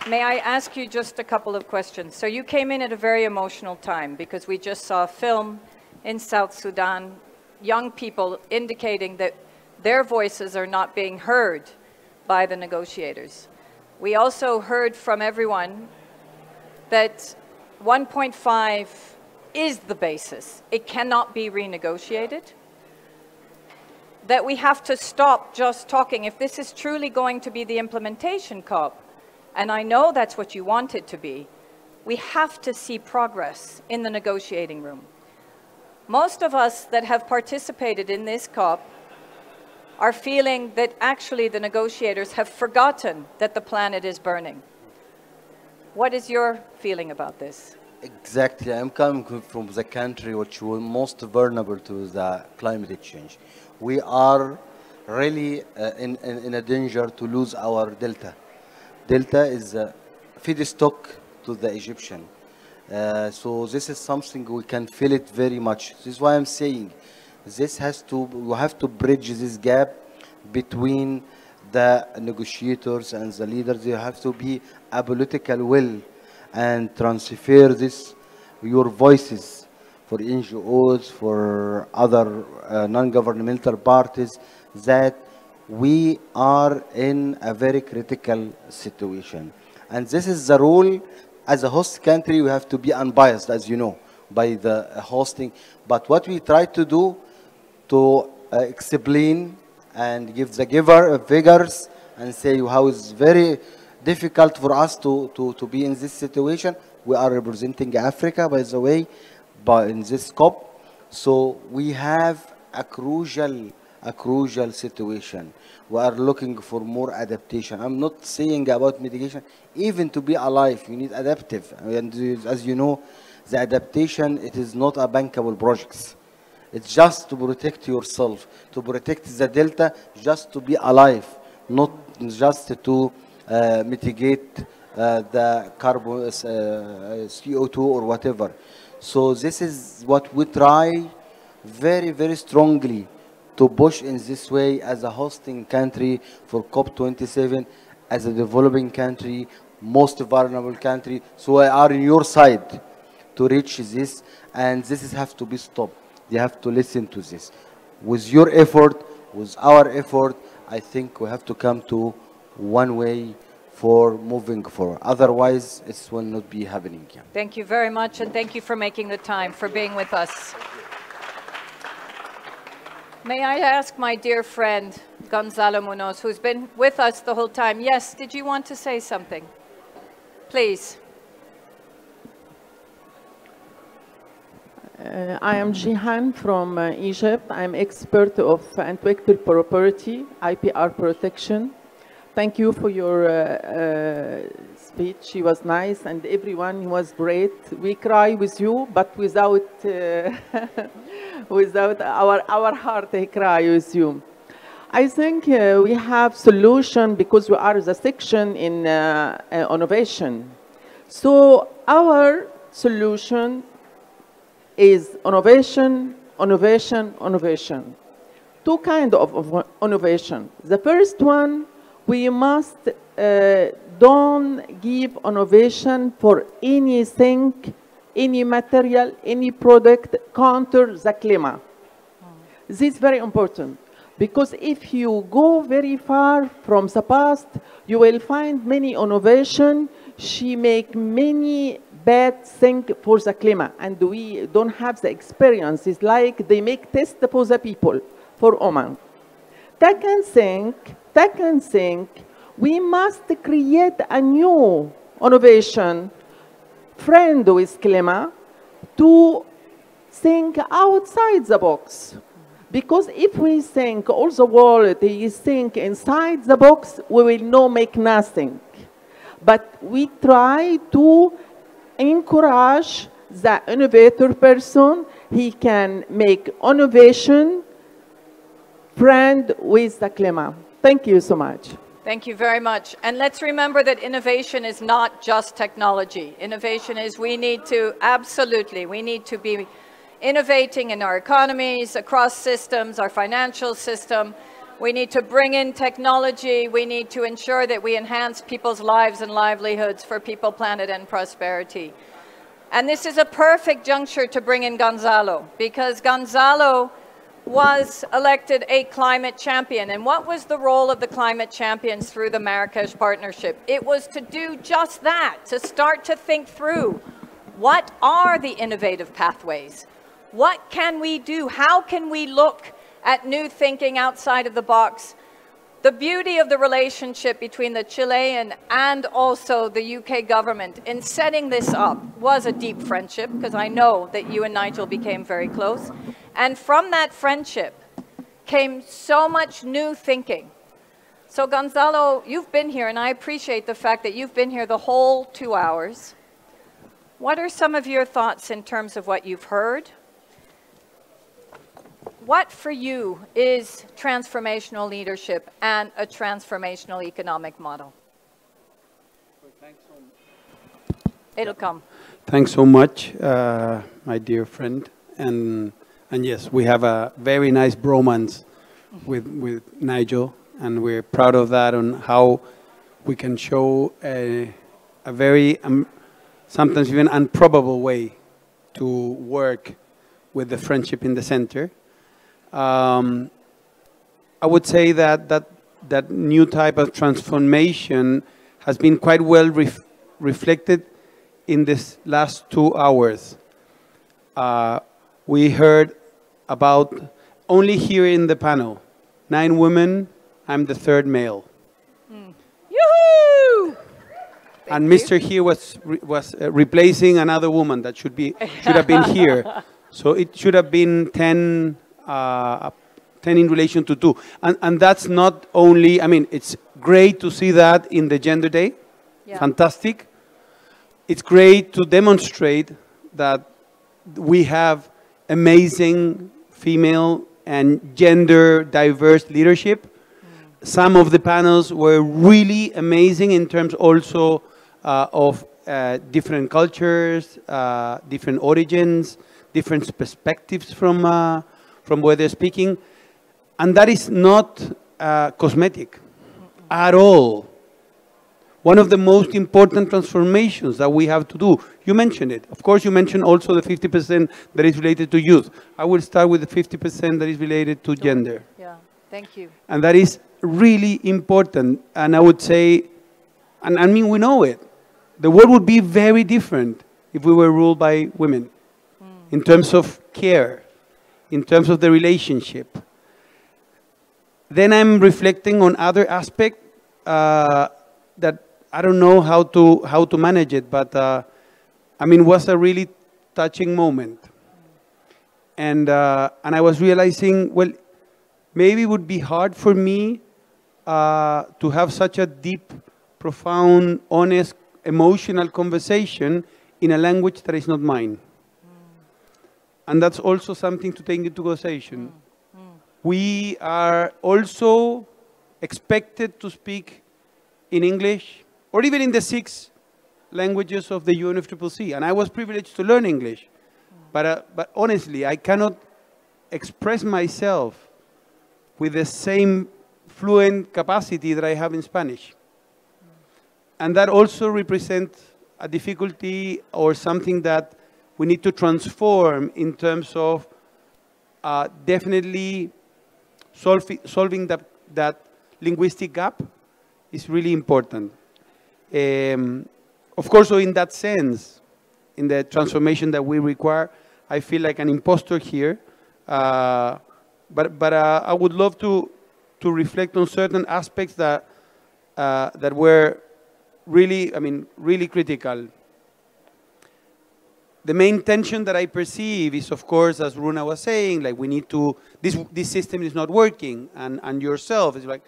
May I ask you just a couple of questions? So you came in at a very emotional time, because we just saw a film in South Sudan, young people indicating that their voices are not being heard by the negotiators. We also heard from everyone that 1.5 is the basis. It cannot be renegotiated. That we have to stop just talking. If this is truly going to be the implementation COP, and I know that's what you want it to be, we have to see progress in the negotiating room. Most of us that have participated in this COP are feeling that actually the negotiators have forgotten that the planet is burning. What is your feeling about this? Exactly. I'm coming from the country which was most vulnerable to the climate change. We are really in a danger to lose our delta. Delta is a feedstock to the Egyptian. So this is something we can feel it very much. This is why I'm saying we have to bridge this gap between the negotiators and the leaders. There have to be a political will and transfer your voices for NGOs, for other non-governmental parties, that we are in a very critical situation. And this is the role. As a host country, we have to be unbiased, as you know, by the hosting. But what we try to do to explain and give the figures and say how it's very difficult for us to be in this situation. We are representing Africa, by the way, but in this COP. So we have a crucial situation. We are looking for more adaptation. I'm not saying about mitigation. Even to be alive, you need adaptive. And as you know, the adaptation, it is not a bankable project. It's just to protect yourself, to protect the delta, just to be alive, not just to mitigate the carbon, CO2 or whatever. So this is what we try very, very strongly to push in this way as a hosting country for COP27, as a developing country, most vulnerable country. So I are on your side to reach this, and this has to be stopped. They have to listen to this. With your effort, with our effort, I think we have to come to one way for moving forward. Otherwise, it will not be happening. Yeah. Thank you very much, and thank you for making the time, for being with us. May I ask my dear friend, Gonzalo Munoz, who's been with us the whole time. Yes, did you want to say something? Please. I am Jihan from Egypt. I'm expert of intellectual property, IPR protection. Thank you for your speech. It was nice, and everyone was great. We cry with you, but without without our heart, they cry with you. I think we have solution because we are the section in innovation. So our solution is innovation, innovation, innovation. Two kinds of innovation. The first one, we must don't give innovation for anything, any material, any product counter the climate. This is very important because if you go very far from the past, you will find many innovation. She make many bad things for the climate, and we don't have the experience. It's like they make tests for the people, for Oman. Second thing, we must create a new innovation, friend with climate, to think outside the box. Because if we think all the world is think inside the box, we will not make nothing. But we try to encourage the innovator person. He can make innovation friend with the climate. Thank you so much. Thank you very much. And let's remember that innovation is not just technology. Innovation is we need to be innovating in our economies, across systems, our financial system. We need to bring in technology. We need to ensure that we enhance people's lives and livelihoods for people, planet, and prosperity. And this is a perfect juncture to bring in Gonzalo, because Gonzalo was elected a climate champion. And what was the role of the climate champions through the Marrakesh Partnership? It was to do just that, to start to think through what are the innovative pathways? What can we do? How can we look at new thinking outside of the box? The beauty of the relationship between the Chilean and also the UK government in setting this up was a deep friendship, because I know that you and Nigel became very close. And from that friendship came so much new thinking. So Gonzalo, you've been here, and I appreciate the fact that you've been here the whole 2 hours. What are some of your thoughts in terms of what you've heard? What for you is transformational leadership and a transformational economic model? It'll come. Thanks so much, my dear friend. And yes, we have a very nice bromance with Nigel, and we're proud of that, on how we can show a very, sometimes even improbable way to work with the friendship in the center. I would say that new type of transformation has been quite well reflected in this last 2 hours. We heard about, only here in the panel, 9 women, I'm the 3rd male. Yoo-hoo! And Mr. here was replacing another woman that should have been here. So it should have been 10 in relation to 2. And that's not only, I mean, it's great to see that in the Gender Day. Yeah. Fantastic. It's great to demonstrate that we have amazing female and gender diverse leadership. Some of the panels were really amazing in terms also of different cultures, different origins, different perspectives from where they're speaking. And that is not cosmetic at all. One of the most important transformations that we have to do, you mentioned it. Of course, you mentioned also the 50% that is related to youth. I will start with the 50% that is related to gender. Yeah, thank you. And that is really important. And I would say, and I mean, we know it. The world would be very different if we were ruled by women in terms of care, in terms of the relationship. Then I'm reflecting on other aspects that I don't know how to manage it, but I mean, it was a really touching moment. And I was realizing, well, maybe it would be hard for me to have such a deep, profound, honest, emotional conversation in a language that is not mine. And that's also something to take into consideration. We are also expected to speak in English, or even in the 6 languages of the UNFCCC. And I was privileged to learn English. But honestly, I cannot express myself with the same fluent capacity that I have in Spanish. And that also represents a difficulty or something that we need to transform in terms of definitely solving that linguistic gap is really important. Of course, so in that sense, in the transformation that we require, I feel like an imposter here. But I would love to reflect on certain aspects that were really, really critical. The main tension that I perceive is, of course, as Runa was saying, like we need to, this system is not working, and yourself is like,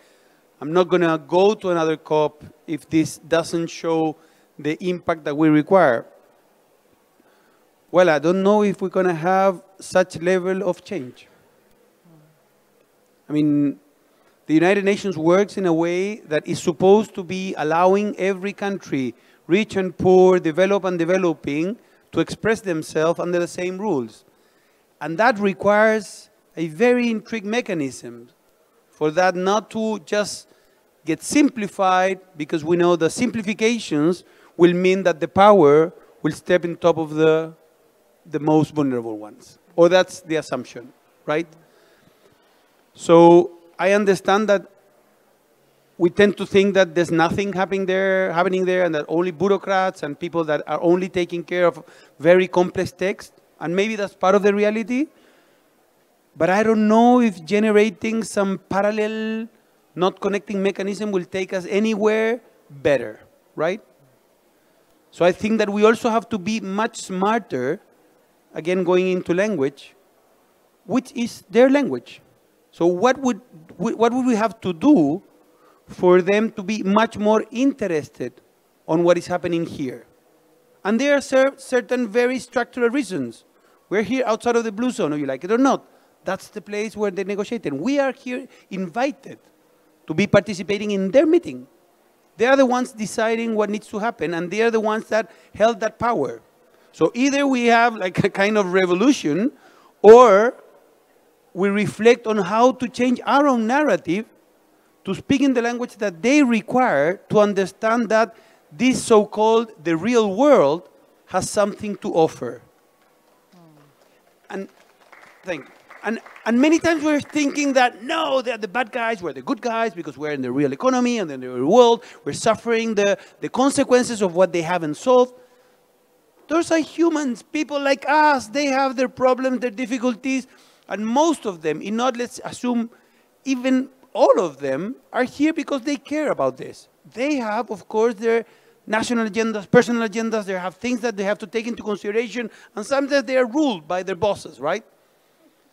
I'm not going to go to another COP if this doesn't show the impact that we require. Well, I don't know if we're going to have such level of change. I mean, the United Nations works in a way that is supposed to be allowing every country, rich and poor, developed and developing, to express themselves under the same rules. And that requires a very intricate mechanism for that not to just get simplified, because we know the simplifications will mean that the power will step on top of the most vulnerable ones. Or that's the assumption, right? So I understand that we tend to think that there's nothing happening there, and that only bureaucrats and people that are only taking care of very complex text, and maybe that's part of the reality. But I don't know if generating some parallel, not connecting mechanism will take us anywhere better, right? So I think that we also have to be much smarter, again going into language, which is their language. So what would we have to do for them to be much more interested on what is happening here? And there are certain very structural reasons. We're here outside of the blue zone, or you like it or not. That's the place where they negotiate. And we are here invited to be participating in their meeting. They are the ones deciding what needs to happen, and they are the ones that held that power. So either we have like a kind of revolution, or we reflect on how to change our own narrative to speak in the language that they require to understand that this so-called the real world has something to offer. And many times we're thinking that, no, they're the bad guys, we're the good guys, because we're in the real economy and in the real world. We're suffering the consequences of what they haven't solved. Those are humans, people like us. They have their problems, their difficulties, and most of them, let's assume even all of them, are here because they care about this. They have, of course, their national agendas, personal agendas. They have things that they have to take into consideration, and sometimes they are ruled by their bosses, right?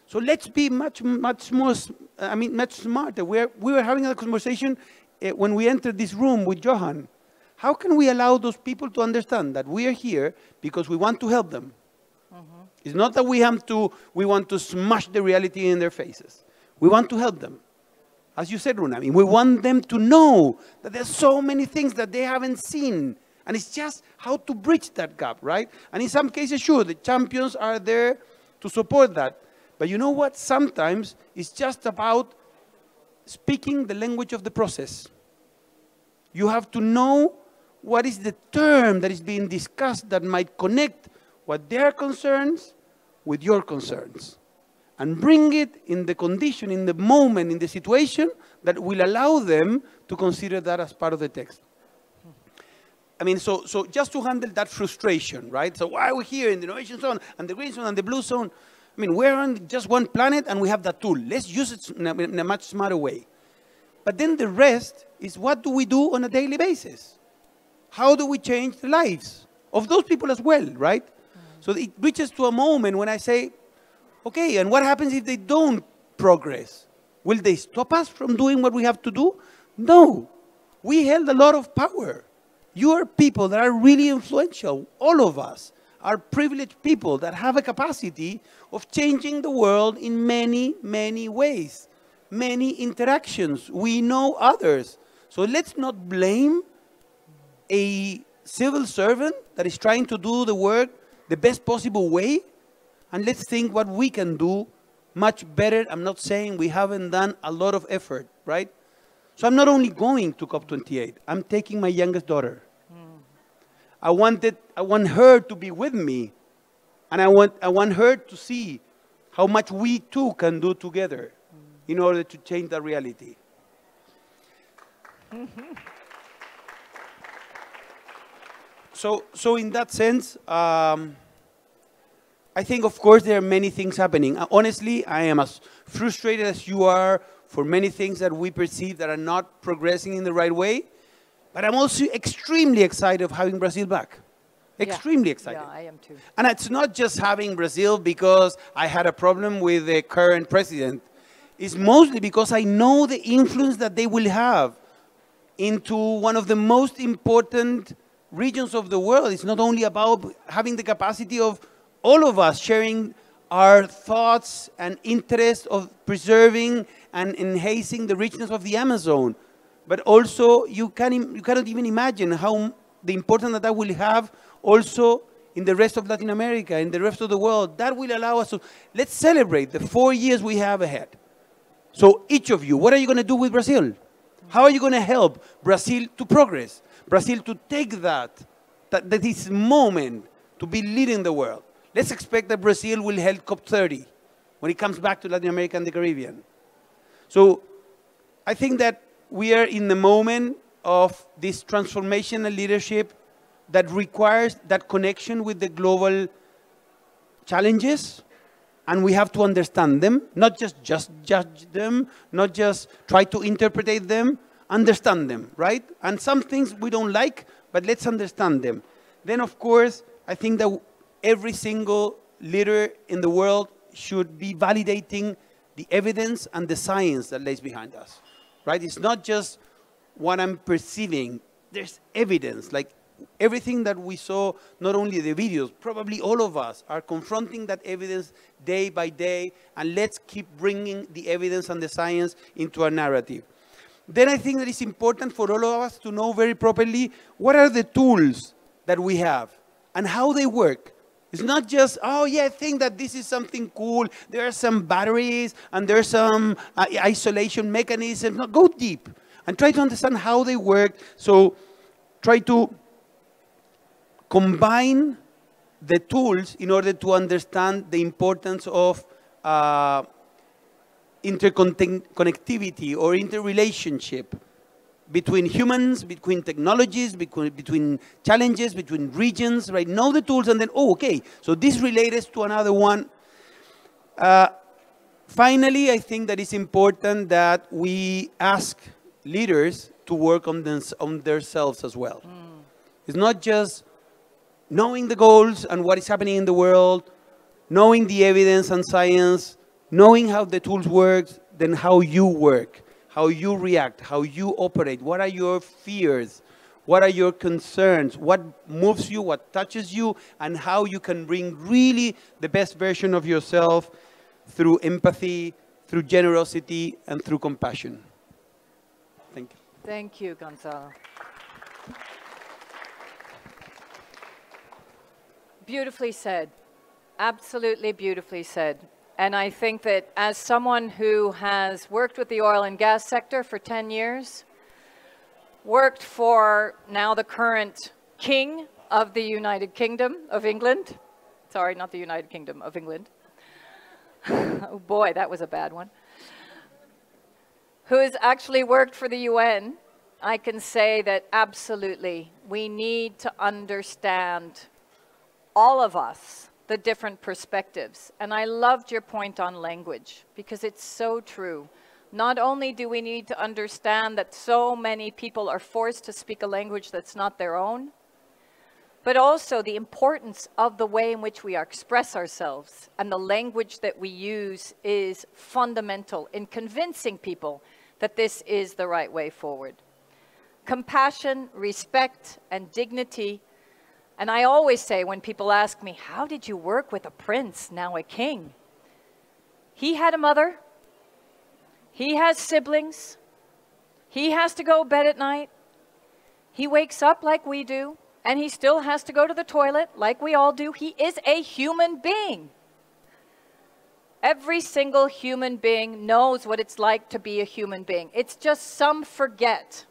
So let's be much smarter. We were having a conversation when we entered this room with Johan. How can we allow those people to understand that we are here because we want to help them? It's not that we want to smash the reality in their faces. We want to help them. As you said, Runa, we want them to know that there's so many things that they haven't seen. And it's just how to bridge that gap, right? And in some cases, sure, the champions are there to support that. But you know what? Sometimes it's just about speaking the language of the process. You have to know what is the term that is being discussed that might connect what their concerns with your concerns, and bring it in the condition, in the moment, in the situation that will allow them to consider that as part of the text. So just to handle that frustration, right? So why are we here in the innovation zone and the green zone and the blue zone? We're on just one planet and we have that tool. Let's use it in a much smarter way. But then the rest is, what do we do on a daily basis? How do we change the lives of those people as well, right? So it reaches to a moment when I say, Okay, and what happens if they don't progress? Will they stop us from doing what we have to do? No. We held a lot of power. You are people that are really influential. All of us are privileged people that have a capacity of changing the world in many, many ways, many interactions. We know others. So let's not blame a civil servant that is trying to do the work the best possible way, and let's think what we can do much better. I'm not saying we haven't done a lot of effort, right? So I'm not only going to COP28, I'm taking my youngest daughter. I want her to be with me, and I want her to see how much we too can do together in order to change the reality. So in that sense, I think, of course, there are many things happening. Honestly, I am as frustrated as you are for many things that we perceive that are not progressing in the right way. But I'm also extremely excited of having Brazil back. Extremely excited. Yeah, I am too. And it's not just having Brazil because I had a problem with the current president. It's mostly because I know the influence that they will have into one of the most important regions of the world. It's not only about having the capacity of all of us sharing our thoughts and interests of preserving and enhancing the richness of the Amazon, but also you cannot even imagine how the importance that will have also in the rest of Latin America, in the rest of the world. That will allow us to, let's celebrate the 4 years we have ahead. So each of you, what are you going to do with Brazil? How are you going to help Brazil to progress? Brazil to take this moment to be leading the world. Let's expect that Brazil will hold COP30 when it comes back to Latin America and the Caribbean. So I think that we are in the moment of this transformational leadership that requires that connection with the global challenges, and we have to understand them, not just judge them, not just try to interpret them, understand them, right? And some things we don't like, but let's understand them. Then, of course, I think that every single leader in the world should be validating the evidence and the science that lays behind us, right? It's not just what I'm perceiving. There's evidence, like everything that we saw, not only the videos, probably all of us are confronting that evidence day by day, and let's keep bringing the evidence and the science into our narrative. Then I think that it's important for all of us to know very properly what are the tools that we have and how they work. It's not just, oh yeah, I think that this is something cool. There are some batteries and there's some isolation mechanisms. No, go deep and try to understand how they work. So try to combine the tools in order to understand the importance of interconnectivity or interrelationship between humans, between technologies, between challenges, between regions, right? Know the tools and then, oh, okay, so this relates to another one. Finally, I think that it's important that we ask leaders to work on themselves as well. It's not just knowing the goals and what is happening in the world, knowing the evidence and science, knowing how the tools work, then how you work, how you react, how you operate, what are your fears, what are your concerns, what moves you, what touches you, and how you can bring really the best version of yourself through empathy, through generosity, and through compassion. Thank you. Thank you, Gonzalo. Beautifully said. Absolutely beautifully said. And I think that as someone who has worked with the oil and gas sector for 10 years, worked for now the current King of the United Kingdom of England, sorry, not the United Kingdom of England. Oh boy, that was a bad one. Who has actually worked for the UN, I can say that absolutely we need to understand, all of us, the different perspectives. And I loved your point on language, because it's so true. Not only do we need to understand that so many people are forced to speak a language that's not their own, but also the importance of the way in which we express ourselves, and the language that we use is fundamental in convincing people that this is the right way forward. Compassion, respect, and dignity. And I always say when people ask me, how did you work with a prince, now a king? He had a mother. He has siblings. He has to go to bed at night. He wakes up like we do, and he still has to go to the toilet like we all do. He is a human being. Every single human being knows what it's like to be a human being. It's just some forget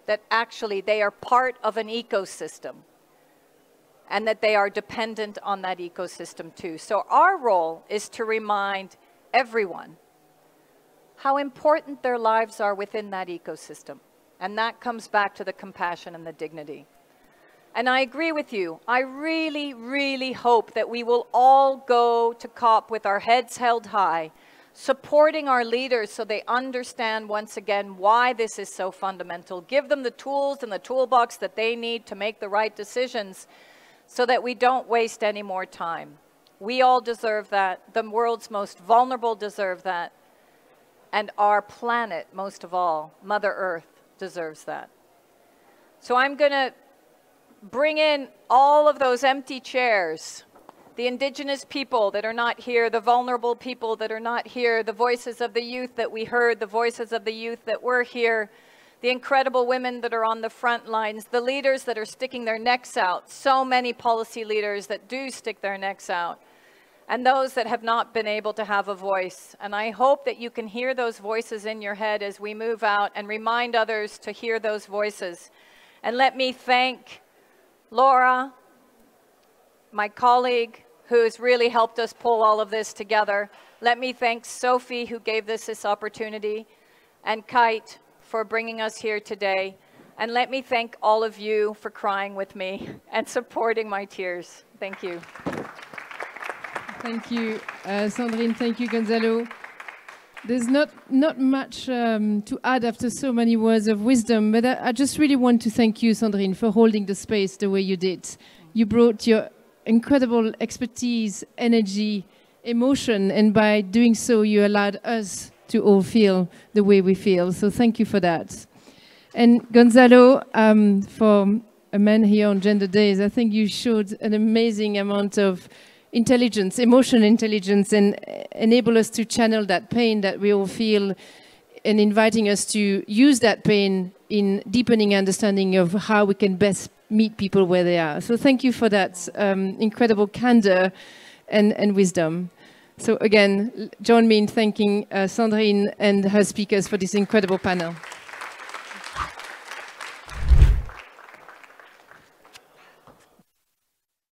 that actually they are part of an ecosystem and that they are dependent on that ecosystem too. So our role is to remind everyone how important their lives are within that ecosystem. And that comes back to the compassion and the dignity. And I agree with you. I really, really hope that we will all go to COP with our heads held high, supporting our leaders so they understand once again why this is so fundamental. Give them the tools and the toolbox that they need to make the right decisions so that we don't waste any more time. We all deserve that. The world's most vulnerable deserve that. And our planet, most of all, Mother Earth, deserves that. So I'm going to bring in all of those empty chairs, the indigenous people that are not here, the vulnerable people that are not here, the voices of the youth that we heard, the voices of the youth that were here, the incredible women that are on the front lines, the leaders that are sticking their necks out, so many policy leaders that do stick their necks out, and those that have not been able to have a voice. And I hope that you can hear those voices in your head as we move out and remind others to hear those voices. And let me thank Laura, my colleague, who has really helped us pull all of this together. Let me thank Sophie, who gave us this opportunity, and Kite for bringing us here today. And let me thank all of you for crying with me and supporting my tears. Thank you. Thank you, Sandrine. Thank you, Gonzalo. There's not much to add after so many words of wisdom, but I just really want to thank you, Sandrine, for holding the space the way you did. You brought your incredible expertise, energy, emotion, and by doing so, you allowed us to all feel the way we feel. So thank you for that. And Gonzalo, for a man here on Gender Days, I think you showed an amazing amount of intelligence, emotional intelligence, and enable us to channel that pain that we all feel, and inviting us to use that pain in deepening understanding of how we can best meet people where they are. So thank you for that incredible candor and wisdom. So again, join me in thanking Sandrine and her speakers for this incredible panel.